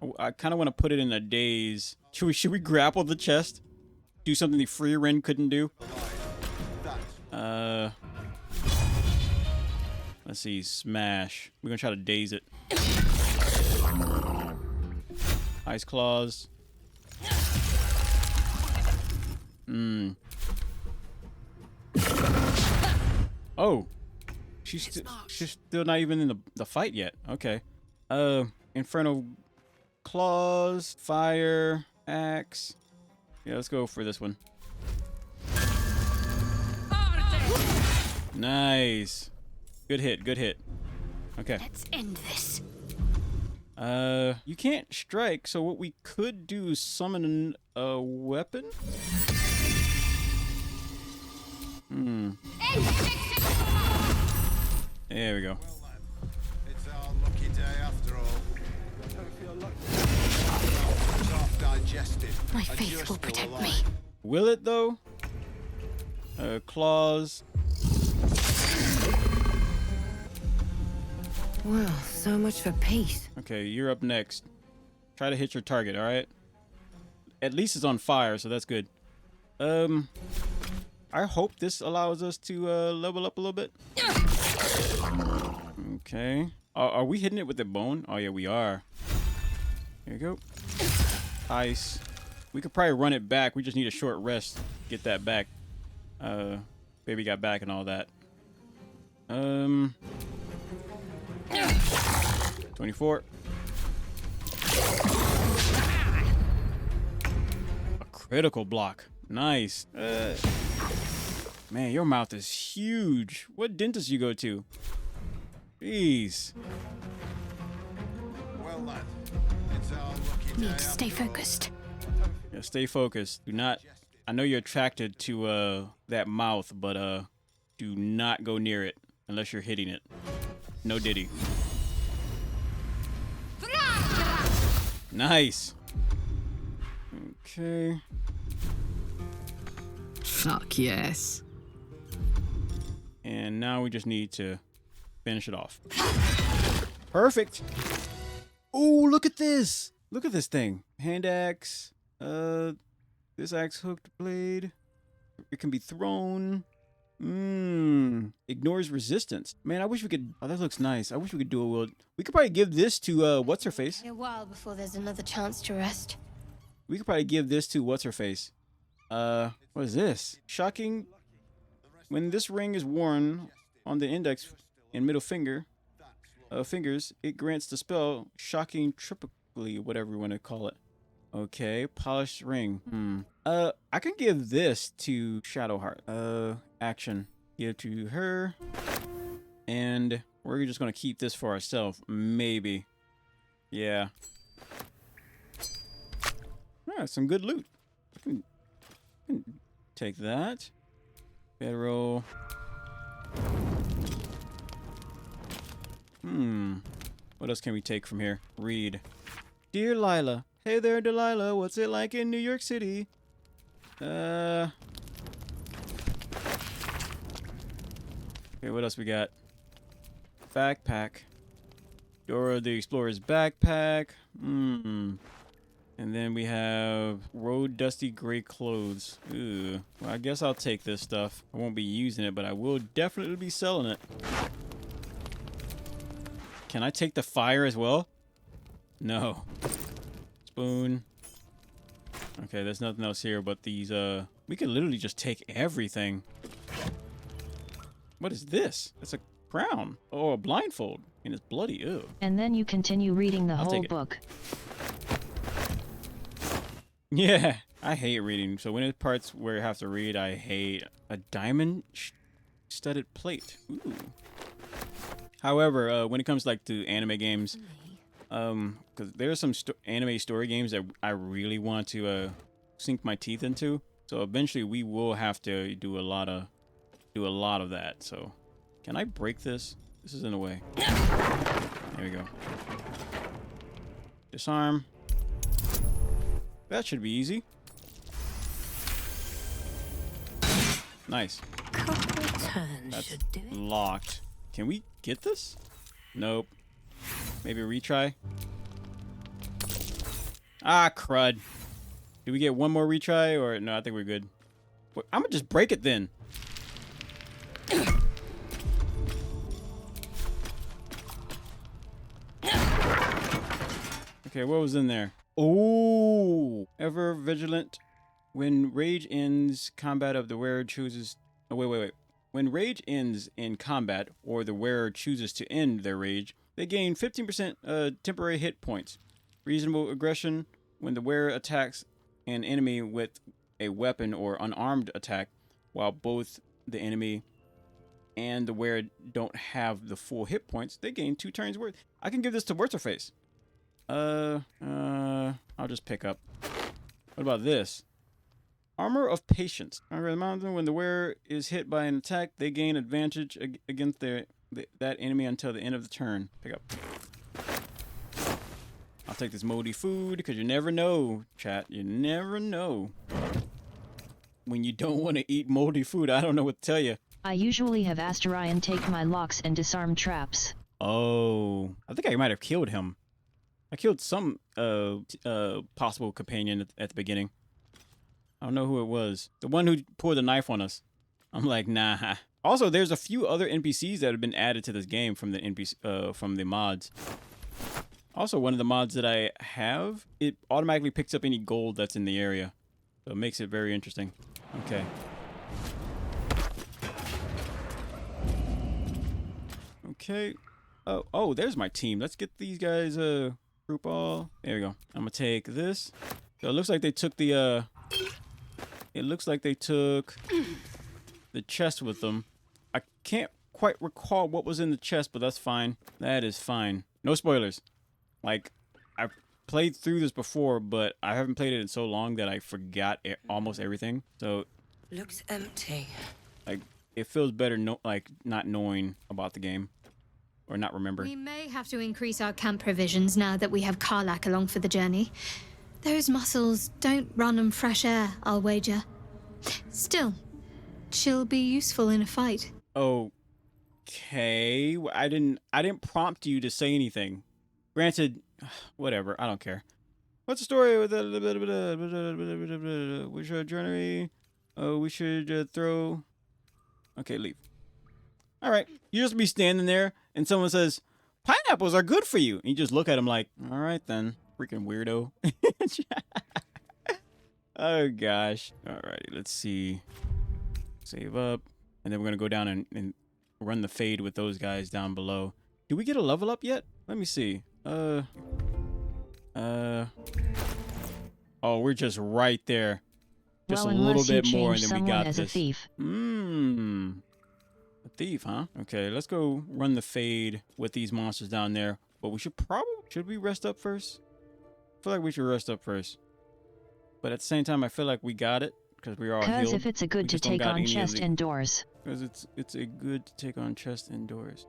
Oh, I kind of want to put it in a daze. Should we grapple the chest? Do something the free Ren couldn't do? Let's see. Smash. We're gonna try to daze it. Ice claws. Oh, she's still not even in the fight yet. Okay. Infernal claws, fire, axe. Yeah, let's go for this one. Nice. Good hit. Good hit. Okay. Let's end this. You can't strike, so what we could do is summon a weapon? There we go. It's our lucky day after all. Half digested. My faith will protect me. Will it though? Claws. Well, so much for peace. Okay, you're up next. Try to hit your target, alright? At least it's on fire, so that's good. I hope this allows us to level up a little bit. Okay. Are we hitting it with the bone? Oh yeah, we are. Here you go. Ice. We could probably run it back. We just need a short rest. Get that back. Baby got back and all that. 24. A critical block. Nice. Man, your mouth is huge. What dentist you go to? Jeez. Well, lad, it's our lucky day. Need to stay focused. Yeah, stay focused. Do not. I know you're attracted to that mouth, but do not go near it unless you're hitting it. No diddy. Nice. Okay. Fuck yes. And now we just need to finish it off. Perfect. Oh, look at this. Look at this thing. Hand axe. This axe hooked blade. It can be thrown. Ignores resistance. Man, I wish we could. Oh, that looks nice. I wish we could do a wield. We could probably give this to what's her face. A while before there's another chance to rest. We could probably give this to what's her face. What is this? Shocking. When this ring is worn on the index and middle fingers, it grants the spell shocking triplically, whatever you want to call it. Okay, polished ring. I can give this to Shadowheart. Action. Give it to her. And we're just gonna keep this for ourselves. Maybe. Yeah. Alright, some good loot. I can take that. Bedroll. What else can we take from here? Read. Dear Lila. Hey there, Delilah. What's it like in New York City? Okay, what else we got? Backpack. Dora the Explorer's backpack. And then we have road dusty gray clothes. Ooh. Well, I guess I'll take this stuff. I won't be using it, but I will definitely be selling it. Can I take the fire as well? No. Spoon. Okay, there's nothing else here but these, we could literally just take everything. What is this? It's a crown. Oh, a blindfold. And it's bloody. Ew. And then you continue reading the whole book. Yeah, I hate reading. So when it's parts where you have to read, I hate. A diamond studded plate. Ooh. However, when it comes like to anime games, because there are some anime story games that I really want to sink my teeth into. So eventually we will have to do a lot of that. So can I break this? This is in the way. There we go. Disarm. That should be easy. Nice. That's locked. Can we get this? Nope. Maybe retry. Ah, crud. Do we get one more retry or no? I think we're good. I'm gonna just break it then. Okay, what was in there? Oh, ever vigilant. When rage ends, combat of the wearer chooses. Oh, wait. When rage ends in combat, or the wearer chooses to end their rage, they gain 15% temporary hit points. Reasonable aggression. When the wearer attacks an enemy with a weapon or unarmed attack, while both the enemy and the wearer don't have the full hit points, they gain 2 turns worth. I can give this to What's Her Face. I'll just pick up. What about this? Armor of Patience. When the wearer is hit by an attack, they gain advantage against that enemy until the end of the turn. Pick up. I'll take this moldy food because you never know, chat. You never know when you don't want to eat moldy food. I don't know what to tell you. I usually have Astarion take my locks and disarm traps. Oh, I think I might have killed him. I killed some possible companion at the beginning. I don't know who it was. The one who pulled the knife on us. I'm like, nah. Also, there's a few other NPCs that have been added to this game from the mods. Also, one of the mods that I have, it automatically picks up any gold that's in the area. So it makes it very interesting. Okay. Okay. Oh, there's my team. Let's get these guys group all. There we go. I'm gonna take this. So it looks like they took the the chest with them. I can't quite recall what was in the chest, but that's fine. That is fine. No spoilers. Like, I've played through this before, but I haven't played it in so long that I forgot almost everything. So, Looks empty. like, it feels better not knowing about the game. Or not remembering. We may have to increase our camp provisions now that we have Karlak along for the journey. Those muscles don't run on fresh air, I'll wager. Still, she'll be useful in a fight. Okay. I didn't prompt you to say anything. Granted, whatever. I don't care. What's the story with the we should journey? We should throw. Okay, leave. All right. You just be standing there, and someone says, "Pineapples are good for you." And you just look at him like, "All right then, freaking weirdo." Oh gosh. All right. Let's see. Save up, and then we're gonna go down and run the fade with those guys down below. Do we get a level up yet? Let me see. Oh, we're just right there. Just well, a little bit more, and then we got as this. A thief. A thief, huh? Okay, let's go run the fade with these monsters down there. But we should we rest up first? I feel like we should rest up first. But at the same time, I feel like we got it because we are all healed. Because if it's a good to take on chest indoors. Because it's a good to take on chest indoors.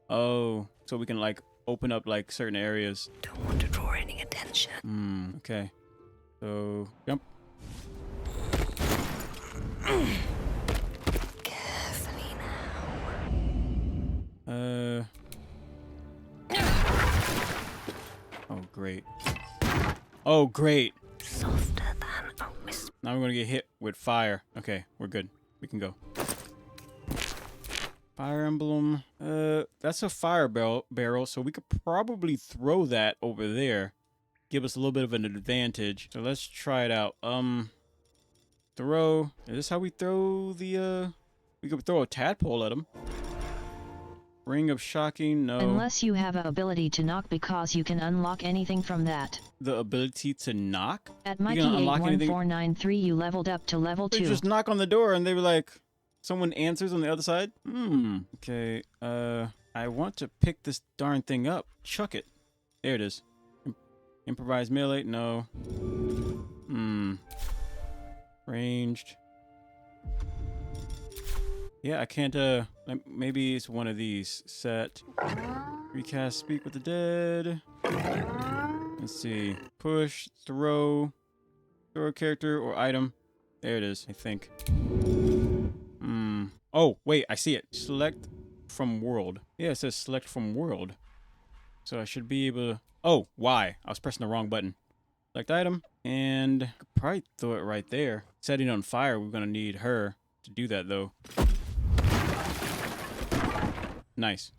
Oh, so we can like open up like certain areas. Don't want to draw any attention. Okay. So jump. Carefully now. Oh great. Oh great. Softer than a whisper. Now we're gonna get hit with fire. Okay, we're good. We can go. Fire emblem. That's a fire barrel, so we could probably throw that over there. Give us a little bit of an advantage. So let's try it out. Throw. Is this how we throw the, we could throw a tadpole at him. Ring of shocking, no. Unless you have an ability to knock, because you can unlock anything from that. The ability to knock? At Mikey 81493 you leveled up to level 2. You just knock on the door and they were like, someone answers on the other side? Okay, I want to pick this darn thing up. Chuck it. There it is. Improvised melee, no. Ranged. Yeah, I can't, maybe it's one of these. Set. Recast Speak with the Dead. Let's see. Push, throw a character or item. There it is, I think. Oh, wait, I see it. Select from world. Yeah, it says select from world. So I should be able to... Oh, Y. I was pressing the wrong button. Select item. And I could probably throw it right there. Setting on fire, we're going to need her to do that, though. Nice.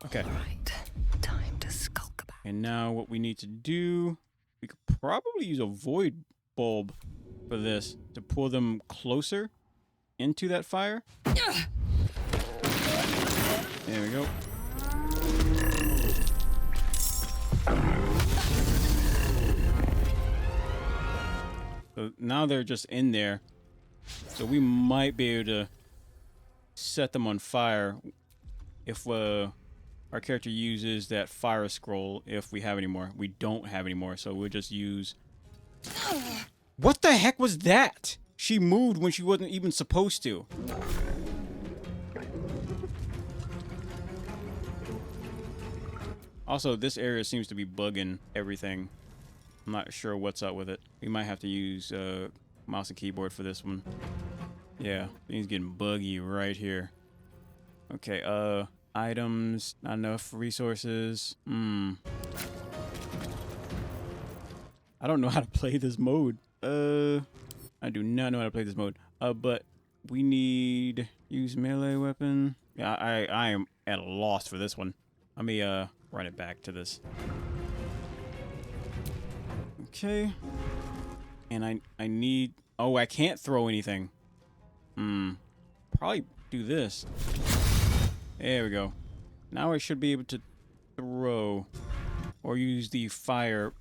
Okay. Right. Time to skulk back. And now what we need to do... We could probably use a void bulb for this to pull them closer into that fire. There we go. So now they're just in there. So we might be able to set them on fire if our character uses that fire scroll, if we have any more. We don't have any more, so we'll just use... What the heck was that? She moved when she wasn't even supposed to. Also, this area seems to be bugging everything. I'm not sure what's up with it. We might have to use mouse and keyboard for this one. Yeah, things getting buggy right here. Okay, items, not enough resources. I don't know how to play this mode. I do not know how to play this mode. But we need use melee weapon. Yeah, I am at a loss for this one. Let me run it back to this. Okay. And I need... Oh, I can't throw anything. Probably do this. There we go. Now I should be able to throw or use the fire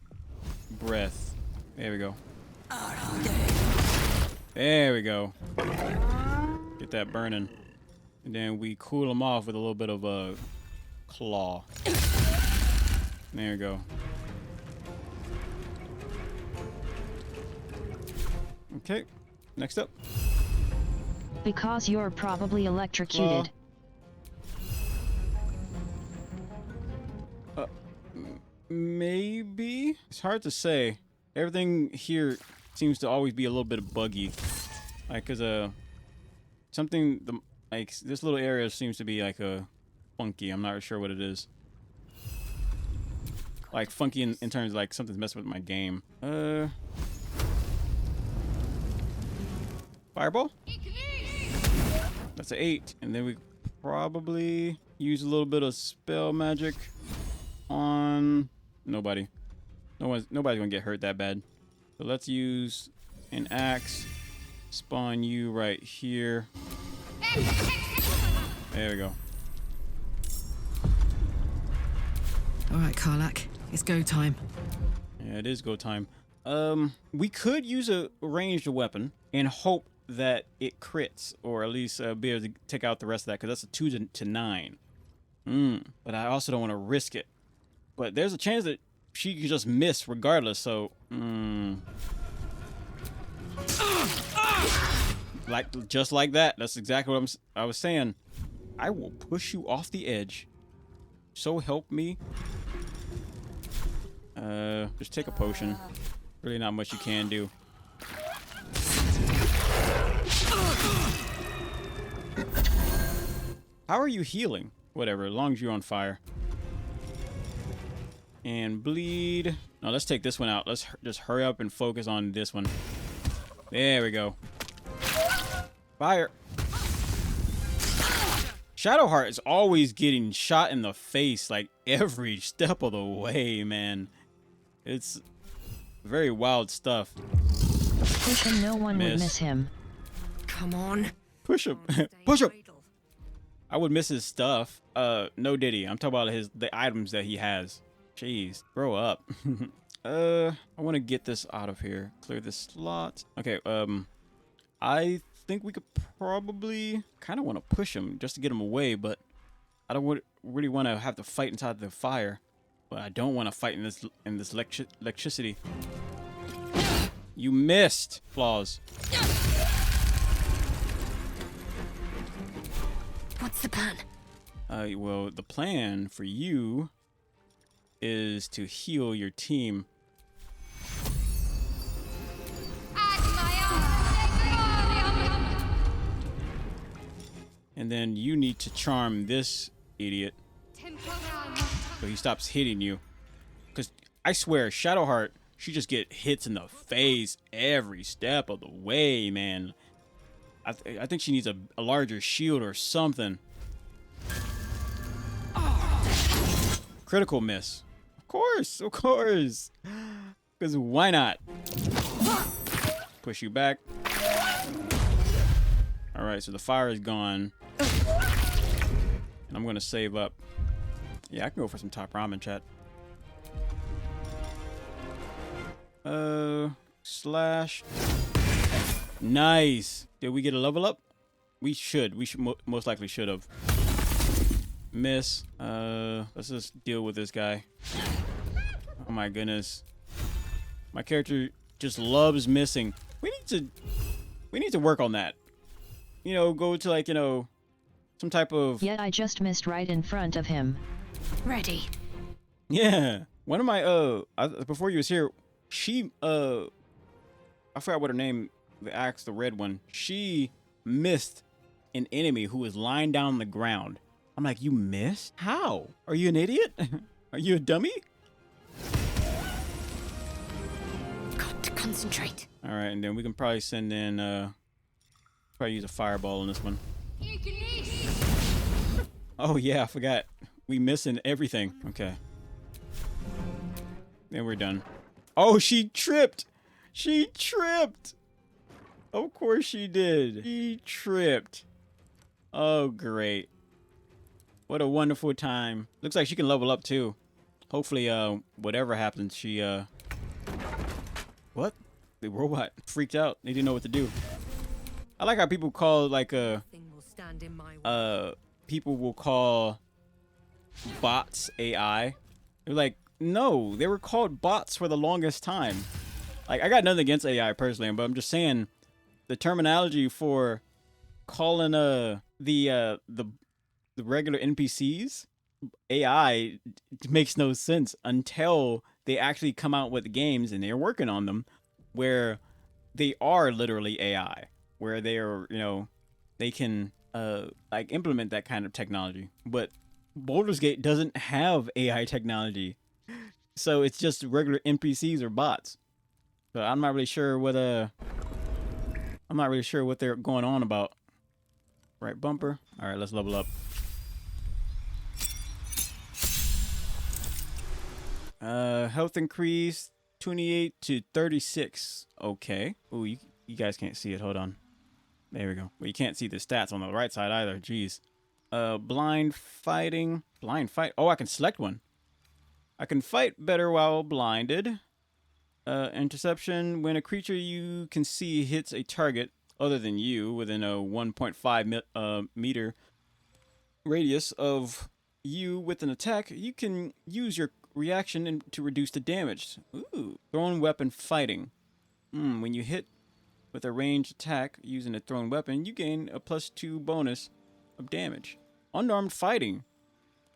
breath. There we go. There we go. Get get that burning. And then we cool them off with a little bit of a claw. There we go. Okay, next up. Because you're probably electrocuted. Maybe? It's hard to say. Everything here seems to always be a little bit buggy. Like, cause like this little area seems to be like funky. I'm not sure what it is. Like funky in terms of like something's messing with my game. Fireball? That's an 8. And then we probably use a little bit of spell magic on nobody. Nobody's gonna get hurt that bad. So let's use an axe. Spawn you right here. There we go. All right, Karlach, it's go time. Yeah, it is go time. We could use a ranged weapon and hope that it crits, or at least be able to take out the rest of that, because that's a 2 to 9. But I also don't want to risk it. But there's a chance that she could just miss regardless, so like just like that. That's exactly what I was saying. I will push you off the edge. So help me. Just take a potion. Really not much you can do. How are you healing? Whatever, as long as you're on fire. And bleed. Now let's take this one out. Let's just hurry up and focus on this one. There we go. Fire. Shadowheart is always getting shot in the face like every step of the way, man. It's very wild stuff. Push him, no one would miss him. Come on. Push him. Push him. I would miss his stuff. No diddy. I'm talking about the items that he has. Jeez, grow up. I want to get this out of here. Clear this slot. Okay, I think we could probably kind of want to push him just to get him away, but I don't really want to have to fight inside the fire. But I don't want to fight in this electricity. You missed, Flaws. What's the plan? Well, the plan for you is to heal your team. And then you need to charm this idiot so he stops hitting you. Because I swear, Shadowheart, she just get hits in the face every step of the way, man. I think she needs a larger shield or something. Critical miss. Of course. Because why not? Push you back. All right, so the fire is gone. And I'm going to save up. Yeah, I can go for some top ramen, chat. Slash. Nice. Did we get a level up? We should. Most likely should have. Miss. Let's just deal with this guy. Oh my goodness. My character just loves missing. We need to work on that. You know, go to like, you know, some type of... Yet I just missed right in front of him. Ready. Yeah. One of my, before you was here, she, I forgot what her name, the axe, the red one. She missed an enemy who was lying down on the ground. I'm like, you missed? How? Are you an idiot? Are you a dummy? Got to concentrate. All right, and then we can probably send in, probably use a fireball on this one. Oh yeah, I forgot. We missing everything. Okay. Then we're done. Oh, she tripped. She tripped. Of course she did. She tripped. Oh, great. What a wonderful time. Looks like she can level up too. Hopefully, whatever happens, she, What? The robot freaked out. They didn't know what to do. I like how people call, like, stand in my way. people will call bots AI. They're like, no, they were called bots for the longest time. Like, I got nothing against AI personally, but I'm just saying the terminology for calling the regular NPCs AI makes no sense until they actually come out with games, and they're working on them where they are literally AI, where they are, you know, they can like implement that kind of technology. But Baldur's Gate doesn't have AI technology, so it's just regular NPCs or bots. So I'm not really sure what they're going on about. Right bumper. All right, let's level up. Health increase 28 to 36. Okay. Ooh, you guys can't see it. Hold on. There we go. Well, you can't see the stats on the right side either. Jeez. Blind fighting. Blind fight. Oh, I can select one. I can fight better while blinded. Interception. When a creature you can see hits a target other than you within a 1.5 meter radius of you with an attack, you can use your reaction to reduce the damage. Ooh. Thrown weapon fighting. When you hit with a ranged attack using a thrown weapon, you gain a +2 bonus of damage. Unarmed fighting.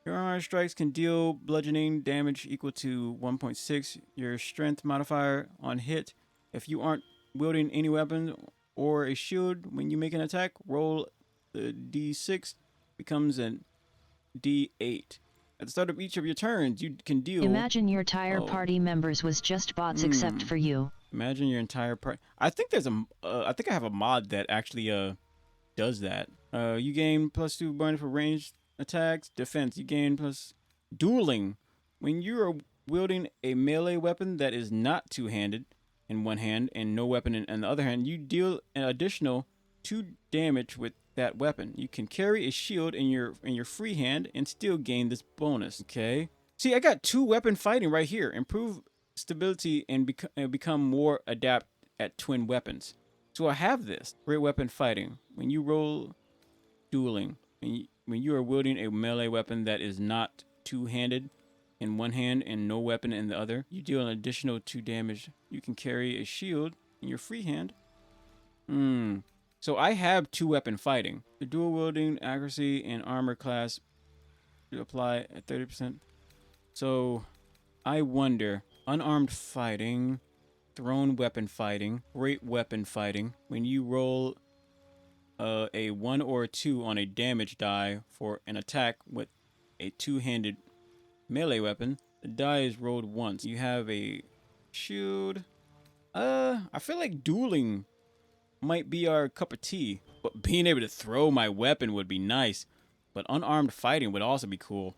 Your unarmed strikes can deal bludgeoning damage equal to 1.6. Your strength modifier on hit. If you aren't wielding any weapon or a shield when you make an attack, roll the d6, becomes a d8. At the start of each of your turns, you can deal... Imagine your entire party members was just bots except for you. Imagine your entire party... I think there's a... I think I have a mod that actually does that. You gain +2 bonus for ranged attacks. Defense, you gain plus... Dueling. When you are wielding a melee weapon that is not two-handed in one hand and no weapon in the other hand, you deal an additional 2 damage with that weapon. You can carry a shield in your free hand and still gain this bonus. Okay. See, I got 2 weapon fighting right here. Improve stability and become more adept at twin weapons. So I have this. Great weapon fighting. When you roll dueling, when you are wielding a melee weapon that is not two-handed in one hand and no weapon in the other, you deal an additional 2 damage. You can carry a shield in your free hand. So I have 2 weapon fighting. The dual wielding, accuracy, and armor class apply at 30%. So I wonder, unarmed fighting, thrown weapon fighting, great weapon fighting. When you roll a 1 or a 2 on a damage die for an attack with a two-handed melee weapon, the die is rolled once. You have a shield. I feel like dueling might be our cup of tea, but being able to throw my weapon would be nice. But unarmed fighting would also be cool.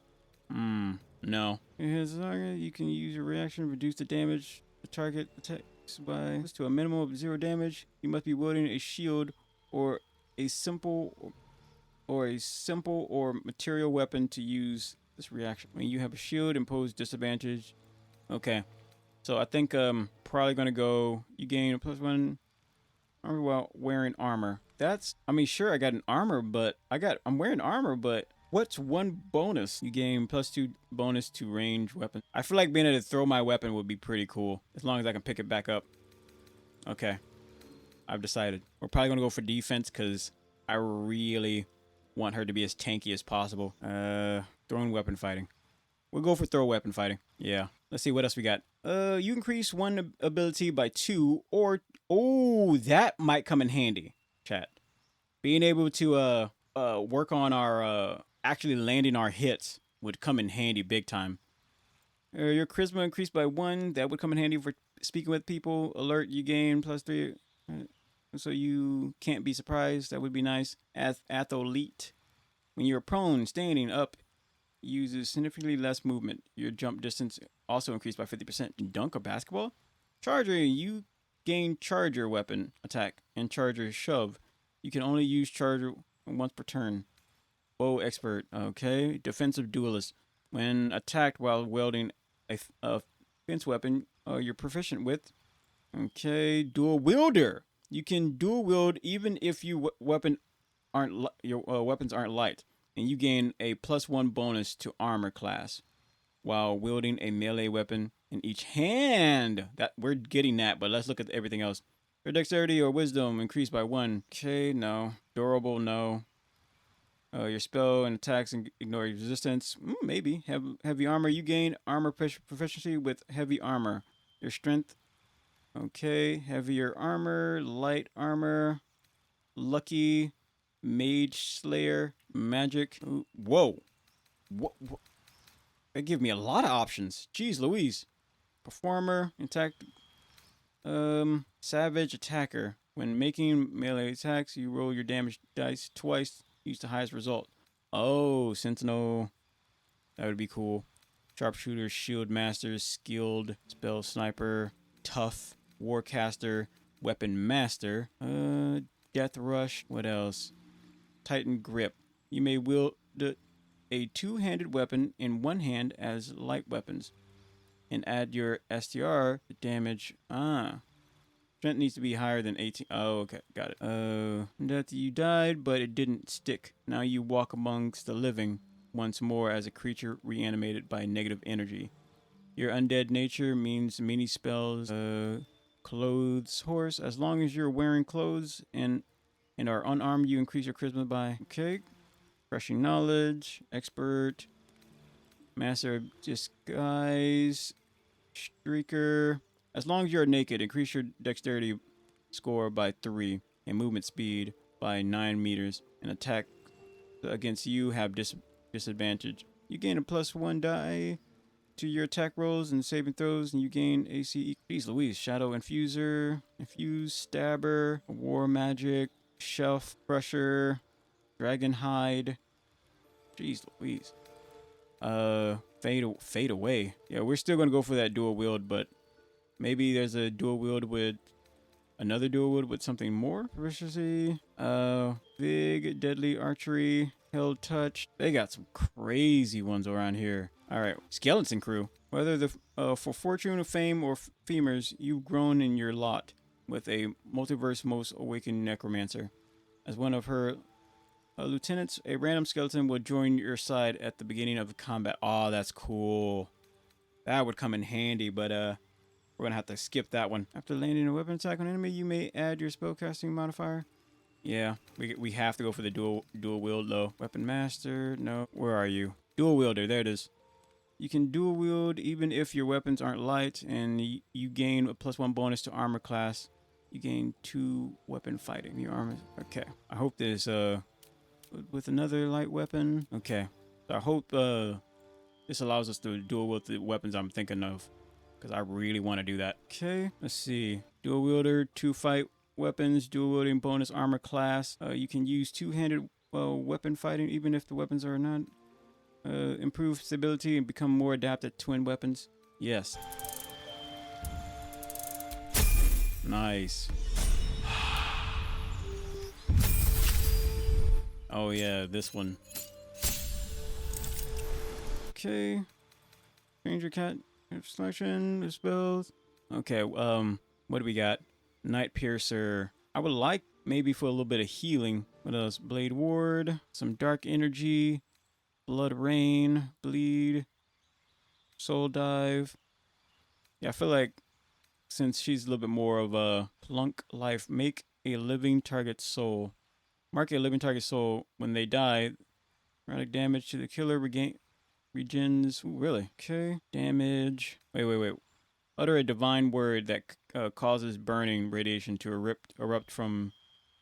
No. You can use your reaction to reduce the damage the target attacks by to a minimum of 0 damage. You must be wielding a shield or a simple or material weapon to use this reaction. When you have a shield, impose disadvantage. Okay. So I think probably gonna go. You gain a +1 armor while wearing armor. I mean, sure, I got an armor, but I'm wearing armor, but what's 1 bonus? You gain +2 bonus to range weapon. I feel like being able to throw my weapon would be pretty cool, as long as I can pick it back up. Okay. I've decided. We're probably gonna go for defense, because I really want her to be as tanky as possible. Throwing weapon fighting. We'll go for throw weapon fighting. Yeah. Let's see what else we got. You increase 1 ability by 2, or... Oh, that might come in handy, chat. Being able to work on our actually landing our hits would come in handy big time. Your charisma increased by 1. That would come in handy for speaking with people. Alert, you gain +3. So you can't be surprised. That would be nice. Athlete. When you're prone, standing up, uses significantly less movement. Your jump distance also increased by 50%. Dunk or basketball? Charger, you gain charger weapon attack and charger shove. You can only use charger once per turn. Bow expert. Okay. Defensive duelist. When attacked while wielding a fence weapon you're proficient with. Okay. Dual wielder. You can dual wield even if your weapon weapons aren't light, and you gain a +1 bonus to armor class while wielding a melee weapon in each hand. That we're getting that, but let's look at everything else. Your dexterity or wisdom increased by 1. Okay, no. Durable, no. Your spell and attacks and ignore resistance. Maybe. Heavy armor. You gain armor proficiency with heavy armor. Your strength. Okay. Heavier armor. Light armor. Lucky. Mage Slayer. Magic. Ooh, whoa. What? They give me a lot of options. Jeez Louise. Performer. Attack. Savage Attacker. When making melee attacks, you roll your damage dice twice. Use the highest result. Oh, Sentinel. That would be cool. Sharpshooter, Shield Master, Skilled, Spell Sniper, Tough, Warcaster, Weapon Master, Death Rush. What else? Titan Grip. You may wield a two-handed weapon in one hand as light weapons, and add your STR to damage. Strength needs to be higher than 18. Oh, okay. Got it. That you died, but it didn't stick. Now you walk amongst the living once more as a creature reanimated by negative energy. Your undead nature means many spells. Clothes horse. As long as you're wearing clothes and are unarmed, you increase your charisma by... Okay. Crushing knowledge. Expert. Master of disguise. Streaker. As long as you're naked, increase your dexterity score by 3 and movement speed by 9 meters. And attack against you have disadvantage. You gain a +1 die to your attack rolls and saving throws, and you gain AC. Jeez Louise. Shadow Infuser, Infuse, Stabber, War Magic, Shelf Crusher, Dragon Hide. Jeez Louise. Fade away. Yeah, we're still gonna go for that dual wield, but maybe there's a dual wield with another dual wield with something more. Proficiency. Big Deadly Archery. Held Touch. They got some crazy ones around here. All right, Skeleton Crew. Whether for fortune, fame, or femurs, you've grown in your lot with a multiverse most awakened necromancer. As one of her lieutenants, a random skeleton will join your side at the beginning of the combat. Oh, that's cool. That would come in handy, but we're gonna have to skip that one. After landing a weapon attack on an enemy, you may add your spellcasting modifier. Yeah, we have to go for the dual wield though. Weapon master, no. Where are you? Dual wielder, there it is. You can dual wield even if your weapons aren't light, and you gain a +1 bonus to armor class. You gain 2 weapon fighting. Your armor. Okay. I hope this with another light weapon. Okay. So I hope this allows us to dual wield the weapons I'm thinking of, because I really want to do that. Okay. Let's see. Dual wielder, 2 fight weapons, dual wielding bonus armor class. You can use two-handed weapon fighting even if the weapons are not. Improve stability and become more adapted to twin weapons. Yes. Nice. Oh yeah, this one. Okay. Ranger cat selection spells. Okay, what do we got? Night Piercer. I would like maybe for a little bit of healing. What else? Blade Ward, some dark energy, Blood Rain, Bleed, Soul Dive. Yeah, I feel like since she's a little bit more of a plunk life, make a living target soul. Mark a living target soul when they die. Erratic damage to the killer regens. Ooh, really? Okay. Damage. Wait. Utter a divine word that causes burning radiation to erupt from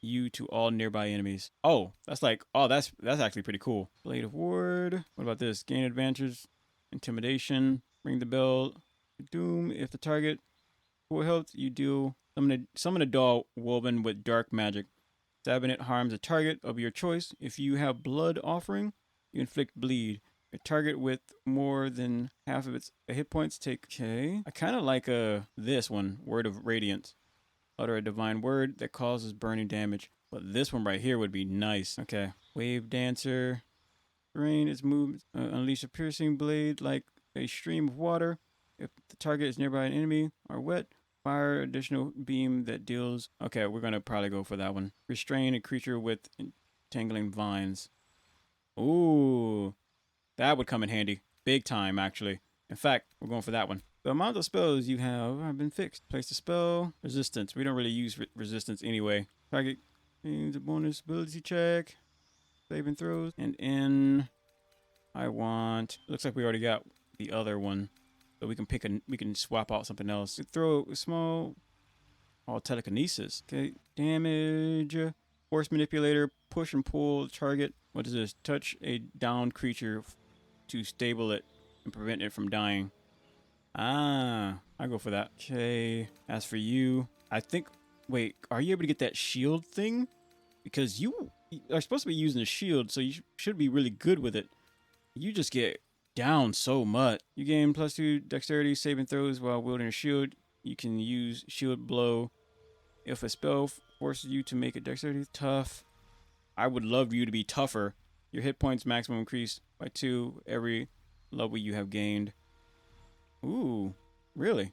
you to all nearby enemies. Oh, that's actually pretty cool. Blade of Ward. What about this? Gain advantage, intimidation, ring the bell, doom. If the target full health, you deal summon a doll woven with dark magic. Stabbing it harms a target of your choice. If you have blood offering, you inflict bleed. A target with more than half of its hit points take. Okay. I kind of like this one, Word of Radiance. Utter a divine word that causes burning damage. But this one right here would be nice. Okay. Wave Dancer. Rain is moved. Unleash a piercing blade like a stream of water. If the target is nearby an enemy or wet, fire additional beam that deals. Okay, we're going to probably go for that one. Restrain a creature with Tangling vines. Ooh, that would come in handy. Big time, actually. In fact, we're going for that one. The amount of spells you have been fixed. Place the spell. Resistance. We don't really use resistance anyway. Target means a bonus ability check. Saving throws. And in, I want, looks like we already got the other one. So we can pick we can swap out something else. Throw a small, telekinesis. Okay, damage. Force manipulator. Push and pull target. What is this? Touch a downed creature to stable it and prevent it from dying. Ah, I go for that. Okay, as for you, I think, wait, are you able to get that shield thing? Because you are supposed to be using a shield, so you should be really good with it. You just get down so much. You gain +2 dexterity saving throws while wielding a shield. You can use shield blow if a spell forces you to make a dexterity tough. I would love you to be tougher. Your hit points maximum increase by 2 every level you have gained. Ooh, really?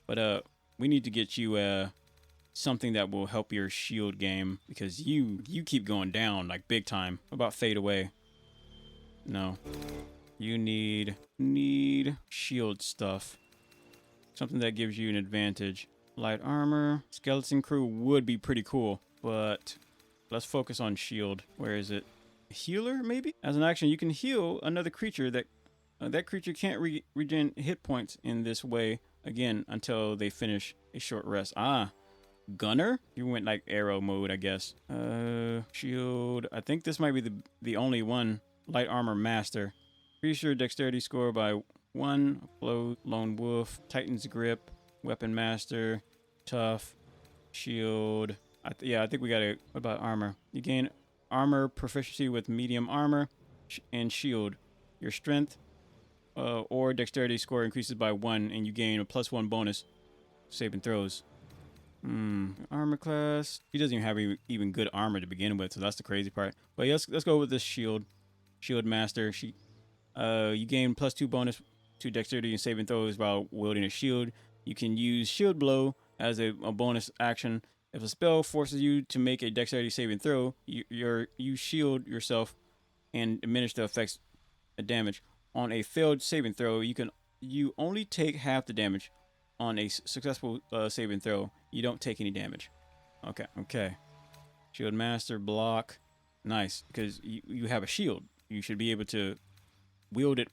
But we need to get you something that will help your shield game, because you keep going down like big time. What about fade away? No. You need shield stuff. Something that gives you an advantage. Light armor. Skeleton crew would be pretty cool, but let's focus on shield. Where is it? Healer, maybe? As an action, you can heal another creature that creature can't regen hit points in this way again until they finish a short rest. Ah, gunner? You went like arrow mode, I guess. Shield. I think this might be the only one. Light armor master. Increase your dexterity score by 1. Float. Lone wolf. Titan's grip. Weapon master. Tough. Shield. I think we got it. What about armor? You gain armor proficiency with medium armor and shield. Your strength or dexterity score increases by 1, and you gain a +1 bonus saving throws. Armor class. He doesn't even have even good armor to begin with, so that's the crazy part. But yeah, let's go with this shield. Shield master. You gain +2 bonus to dexterity and saving throws while wielding a shield. You can use shield blow as a bonus action. If a spell forces you to make a dexterity saving throw, you shield yourself and diminish the effects of damage. On a failed saving throw, you only take half the damage. On a successful saving throw, you don't take any damage. Okay. Shield master, block. Nice, because you have a shield. You should be able to wield it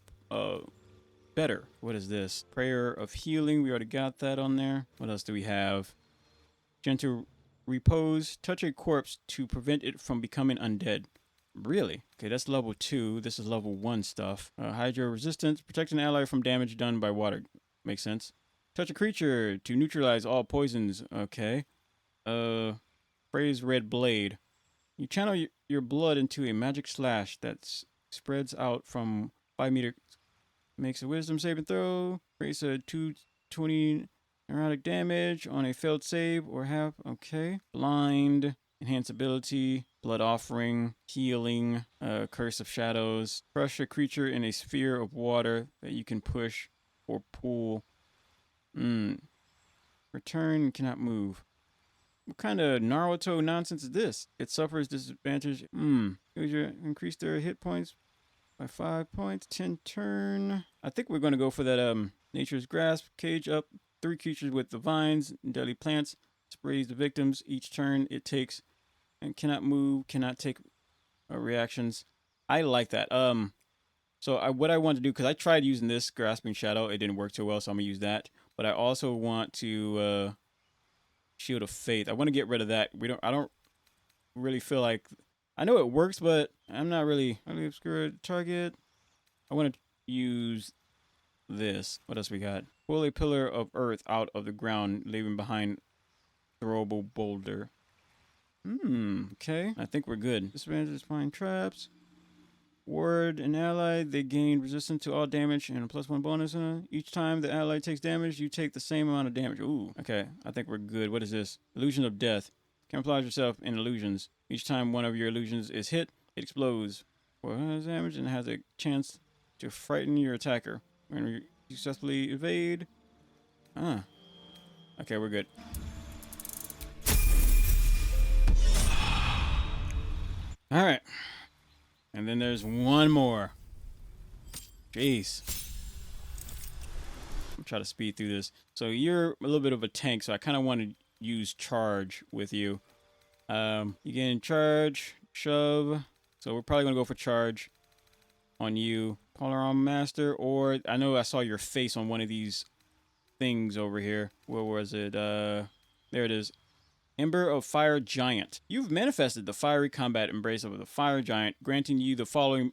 better. What is this? Prayer of healing. We already got that on there. What else do we have? Gentle repose. Touch a corpse to prevent it from becoming undead. Really? Okay, that's level 2. This is level 1 stuff. Hydro resistance. Protect an ally from damage done by water. Makes sense. Touch a creature to neutralize all poisons. Okay. Praise red blade. You channel your blood into a magic slash that spreads out from 5 meters. Makes a wisdom saving throw. Creates a 220 neurotic damage on a failed save or half. Okay. Blind. Enhance ability. Blood offering. Healing. Curse of shadows. Crush a creature in a sphere of water that you can push or pull. Return. Cannot move. What kind of Naruto nonsense is this? It suffers disadvantage. Increase their hit points by 5 points. 10 turn. I think we're going to go for that Nature's Grasp. Cage up 3 creatures with the vines and deadly plants. Sprays the victims each turn it takes. And cannot move. Cannot take reactions. I like that. So what I want to do, because I tried using this Grasping Shadow. It didn't work too well, so I'm going to use that. But I also want to... Shield of Faith. I want to get rid of that. I don't really feel like... I know it works, but I'm not really obscure target. I want to use this. What else we got? Pull a pillar of earth out of the ground, leaving behind throwable boulder. Okay. I think we're good. Disadvantage find traps. Ward an ally. They gain resistance to all damage and a +1 bonus. Each time the ally takes damage, you take the same amount of damage. Ooh. Okay. I think we're good. What is this? Illusion of death. Camouflage yourself in illusions. Each time one of your illusions is hit, it explodes. 400 damage and has a chance to frighten your attacker. When you successfully evade. Okay, we're good. All right. And then there's one more. Jeez. I'm trying to speed through this. So you're a little bit of a tank, so I kind of want to use charge with you. You get charge, shove. So we're probably going to go for charge on you. Polar Arm Master, or I know I saw your face on one of these things over here. Where was it? There it is. Ember of Fire Giant. You've manifested the fiery combat embrace of the Fire Giant, granting you the following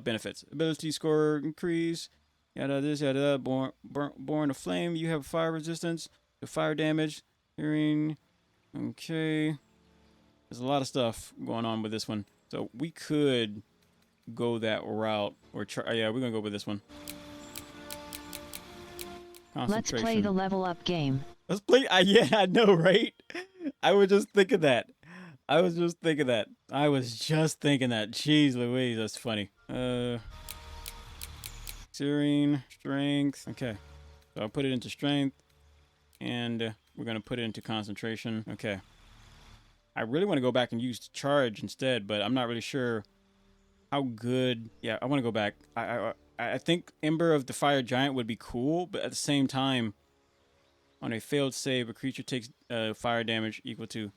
benefits. Ability score increase. Yada this, yada that. Born of Flame. You have fire resistance to fire damage. Hearing. Okay. There's a lot of stuff going on with this one. So we could go that route. Or yeah, we're going to go with this one. Let's play the level up game. Let's play. Yeah, I know, right? I was just thinking that. Jeez Louise, that's funny. Searing, strength. Okay. So I'll put it into strength. And we're going to put it into concentration. Okay. I really want to go back and use charge instead, but I'm not really sure how good. Yeah, I want to go back. I think Ember of the Fire Giant would be cool, but at the same time, on a failed save, a creature takes fire damage equal to.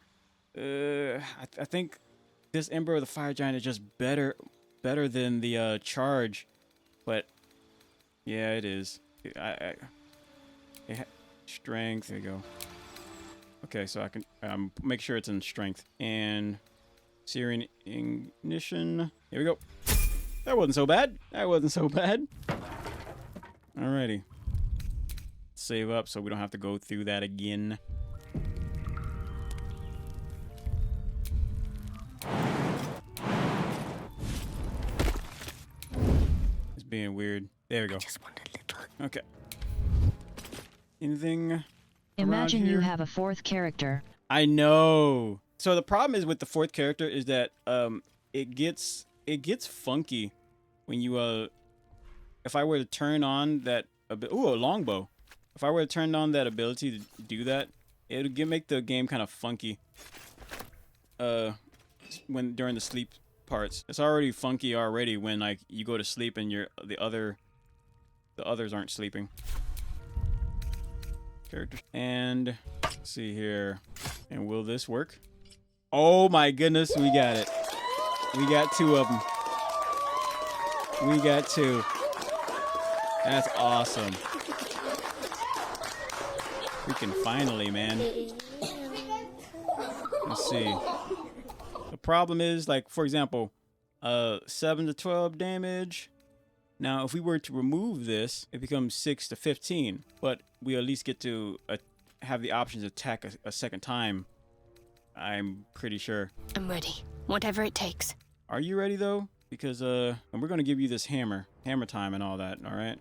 I think this Ember of the Fire Giant is just better than the charge, but yeah, it is. Strength. There you go. Okay, so I can make sure it's in strength and searing ignition. Here we go. That wasn't so bad. Alrighty. Save up so we don't have to go through that again. It's being weird. There we go. Just want a little. Okay. Anything? Imagine you have a fourth character. I know. So the problem is with the fourth character is that it gets funky when you if I were to turn on that a longbow. If I were to turn on that ability to do that, it would make the game kind of funky. During the sleep parts, it's already funky already when like you go to sleep and the others aren't sleeping. Characters and let's see here, and will this work? Oh my goodness, we got it. We got two of them. We got two. That's awesome. Freaking finally, man. Let's see. The problem is, like, for example, 7 to 12 damage. Now, if we were to remove this, it becomes 6 to 15. But we at least get to have the option to attack a second time. I'm pretty sure. I'm ready. Whatever it takes. Are you ready, though? Because, and we're going to give you this hammer time and all that, all right?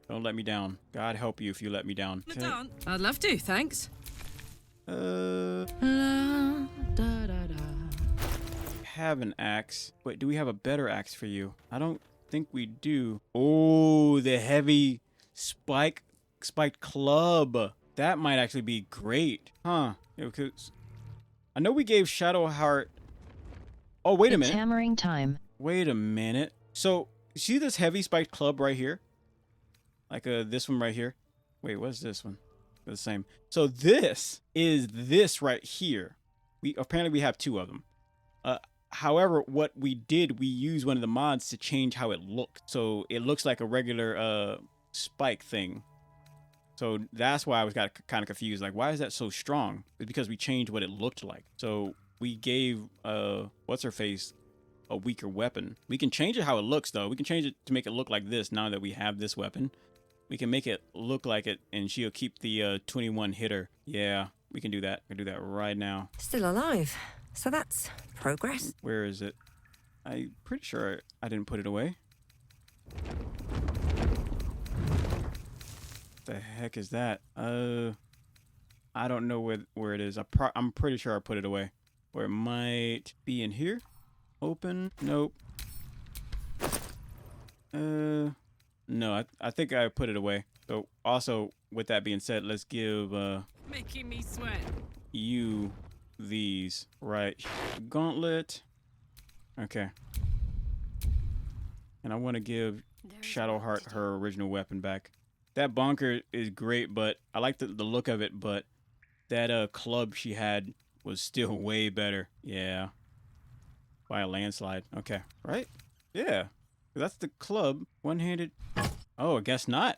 Don't let me down. God help you if you let me down. Okay. I'd love to, thanks. Have an axe. Wait, do we have a better axe for you? I don't think we do. Oh, the heavy spiked club. That might actually be great. Huh. Because I know we gave Shadowheart. Oh, wait a minute. It's hammering time. Wait a minute. So, see this heavy spiked club right here? Like this one right here. Wait, what's this one? They're the same. So this is this right here. Apparently we have two of them. However, what we did, we used one of the mods to change how it looked. So it looks like a regular spike thing. So that's why I was kind of confused. Like, why is that so strong? It's because we changed what it looked like. So we gave what's her face a weaker weapon. We can change it how it looks though. We can change it to make it look like this now that we have this weapon. We can make it look like it, and she'll keep the 21 hitter. Yeah, we can do that. We can do that right now. Still alive. So that's progress. Where is it? I'm pretty sure I didn't put it away. What the heck is that? I don't know where it is. I'm pretty sure I put it away. Or it might be in here. Open. Nope. No, I think I put it away. So also, with that being said, let's give making me sweat. You these. Right. Gauntlet. Okay. And I want to give Shadowheart her original weapon back. That bonker is great, but I like the look of it, but that club she had was still way better. Yeah. By a landslide. Okay. Right? Yeah. That's the club. One-handed. Oh, I guess not.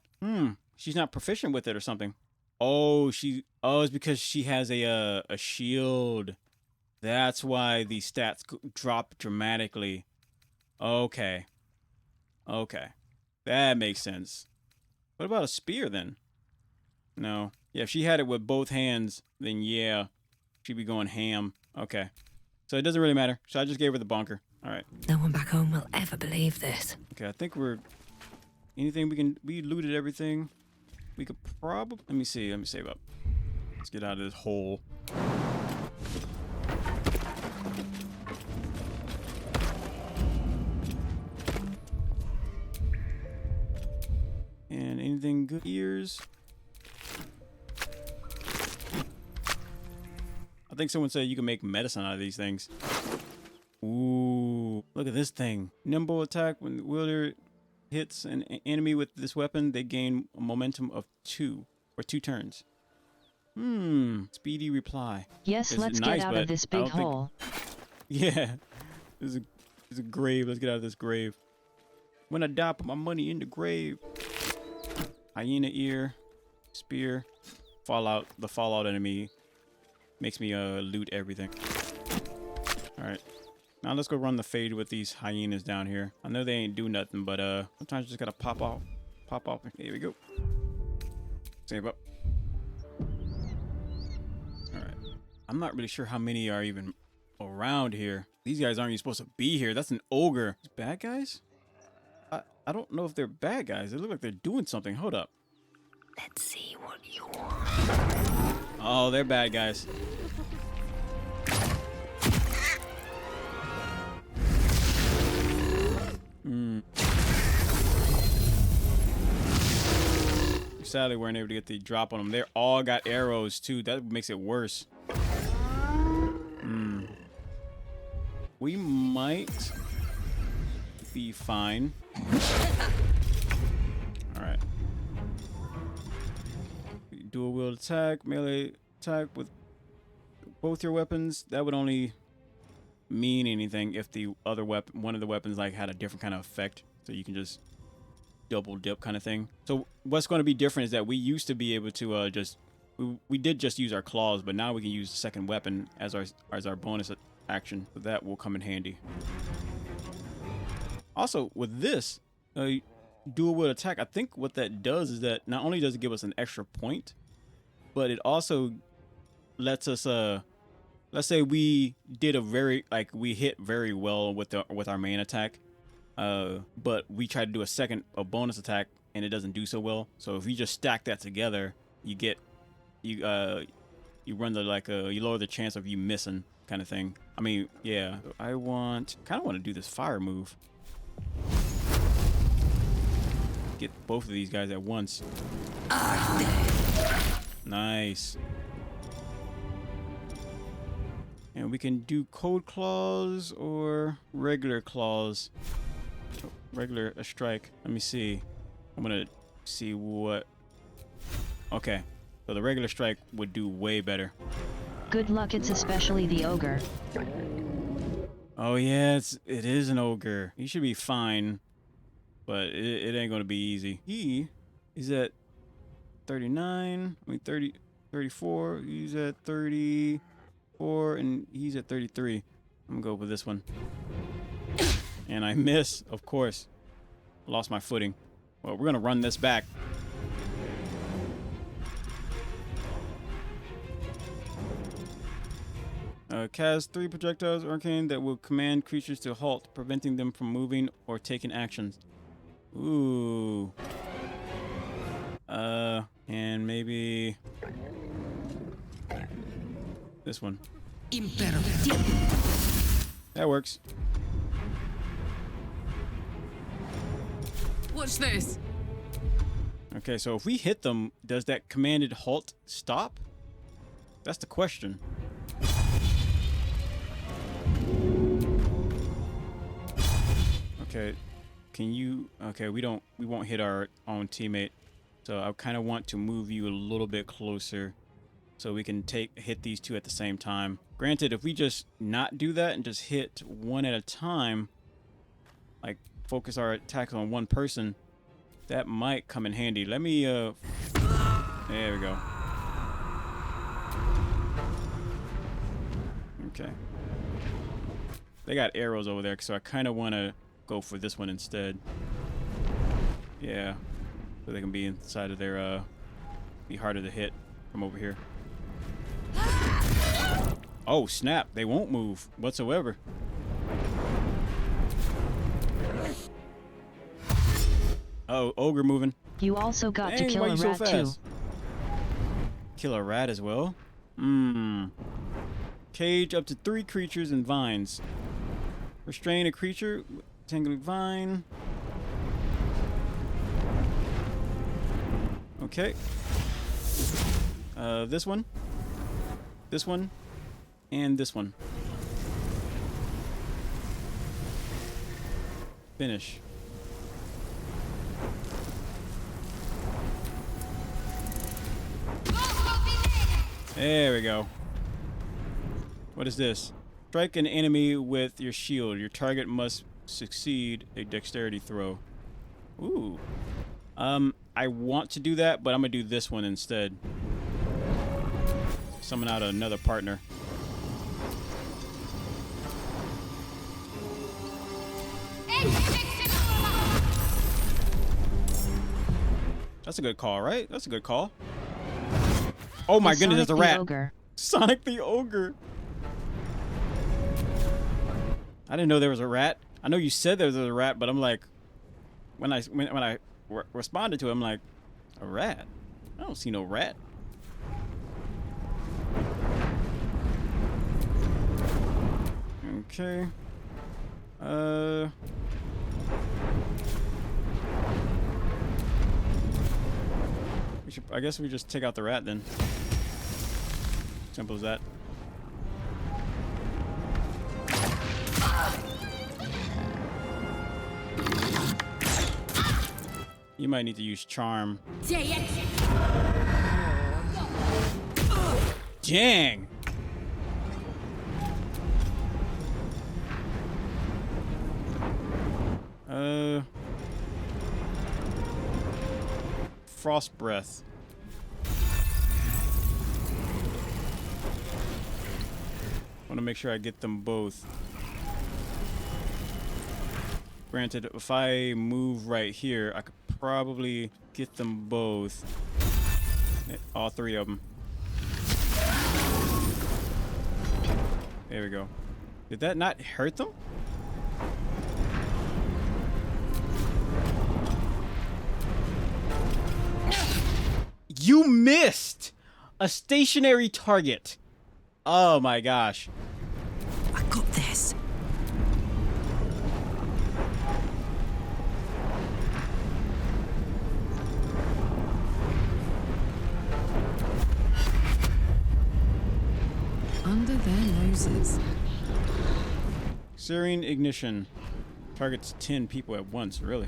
She's not proficient with it or something. Oh, it's because she has a shield. That's why the stats drop dramatically. Okay. Okay. That makes sense. What about a spear then? No. Yeah, if she had it with both hands, then yeah, she'd be going ham. Okay. So it doesn't really matter. So I just gave her the bonker. All right. No one back home will ever believe this. Okay, I think we looted everything. We could probably, let me save up. Let's get out of this hole. And anything good? Ears. I think someone said you can make medicine out of these things. Ooh, look at this thing. Nimble attack. When the wielder hits an enemy with this weapon, they gain a momentum of 2 turns. Speedy reply. Yes, let's get out of this big hole. Yeah, there's a grave. Let's get out of this grave. When I die, put my money in the grave. Hyena ear, spear, fallout. The fallout enemy makes me loot everything. All right. Now let's go run the fade with these hyenas down here. I know they ain't do nothing, but sometimes you just gotta pop off. Here we go. Save up. All right. I'm not really sure how many are even around here. These guys aren't even supposed to be here. That's an ogre. These bad guys? I don't know if they're bad guys. They look like they're doing something. Hold up. Let's see what you want. Oh, they're bad guys. Sadly, we weren't able to get the drop on them. They all got arrows too. That makes it worse. We might be fine. All right. Dual wield attack, melee attack with both your weapons. That would only mean anything if the other weapon, one of the weapons, like had a different kind of effect. So you can just double dip kind of thing. So what's going to be different is that we used to be able to we did just use our claws, but now we can use the second weapon as our bonus action. So that will come in handy. Also, with this dual wield attack, I think what that does is that not only does it give us an extra point, but it also lets us let's say we did we hit very well with our main attack, but we try to do a bonus attack and it doesn't do so well. So if you just stack that together, you run you lower the chance of you missing kind of thing. I mean, yeah, I kind of want to do this fire move. Get both of these guys at once. Nice. And we can do cold claws or regular claws. A strike. Let me see. I'm gonna see what. Okay, so the regular strike would do way better. Good luck. It's especially the ogre. Oh yeah, it is an ogre. He should be fine, but it ain't gonna be easy. He is at 39. I mean 34. He's at 34, and he's at 33. I'm gonna go with this one. And I miss, of course. Lost my footing. Well, we're gonna run this back. Cast 3 projectiles arcane that will command creatures to halt, preventing them from moving or taking actions. Ooh. And maybe this one. That works. Watch this. Okay, so if we hit them, does that commanded halt stop? That's the question. Okay, can you? Okay, we won't hit our own teammate. So I kind of want to move you a little bit closer, so we can hit these two at the same time. Granted, if we just not do that and just hit one at a time, like focus our attacks on one person, that might come in handy. Let me. There we go. Okay. They got arrows over there, so I kind of want to go for this one instead. Yeah. So they can be inside of their, be harder to hit from over here. Oh, snap. They won't move whatsoever. Oh, ogre moving. You also got Dang, to kill a rat too. Kill a rat as well? Cage up to 3 creatures and vines. Restrain a creature. Tangling vine. Okay. This one. This one. And this one. Finish. There we go. What is this? Strike an enemy with your shield. Your target must succeed a dexterity throw. Ooh. I want to do that, but I'm gonna do this one instead. Summon out another partner. That's a good call, right? That's a good call. Oh my goodness, there's a rat. Ogre. Sonic the Ogre. I didn't know there was a rat. I know you said there was a rat, but I'm like, when I responded to it, I'm like, a rat? I don't see no rat. Okay. I guess we just take out the rat then. Simple as that. You might need to use charm. Dang! Frost breath. Want to make sure I get them both. Granted, if I move right here, I could probably get them both. All 3 of them. There we go. Did that not hurt them? You missed a stationary target. Oh my gosh. I got this. Under their noses. Searing ignition. Targets 10 people at once, really.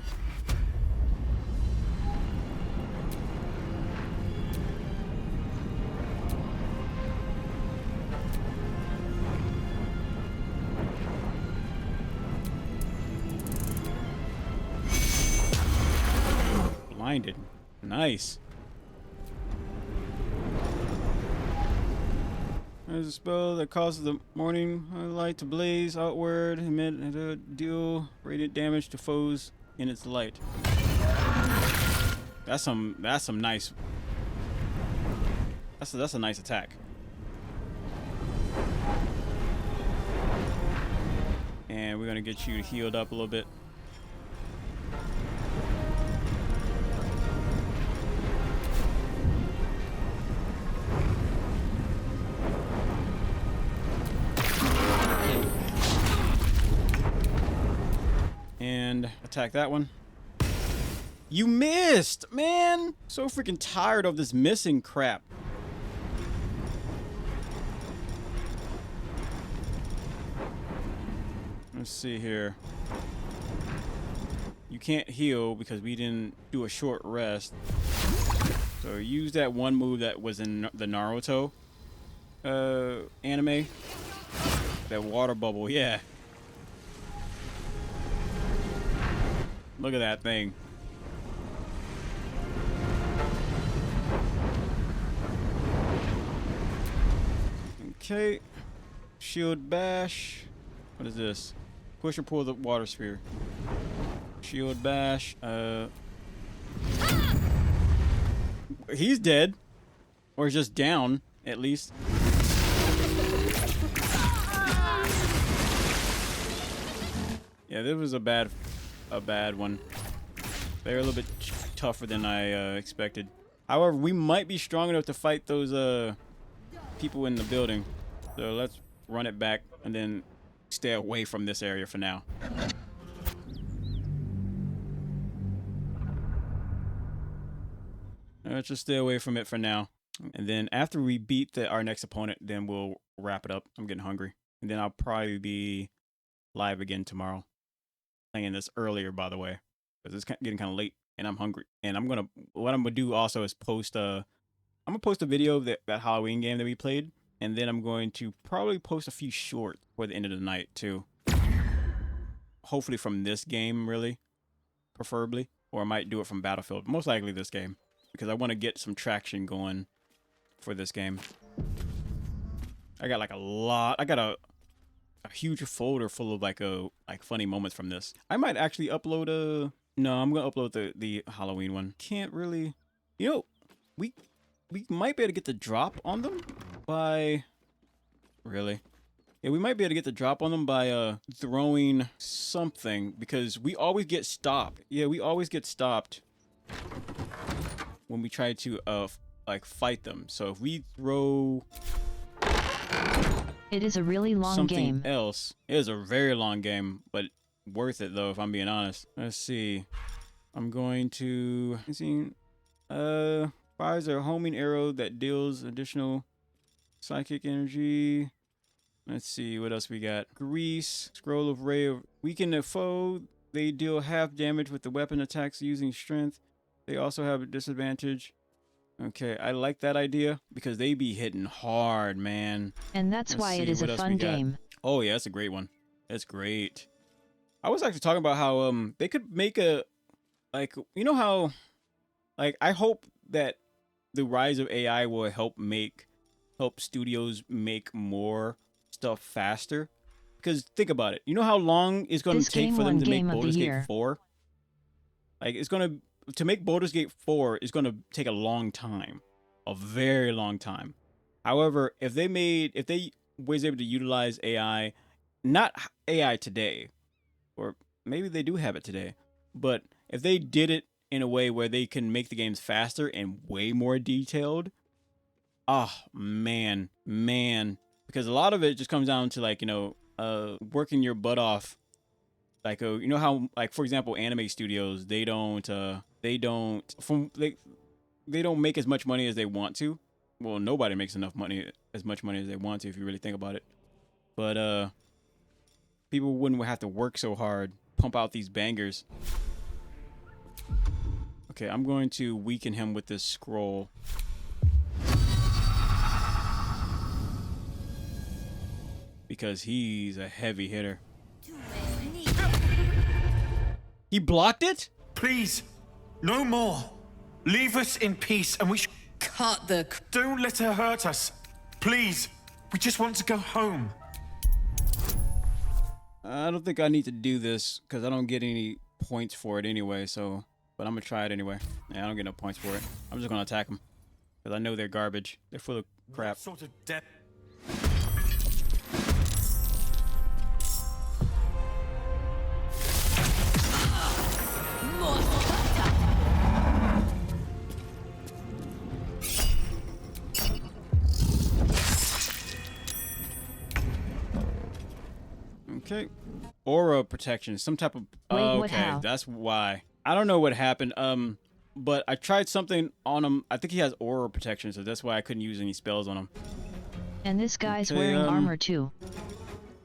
Blinded. Nice. There's a spell that causes the morning light to blaze outward and deal radiant damage to foes in its light. That's some nice. That's a nice attack. And we're gonna get you healed up a little bit. And attack that one. You missed, man! So freaking tired of this missing crap. Let's see here. You can't heal because we didn't do a short rest. So use that one move that was in the Naruto anime. That water bubble, yeah. Look at that thing. Okay. Shield bash. What is this? Push or pull the water sphere. Shield bash. He's dead. Or just down, at least. Yeah, this was a bad one. They're a little bit tougher than I expected. However, we might be strong enough to fight those people in the building. So let's run it back and then stay away from this area for now. Let's just stay away from it for now. And then after we beat our next opponent, then we'll wrap it up. I'm getting hungry. And then I'll probably be live again tomorrow. Playing this earlier, by the way, because it's getting kind of late and I'm hungry. And what I'm gonna do also is post I'm gonna post a video of that Halloween game that we played. And then I'm going to probably post a few shorts for the end of the night too. Hopefully from this game, really, preferably. Or I might do it from Battlefield. Most likely this game. Because I want to get some traction going for this game. I got like a lot. I got a huge folder full of like funny moments from this. I might actually upload no, I'm gonna upload the Halloween one. Can't really, you know, we might be able to get the drop on them by really. Yeah, we might be able to get the drop on them by throwing something, because we always get stopped. Yeah, we always get stopped when we try to like fight them. So if we throw it is a really long something game. Else, it is a very long game, but worth it though, if I'm being honest. Let's see. I'm going to fires a homing arrow that deals additional psychic energy. Let's see what else we got. Grease, scroll of ray of weaken a foe. They deal half damage with the weapon attacks using strength. They also have a disadvantage. Okay, I like that idea because they be hitting hard, man. And that's why it is a fun game. Oh yeah, that's a great one. That's great. I was actually talking about how they could make a, like, you know how, like, I hope that the rise of AI will help studios make more stuff faster. Because think about it. You know how long it's going to take for them to make Baldur's Gate 4? Like, to make Baldur's Gate 4 is going to take a long time. A very long time. However, if they was able to utilize AI, not AI today, or maybe they do have it today, but if they did it in a way where they can make the games faster and way more detailed, oh, man. Because a lot of it just comes down to, like, you know, working your butt off. Like, you know how, like, for example, anime studios, they don't make as much money as they want to. Well, nobody makes as much money as they want to, if you really think about it. But people wouldn't have to work so hard, pump out these bangers. Okay, I'm going to weaken him with this scroll. Because he's a heavy hitter. He blocked it? Please, no more. Leave us in peace and we cut the... Don't let her hurt us. Please, we just want to go home. I don't think I need to do this because I don't get any points for it anyway, so... But I'm going to try it anyway. Yeah, I don't get no points for it. I'm just going to attack them. Because I know they're garbage. They're full of crap. What sort of death? Okay. Aura protection. Some type of... okay, that's why. I don't know what happened. But I tried something on him. I think he has aura protection, so that's why I couldn't use any spells on him. And this guy's wearing armor too.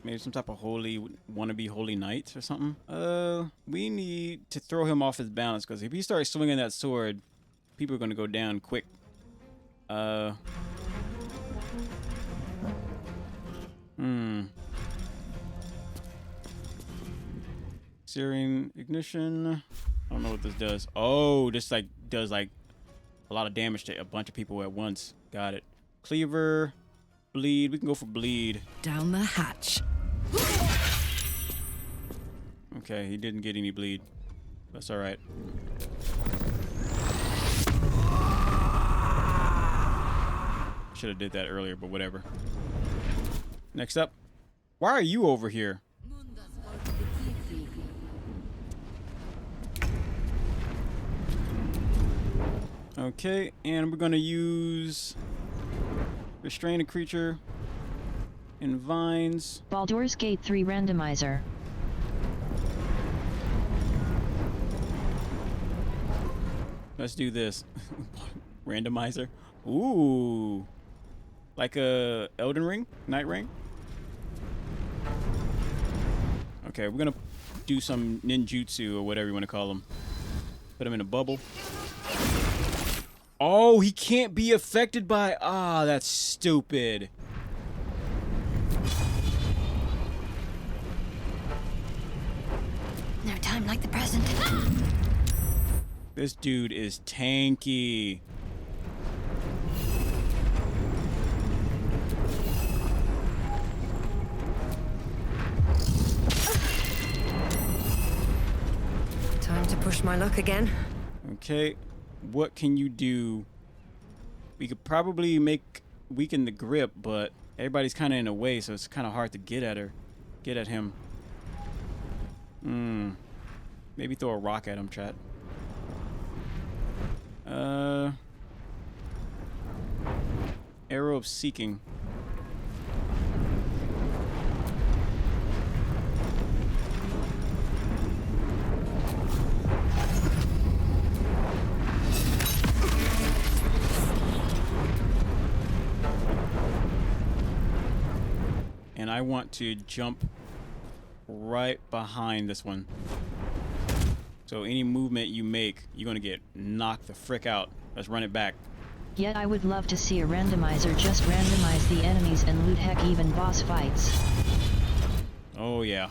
Maybe some type of wannabe holy knight or something. We need to throw him off his balance, because if he starts swinging that sword, people are gonna go down quick. Searing ignition. I don't know what this does. Oh, this like does like a lot of damage to a bunch of people at once. Got it. Cleaver, bleed. We can go for bleed. Down the hatch. Okay, he didn't get any bleed. That's all right. Should have did that earlier, but whatever. Next up, why are you over here? Okay, and we're gonna use restrain a creature in vines. Baldur's Gate 3 randomizer. Let's do this. Randomizer. Ooh. Like a Elden Ring? Night Ring? Okay, we're gonna do some ninjutsu or whatever you want to call them. Put him in a bubble. Oh, he can't be affected by... Ah, that's stupid. No time like the present. This dude is tanky. Time to push my luck again. Okay, what can you do? We could probably weaken the grip, but everybody's kind of in the way, so it's kind of hard to get at him. Maybe throw a rock at him, chat. Arrow of Seeking. And I want to jump right behind this one. So any movement you make, you're gonna get knocked the frick out. Let's run it back. Yet I would love to see a randomizer just randomize the enemies and loot, heck, even boss fights. Oh yeah.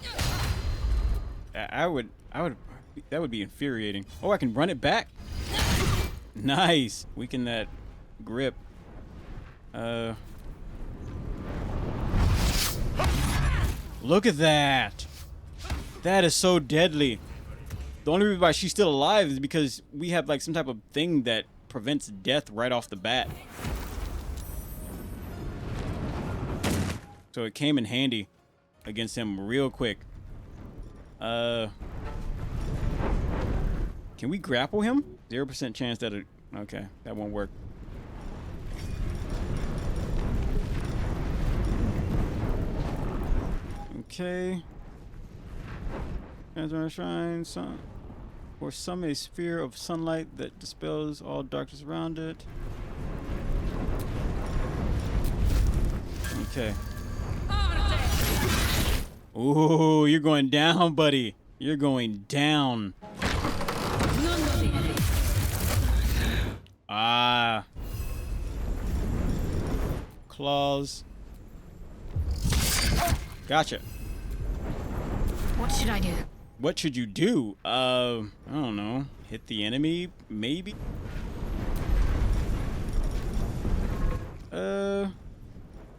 That would be infuriating. Oh, I can run it back. Nice. Weaken that grip. Look at that. That is so deadly. The only reason why she's still alive is because we have like some type of thing that prevents death right off the bat. So it came in handy against him real quick. Can we grapple him? 0% chance that okay, that won't work. Okay. Hands on a shrine, sun, or summon a sphere of sunlight that dispels all darkness around it. Okay. Ooh, you're going down, buddy. You're going down. Ah. Claws. Gotcha. What should I do? What should you do? I don't know. Hit the enemy, maybe?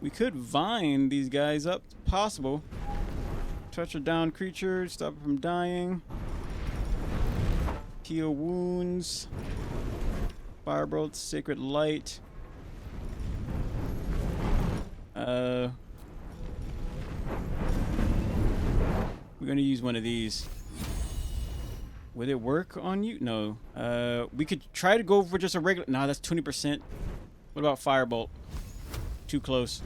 We could vine these guys up. Possible. Touch a downed creature, stop it from dying. Heal wounds. Firebolt, sacred light. We're gonna use one of these. Would it work on you? No. We could try to go for just a regular. Nah, that's 20%. What about firebolt? Too close.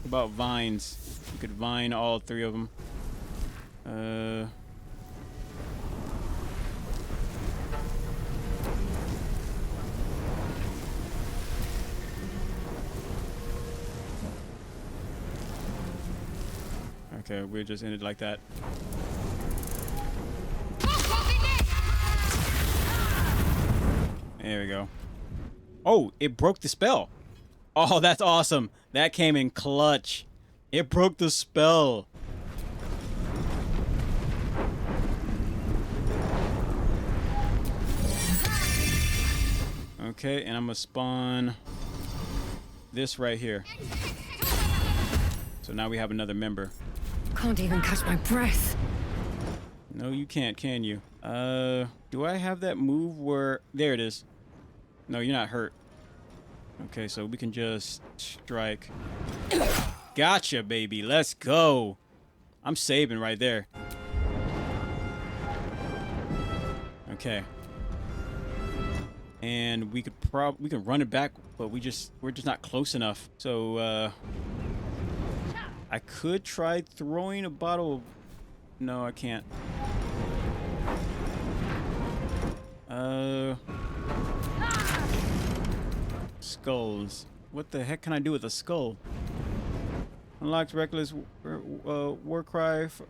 What about vines? We could vine all three of them. Okay, we just ended like that. There we go. Oh, it broke the spell. Oh, that's awesome. That came in clutch. It broke the spell. Okay, and I'm gonna spawn this right here. So now we have another member. Can't even catch my breath. No, you can't, can you? Do I have that move where... There it is. No, you're not hurt. Okay, so we can just strike. Gotcha, baby. Let's go. I'm saving right there. Okay. And we could we can run it back, but we're just not close enough. So I could try throwing a bottle of... No, I can't. Skulls. What the heck can I do with a skull? Unlocks reckless war cry for...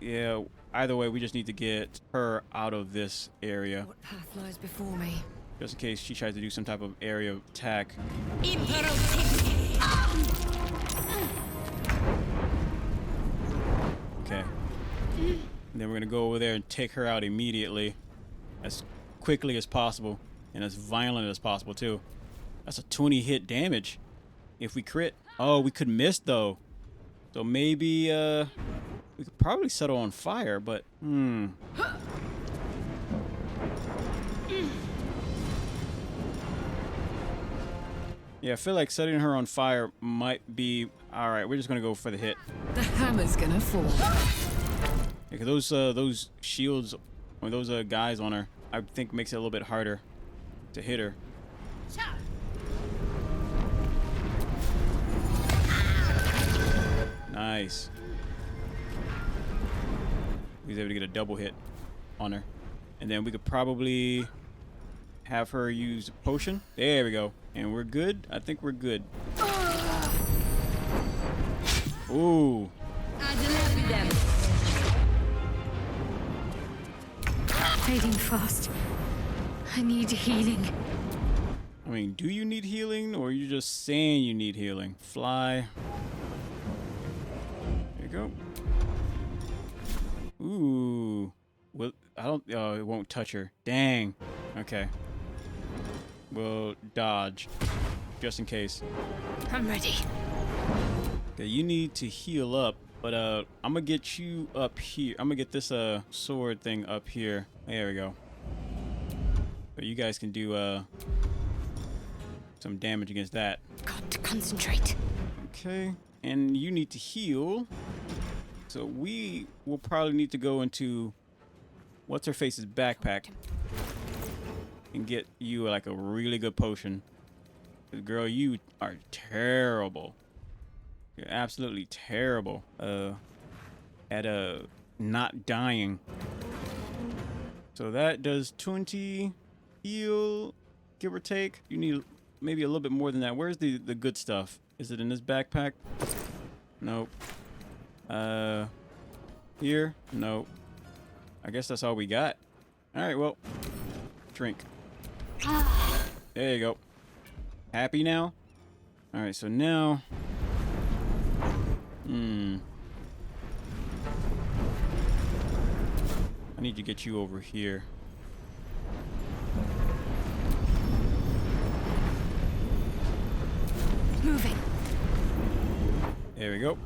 Yeah, either way, we just need to get her out of this area. What path lies before me? Just in case she tries to do some type of area attack. Okay. And then we're gonna go over there and take her out immediately. As quickly as possible. And as violent as possible, too. That's a 20 hit damage. If we crit. Oh, we could miss, though. So maybe, we could probably set her on fire, but... Yeah, I feel like setting her on fire might be... Alright, we're just gonna go for the hit. The hammer's gonna fall. Yeah, 'cause those shields, or those guys on her, I think makes it a little bit harder to hit her. Nice. He's able to get a double hit on her. And then we could probably have her use a potion. There we go. And we're good? I think we're good. Ooh. Fading fast. I need healing. I mean, do you need healing, or are you just saying you need healing? Fly. There you go. Ooh. Well, I don't... Oh, it won't touch her. Dang. Okay. We'll dodge. Just in case. I'm ready. Okay, you need to heal up. But, I'm gonna get you up here. I'm gonna get this, sword thing up here. There we go. So you guys can do, some damage against that. Got to concentrate. Okay. And you need to heal. So we will probably need to go into what's-her-face's backpack and get you like a really good potion. 'Cause girl, you are terrible. You're absolutely terrible at not dying. So that does 20 heal, give or take. You need maybe a little bit more than that. Where's the good stuff? Is it in this backpack? Nope. Here? Nope. I guess that's all we got. Alright, well. Drink. There you go. Happy now? Alright, so now... I need to get you over here. Moving. There we go.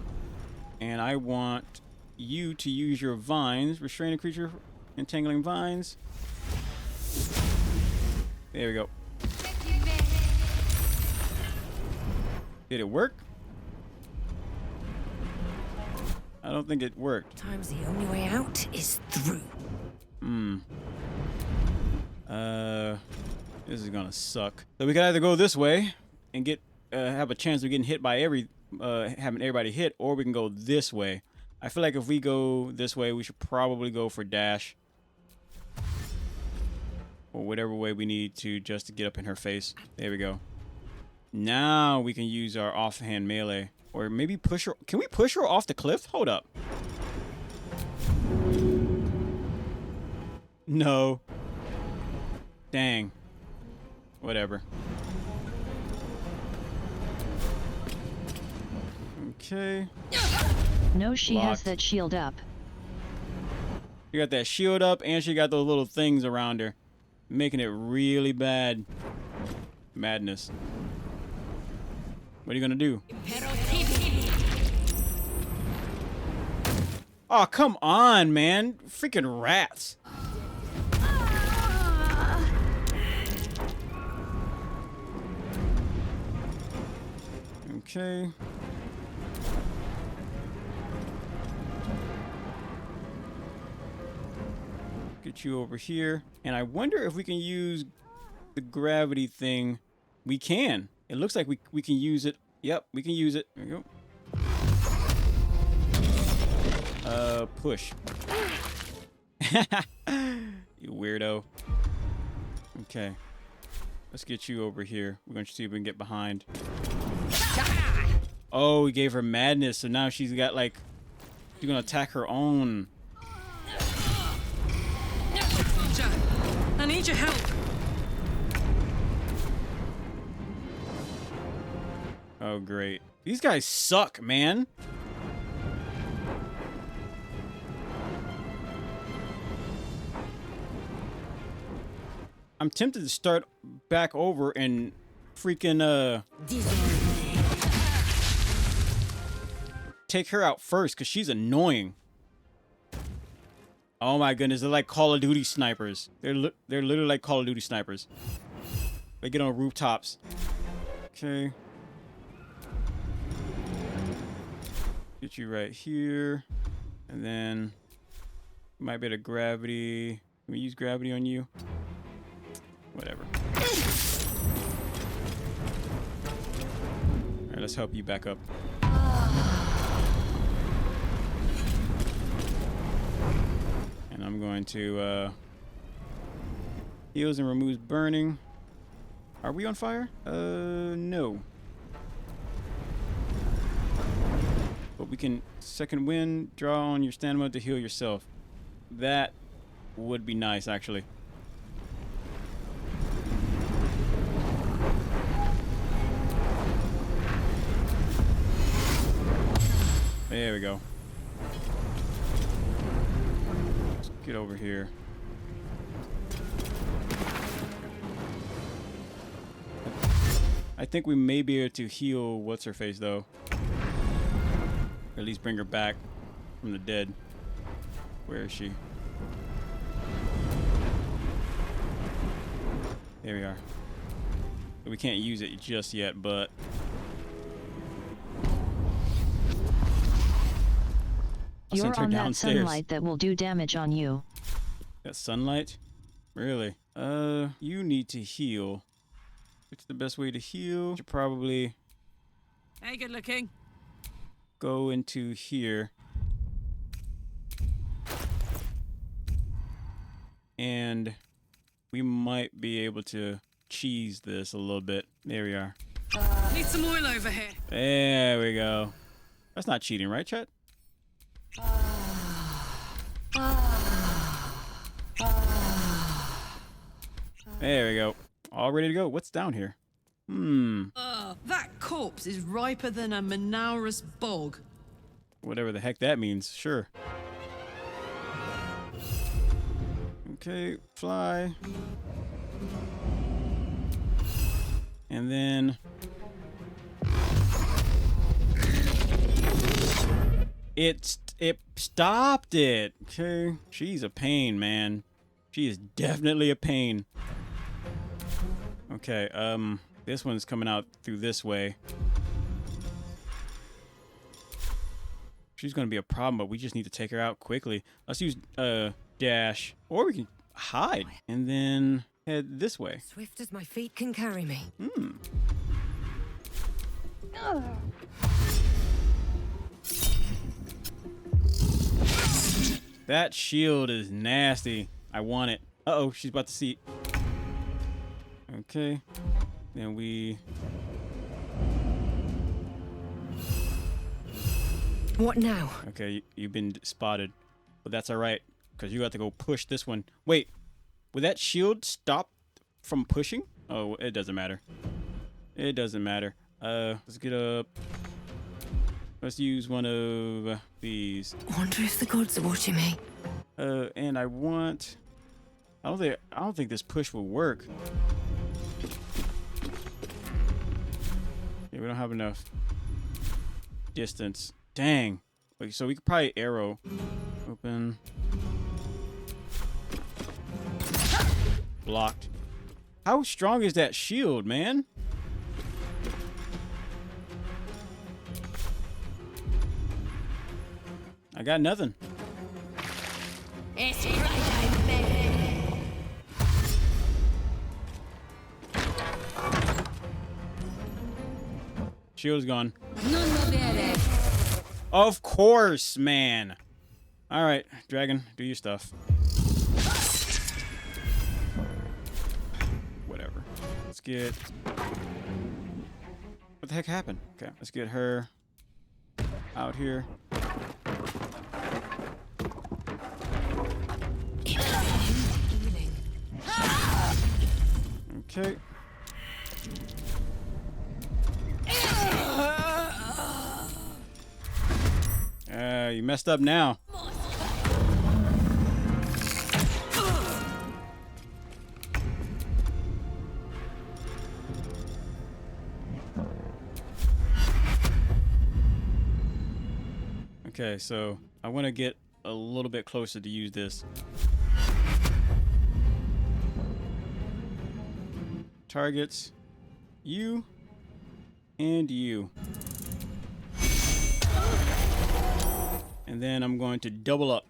And I want you to use your vines. Restrain a creature, entangling vines. There we go. Did it work? I don't think it worked. Sometimes the only way out is through. This is gonna suck. So we can either go this way and get have a chance of getting hit by having everybody hit, or we can go this way. I feel like if we go this way, we should probably go for dash. or whatever way we need to just to get up in her face. There we go. Now we can use our offhand melee, or maybe push her. Can we push her off the cliff? Hold up. No. Dang. Whatever. Okay. No, she has that shield up. She got that shield up, and she got those little things around her, making it really bad. Madness. What are you gonna do? Oh, come on, man. Freaking rats. Okay. Get you over here. And I wonder if we can use the gravity thing. We can. It looks like we can use it. Yep, we can use it. There we go. Push. You weirdo. Okay. Let's get you over here. We're going to see if we can get behind. Oh, we gave her madness, so now she's got like... She's going to attack her own. I need your help. Oh, great. These guys suck, man. I'm tempted to start back over and freaking, take her out first, because she's annoying. Oh my goodness, they're like Call of Duty snipers. They're literally like Call of Duty snipers. They get on rooftops. Okay. Get you right here. And then might be able to gravity. Can we use gravity on you? Whatever. Alright, let's help you back up. And I'm going to heals and removes burning. Are we on fire? No. But we can second wind, draw on your stamina to heal yourself. That would be nice, actually. There we go. Let's get over here. I think we may be able to heal what's-her-face, though. Or at least bring her back from the dead. Where is she? There we are. We can't use it just yet, but... You're on that sunlight that will do damage on you. That sunlight? Really? You need to heal. What's the best way to heal? You should probably... Hey, good looking. Go into here. And we might be able to cheese this a little bit. There we are. Need some oil over here. There we go. That's not cheating, right, chat? There we go. All ready to go. What's down here? That corpse is riper than a Manaurus bog. Whatever the heck that means. Sure. Okay, fly. And then... It stopped it. Okay. She's a pain, man. She is definitely a pain. Okay, this one's coming out through this way. She's gonna be a problem, but we just need to take her out quickly. Let's use dash, or we can hide and then head this way. Swift as my feet can carry me. That shield is nasty. I want it. Uh-oh, she's about to see. Okay. Then we... What now? Okay, you've been spotted. But that's alright, because you got to go push this one. Wait, would that shield stop from pushing? Oh, it doesn't matter. It doesn't matter. Let's get up. Let's use one of these. Wonder if the gods are watching me. And I want... I don't think this push will work. Yeah, we don't have enough distance. Dang. Wait, so we could probably arrow. Open. Blocked. How strong is that shield, man? I got nothing. It's Friday, baby. Shield's gone. Of course, man. All right, dragon, do your stuff. Whatever. Let's get... What the heck happened? Okay, let's get her out here. Okay. You messed up now. Okay, so I want to get a little bit closer to use this. Targets you and you. And then I'm going to double up.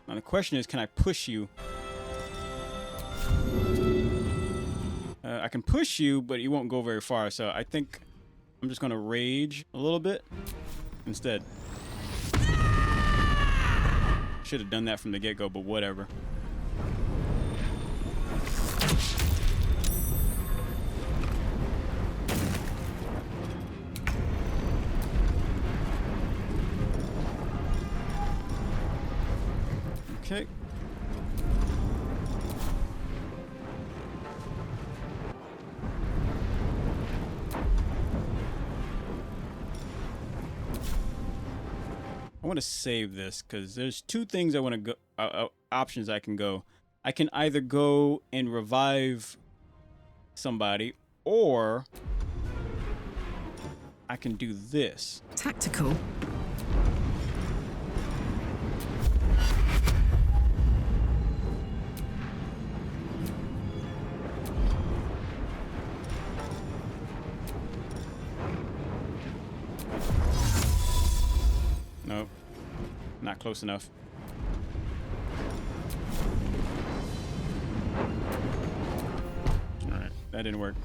Now the question is, can I push you? I can push you, but you won't go very far. So I think I'm just going to rage a little bit instead. Should have done that from the get-go, but whatever. Okay. I want to save this because there's two things I want to go, options I can go. I can either go and revive somebody, or I can do this. Tactical. Nope. Not close enough. Alright, that didn't work.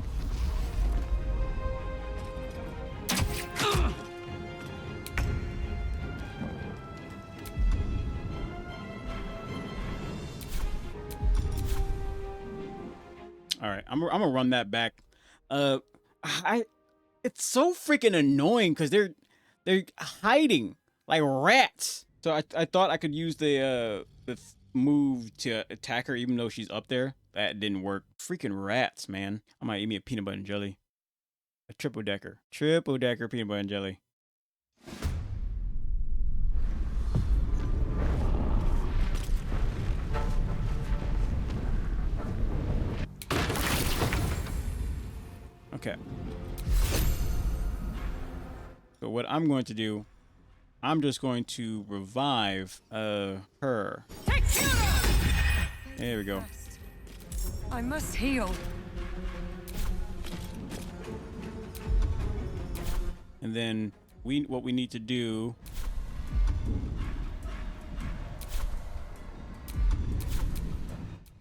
Alright, I'm gonna run that back. It's so freaking annoying because they're hiding like rats. So I thought I could use the move to attack her even though she's up there. That didn't work. Freaking rats, man. I might eat me a peanut butter and jelly. A triple decker. Triple decker peanut butter and jelly. Okay. So what I'm going to do, I'm just going to revive her. There we go. I must heal. And then what we need to do,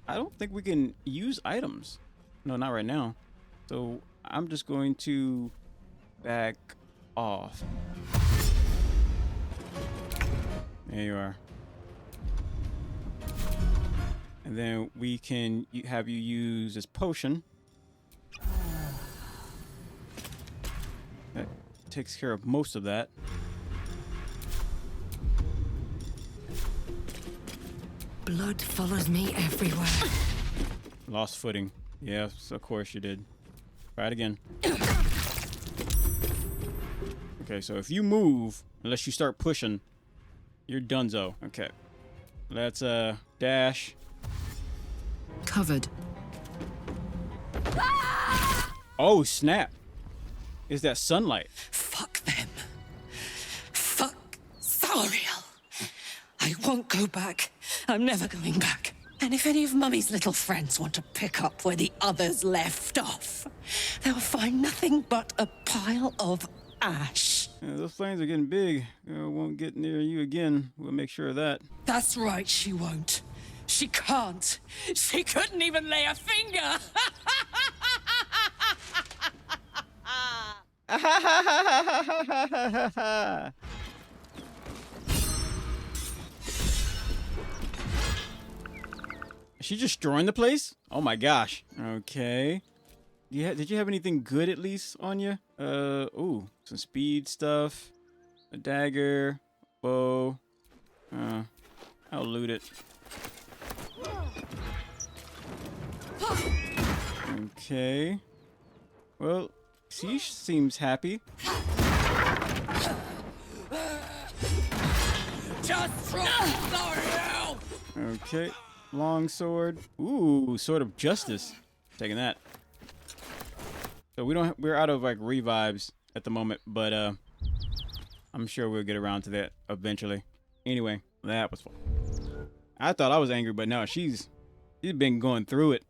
I don't think we can use items. No, not right now. So I'm just going to back off. There you are. And then we can have you use this potion. That takes care of most of that. Blood follows me everywhere. Lost footing. Yes, of course you did. Try it again. Okay, so if you move, unless you start pushing, you're donezo. Okay. Let's dash. Covered. Oh, snap. Is that sunlight? Fuck them. Fuck Sariel. I won't go back. I'm never going back. And if any of Mummy's little friends want to pick up where the others left off, they'll find nothing but a pile of ash. Yeah, those flames are getting big. Won't get near you again. We'll make sure of that. That's right, she won't. She can't. She couldn't even lay a finger. Is she destroying the place? Oh my gosh. Okay. Did you have anything good at least on you? Ooh, some speed stuff, a dagger, bow. I'll loot it. Okay. Well, she seems happy. Just drop. Okay. Long sword. Ooh, sword of justice. Taking that. So we're out of like revives at the moment, but I'm sure we'll get around to that eventually. Anyway, that was fun. I thought I was angry, but no, she's been going through it.